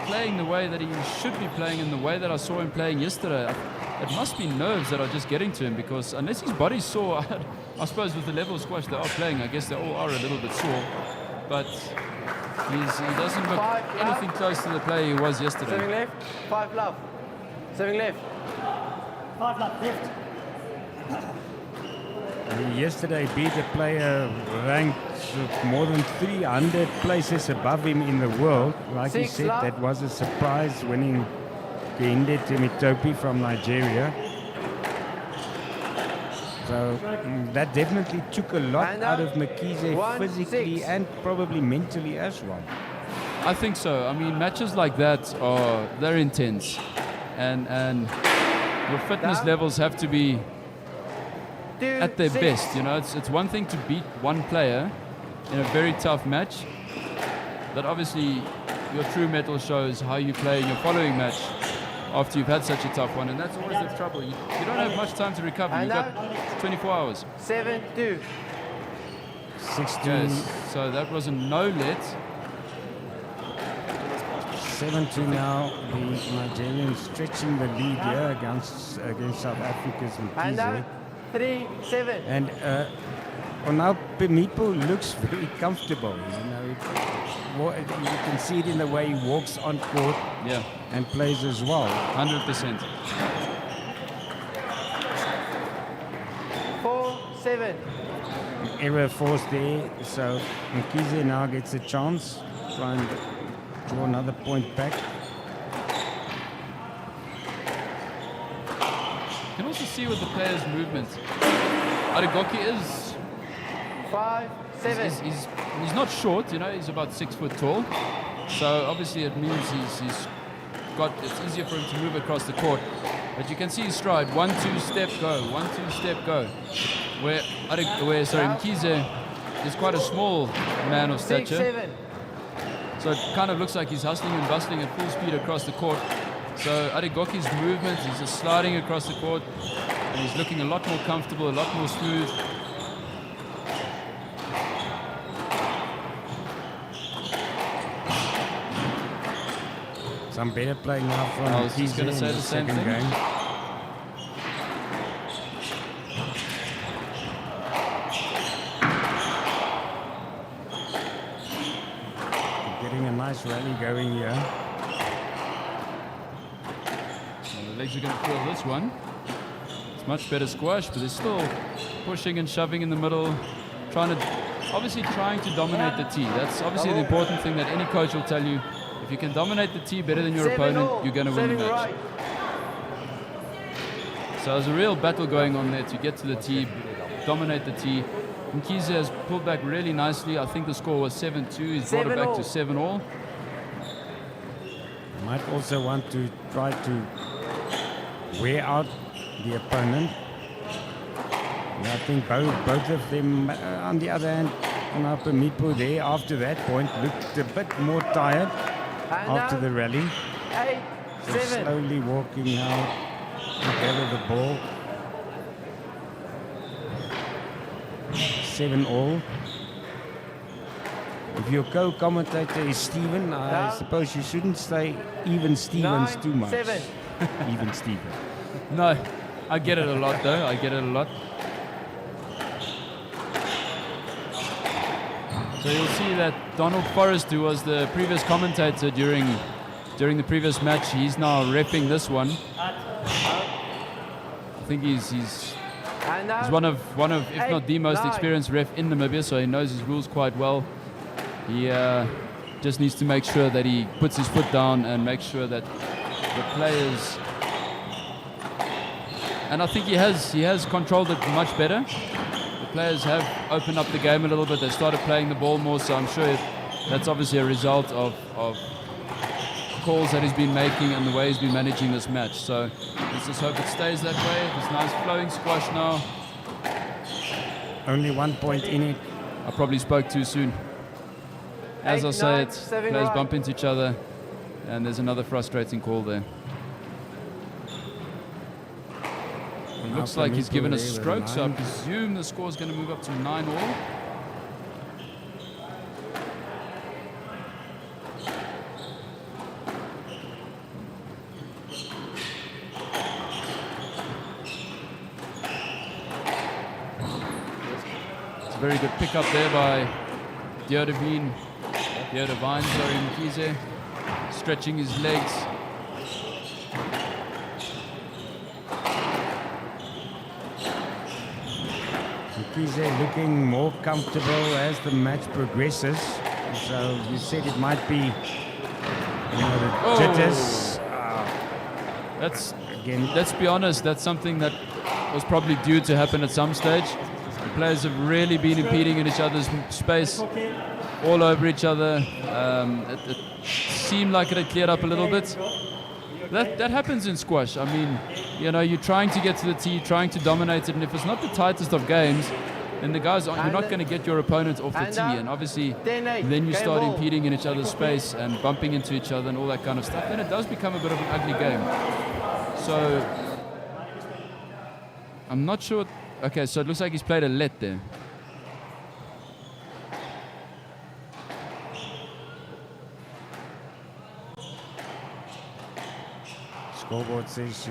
S11: playing the way that he should be playing, in the way that I saw him playing yesterday. It must be nerves that are just getting to him, because unless his body's sore, I suppose with the level of squash they are playing, I guess they all are a little bit sore, but he doesn't look anything close to the player he was yesterday.
S9: 7 left, 5 love. 7 left.
S8: 5 left.
S7: He yesterday beat a player ranked more than 300 places above him in the world. Like he said, that was a surprise, winning Kehinde Temitope from Nigeria. So that definitely took a lot out of Nkize physically and probably mentally as well.
S11: I think so. I mean, matches like that they're intense, and your fitness levels have to be at their best. You know, it's one thing to beat one player in a very tough match, but obviously your true mettle shows how you play in your following match after you've had such a tough one, and that's always the trouble. You don't have much time to recover. You've got 24 hours.
S9: 7-2.
S7: 6-2.
S11: Yes, so that was a no-let.
S7: 7-2 now. The Nigerians stretching the lead here against South Africa's Nkize.
S9: 3-7.
S7: And now Pemipo looks very comfortable. You know, you can see it in the way he walks on court and plays as well.
S11: 100%.
S9: 4-7.
S7: Error forced there, so Nkize now gets a chance. Try and draw another point back.
S11: You can also see with the player's movement, Arigoki is
S9: 5-7.
S11: He's not short, you know, he's about 6 foot tall. So obviously it means it's easier for him to move across the court. But you can see his stride, 1-2 step go, 1-2 step go. Where Nkize is quite a small man of stature.
S9: 6-7.
S11: So it kind of looks like he's hustling and bustling at full speed across the court. So Arigoki's movement, he's just sliding across the court, and he's looking a lot more comfortable, a lot more smooth.
S7: Some better play now from
S11: I was just
S7: Nkize
S11: going to
S7: in
S11: say
S7: the
S11: the same
S7: second
S11: thing.
S7: game. Getting a nice rally going here.
S11: So the legs are going to feel this one. It's much better squash, but they're still pushing and shoving in the middle, trying to dominate the tee. That's obviously the important thing that any coach will tell you. If you can dominate the tee better than your opponent, you're going to win the match. So there's a real battle going on there to get to the tee, dominate the tee. Nkize has pulled back really nicely. I think the score was 7-2. He's brought it back to 7-all.
S7: Might also want to try to wear out the opponent. And I think both of them, on the other hand, now Pemipo there after that point looked a bit more tired after the rally.
S9: 8-7.
S7: So slowly walking now gather the ball. 7-all. If your co-commentator is Steven, I suppose you shouldn't say even Stevens too much.
S9: 9-7.
S7: Even Steven.
S11: No, I get it a lot though. I get it a lot. So you'll see that Donald Forrest, who was the previous commentator during the previous match, he's now repping this one. I think he's one of if not the most experienced ref in Namibia, so he knows his rules quite well. He just needs to make sure that he puts his foot down and makes sure that the players, and I think he has controlled it much better. The players have opened up the game a little bit. They started playing the ball more, so I'm sure that's obviously a result of calls that he's been making and the way he's been managing this match. So let's just hope it stays that way. This nice flowing squash now.
S7: Only 1 point in it.
S11: I probably spoke too soon. As I say it, players bump into each other, and there's another frustrating call there. It looks like he's given a stroke, so I presume the score's going to move up to 9-all. It's a very good pickup there by Deodevine, sorry, Mkhize, stretching his legs.
S7: Mkhize looking more comfortable as the match progresses. So you said it might be, the jitters.
S11: Let's be honest, that's something that was probably due to happen at some stage. The players have really been impeding in each other's space, all over each other. It seemed like it had cleared up a little bit. That happens in squash. I mean, you're trying to get to the tee, trying to dominate it, and if it's not the tightest of games, then the guys you're not going to get your opponent off the tee, and obviously then you start impeding in each other's space and bumping into each other and all that kind of stuff. Then it does become a bit of an ugly game. So I'm not sure. Okay, so it looks like he's played a let there.
S7: Scoreboard says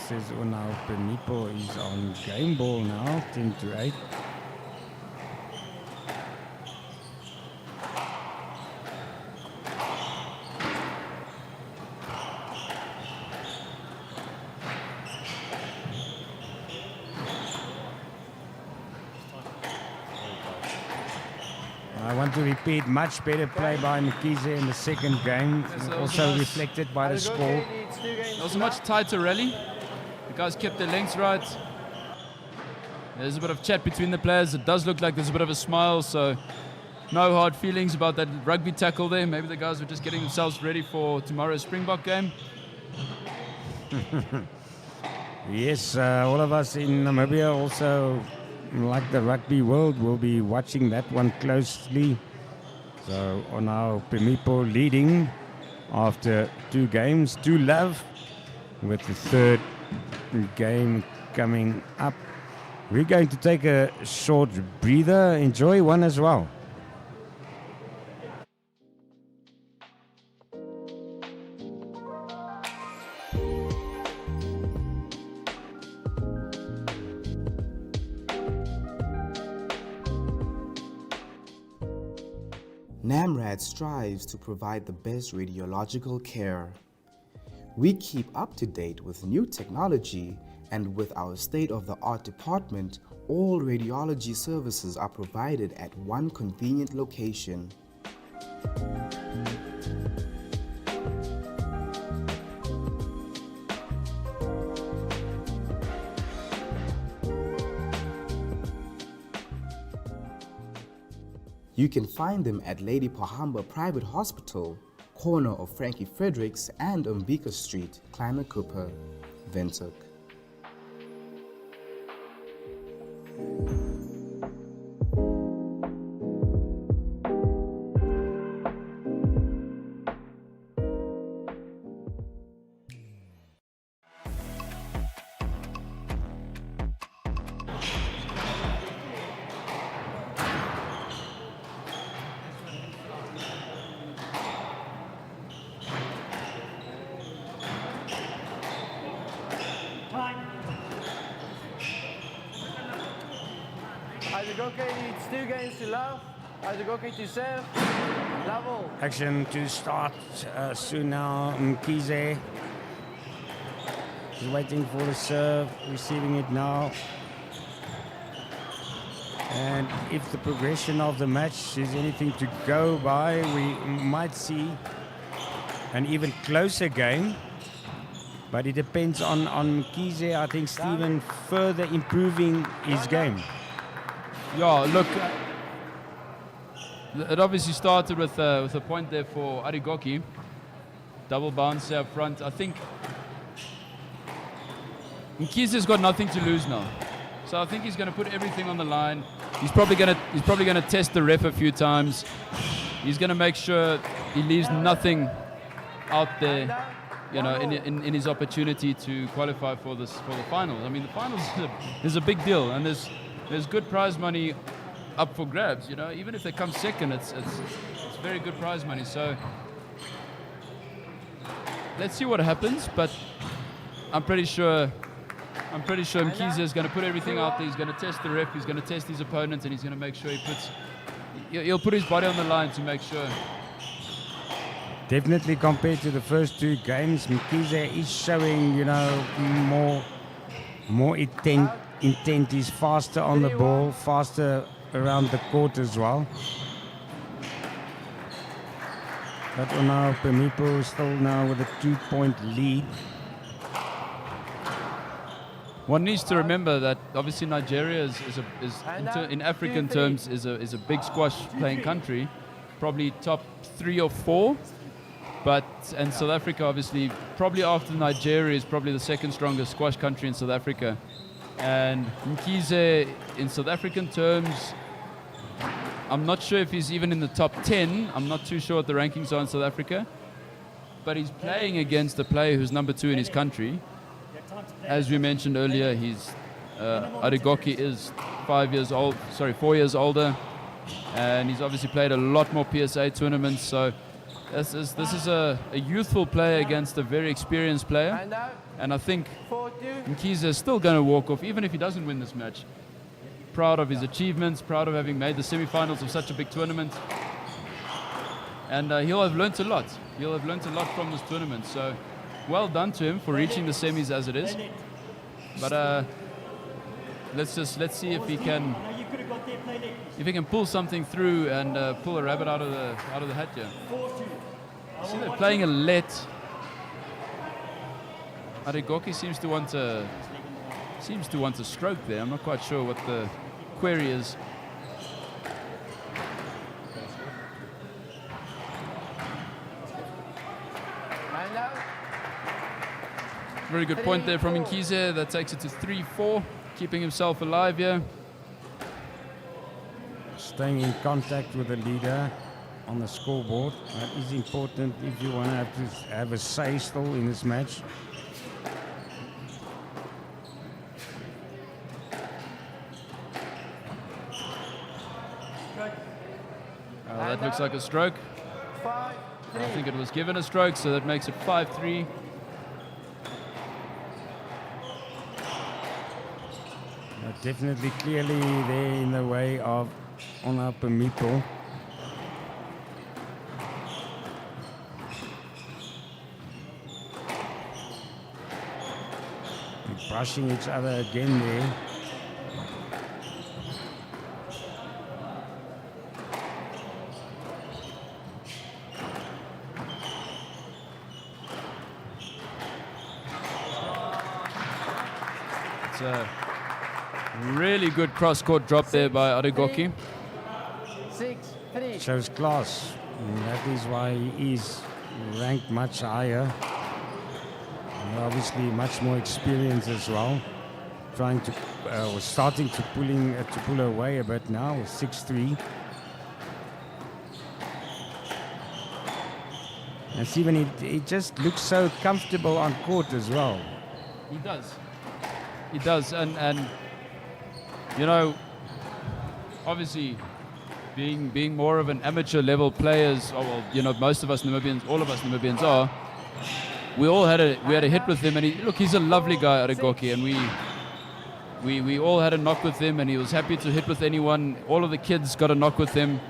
S7: says Onao Penipo is on game ball now, 10-8. I want to repeat, much better play by Mkhize in the second game, also reflected by the score.
S11: It was a much tighter rally. The guys kept their lengths right. There's a bit of chat between the players. It does look like there's a bit of a smile, so no hard feelings about that rugby tackle there. Maybe the guys were just getting themselves ready for tomorrow's Springbok game.
S7: Yes, all of us in Namibia also, like the rugby world, will be watching that one closely. So Onao Pemipo leading after 2 games, 2-love, with the third game coming up. We're going to take a short breather. Enjoy one as well.
S6: NAMRAD strives to provide the best radiological care. We keep up to date with new technology, and with our state-of-the-art department, all radiology services are provided at one convenient location. You can find them at Lady Pohamba Private Hospital, corner of Frankie Fredericks and Umbika Street, Kleiner Cooper, Windhoek.
S9: Adigoke needs 2 games to love. Adigoke to serve. Level.
S7: Action to start soon now. Mkhize is waiting for the serve, receiving it now. And if the progression of the match is anything to go by, we might see an even closer game. But it depends on Mkhize. I think Stephen further improving his game.
S11: Yeah, look, it obviously started with a point there for Adigoke. Double bounce up front. I think Mkhize's got nothing to lose now, so I think he's going to put everything on the line. He's probably going to test the ref a few times. He's going to make sure he leaves nothing out there, you know, in his opportunity to qualify for the finals. I mean, the finals is a big deal, and there's good prize money up for grabs. You know, even if they come second, it's very good prize money. So let's see what happens. But I'm pretty sure Mkhize is going to put everything out there. He's going to test the ref. He's going to test his opponent, and he's going to make sure he'll put his body on the line to make sure.
S7: Definitely compared to the first 2 games, Mkhize is showing, you know, more intent. He's faster on the ball, faster around the court as well. But now Pemipo still now with a 2-point lead.
S11: One needs to remember that obviously Nigeria in African terms is a big squash playing country, probably top 3 or 4. And South Africa obviously probably after Nigeria is probably the 2nd strongest squash country in South Africa. And Mkhize in South African terms, I'm not sure if he's even in the top 10. I'm not too sure what the rankings are in South Africa, but he's playing against a player who's number 2 in his country. As we mentioned earlier, Adigoke is 4 years older, and he's obviously played a lot more PSA tournaments. So this is a youthful player against a very experienced player, and I think Mkhize is still going to walk off, even if he doesn't win this match. Proud of his achievements, proud of having made the semi-finals of such a big tournament, and he'll have learnt a lot. He'll have learnt a lot from this tournament. So well done to him for reaching the semis as it is. But let's see if he can pull something through and pull a rabbit out of the hat here. See, they're playing a let. Adigoke seems to want a stroke there. I'm not quite sure what the query is. Very good point there from Mkhize. That takes it to 3-4, keeping himself alive here.
S7: Staying in contact with the leader on the scoreboard. That is important if you want to have a say still in this match.
S11: That looks like a stroke. I think it was given a stroke, so that makes it 5-3.
S7: Definitely clearly there in the way of Ona Pemipo. Brushing each other again there.
S11: It's a really good cross-court drop there by Adigoke.
S7: Shows class. And that is why he is ranked much higher. And obviously much more experience as well. Starting to pull away a bit now with 6-3. And Stephen, he just looks so comfortable on court as well.
S11: He does. He does. And you know, obviously being more of an amateur level players, or well, you know, most of us Namibians, all of us Namibians are. We had a hit with him, and he's a lovely guy, Adigoke, and we all had a knock with him, and he was happy to hit with anyone. All of the kids got a knock with him,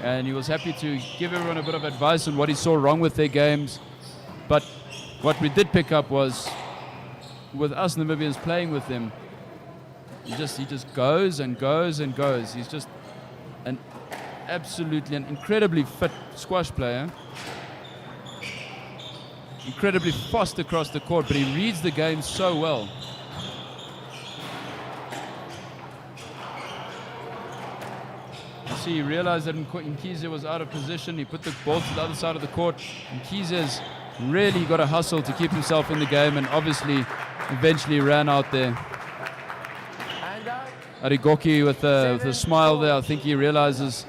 S11: and he was happy to give everyone a bit of advice on what he saw wrong with their games. But what we did pick up was, with us Namibians playing with him, he just goes and goes and goes. He's just an incredibly fit squash player. Incredibly fast across the court, but he reads the game so well. You see, he realized that Nkize was out of position. He put the ball to the other side of the court. Nkize's really got to hustle to keep himself in the game, and obviously eventually ran out there. Arigoki with a smile there. I think he realizes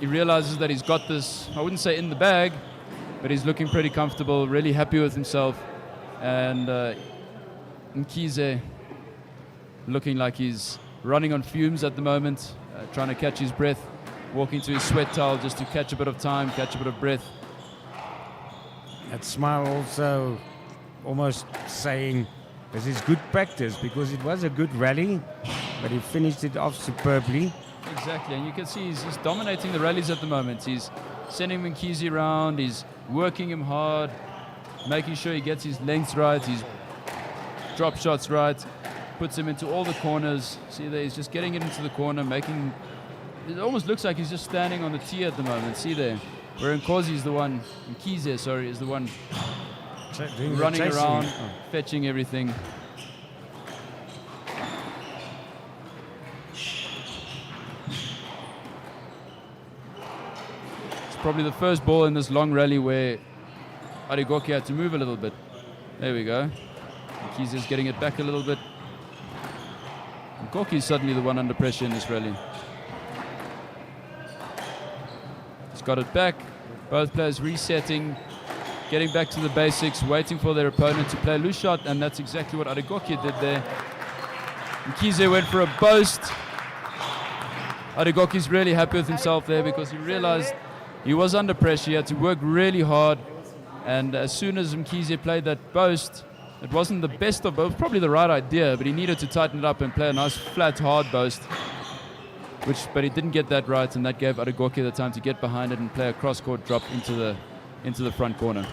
S11: that he's got this, I wouldn't say in the bag, but he's looking pretty comfortable, really happy with himself. And Nkize looking like he's running on fumes at the moment, trying to catch his breath, walking to his sweat towel just to catch a bit of time, catch a bit of breath.
S7: That smile also almost saying this is good practice, because it was a good rally, but he finished it off superbly.
S11: Exactly, and you can see he's just dominating the rallies at the moment. He's sending Nkize around, he's working him hard, making sure he gets his lengths right, his drop shots right, puts him into all the corners. See there, he's just getting it into the corner, making... It almost looks like he's just standing on the tee at the moment, see there. Where Nkize is the one, is the one running around, fetching everything. Probably the first ball in this long rally where Arigoki had to move a little bit. There we go. Nkize is getting it back a little bit. Nkoki is suddenly the one under pressure in this rally. He's got it back. Both players resetting, getting back to the basics, waiting for their opponent to play a loose shot, and that's exactly what Arigoki did there. Nkize went for a boast. Arigoki's really happy with himself there because he realized he was under pressure. He had to work really hard, and as soon as Nkize played that boast, it wasn't the best of both, probably the right idea, but he needed to tighten it up and play a nice flat hard boast, but he didn't get that right, and that gave Arigoki the time to get behind it and play a cross-court drop into the front corner.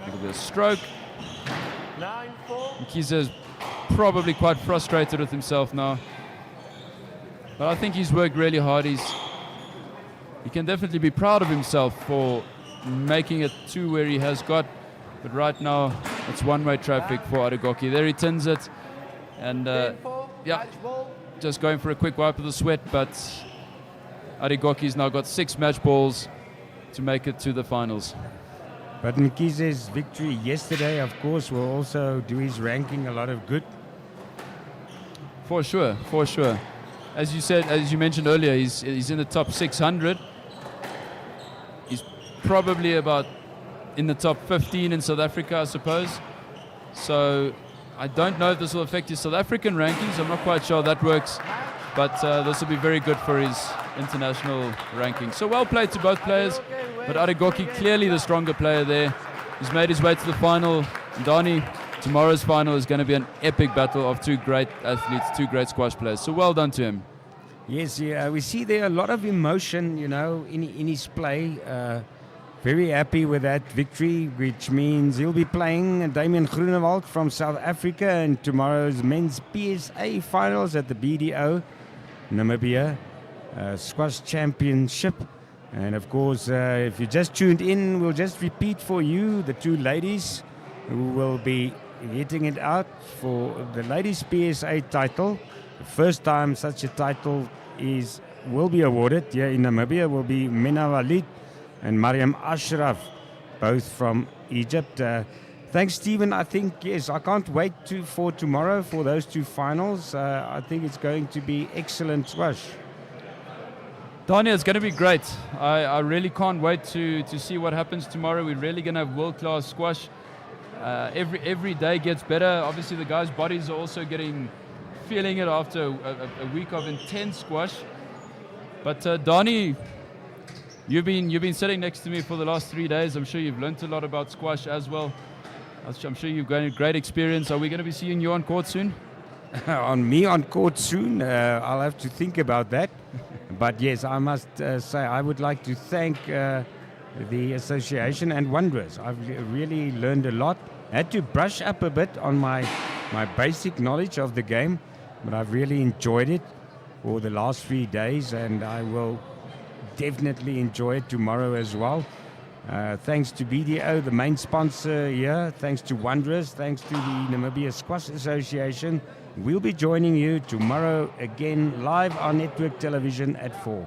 S11: Look at the stroke. Nkize is probably quite frustrated with himself now. But I think he's worked really hard. He can definitely be proud of himself for making it to where he has got. But right now, it's one-way traffic for Arigoki. There he tins it. And just going for a quick wipe of the sweat. But Arigoki's now got 6 match balls to make it to the finals.
S7: But Nkize's victory yesterday, of course, will also do his ranking a lot of good.
S11: For sure, for sure. As you said, as you mentioned earlier, he's in the top 600. He's probably about in the top 15 in South Africa, I suppose. So I don't know if this will affect his South African rankings. I'm not quite sure how that works. But this will be very good for his international ranking. So well played to both players. But Arigoki, clearly the stronger player there. He's made his way to the final. Dani, tomorrow's final is going to be an epic battle of 2 great athletes, 2 great squash players. So well done to him.
S7: Yes, we see there a lot of emotion, in his play. Very happy with that victory, which means he'll be playing Damian Groenewald from South Africa in tomorrow's men's PSA finals at the BDO Namibia Squash Championship. And of course, if you just tuned in, we'll just repeat for you the 2 ladies who will be hitting it out for the ladies' PSA title. The first time such a title will be awarded here in Namibia will be Mena Walid and Mariam Ashraf, both from Egypt. Thanks, Stephen. I think, yes, I can't wait for tomorrow for those 2 finals. I think it's going to be excellent squash.
S11: Dania, it's going to be great. I really can't wait to see what happens tomorrow. We're really going to have world-class squash. Every day gets better. Obviously, the guys' bodies are also feeling it after a week of intense squash. But Dani, you've been sitting next to me for the last 3 days. I'm sure you've learnt a lot about squash as well. I'm sure you've got a great experience. Are we going to be seeing you on court soon?
S7: On me on court soon, I'll have to think about that. But yes, I must say I would like to thank the association and Wanderers. I've really learned a lot. Had to brush up a bit on my basic knowledge of the game, but I've really enjoyed it for the last 3 days, and I will definitely enjoy it tomorrow as well. Thanks to BDO, the main sponsor here. Thanks to Wanderers. Thanks to the Namibia Squash Association. We'll be joining you tomorrow again live on network television at 4.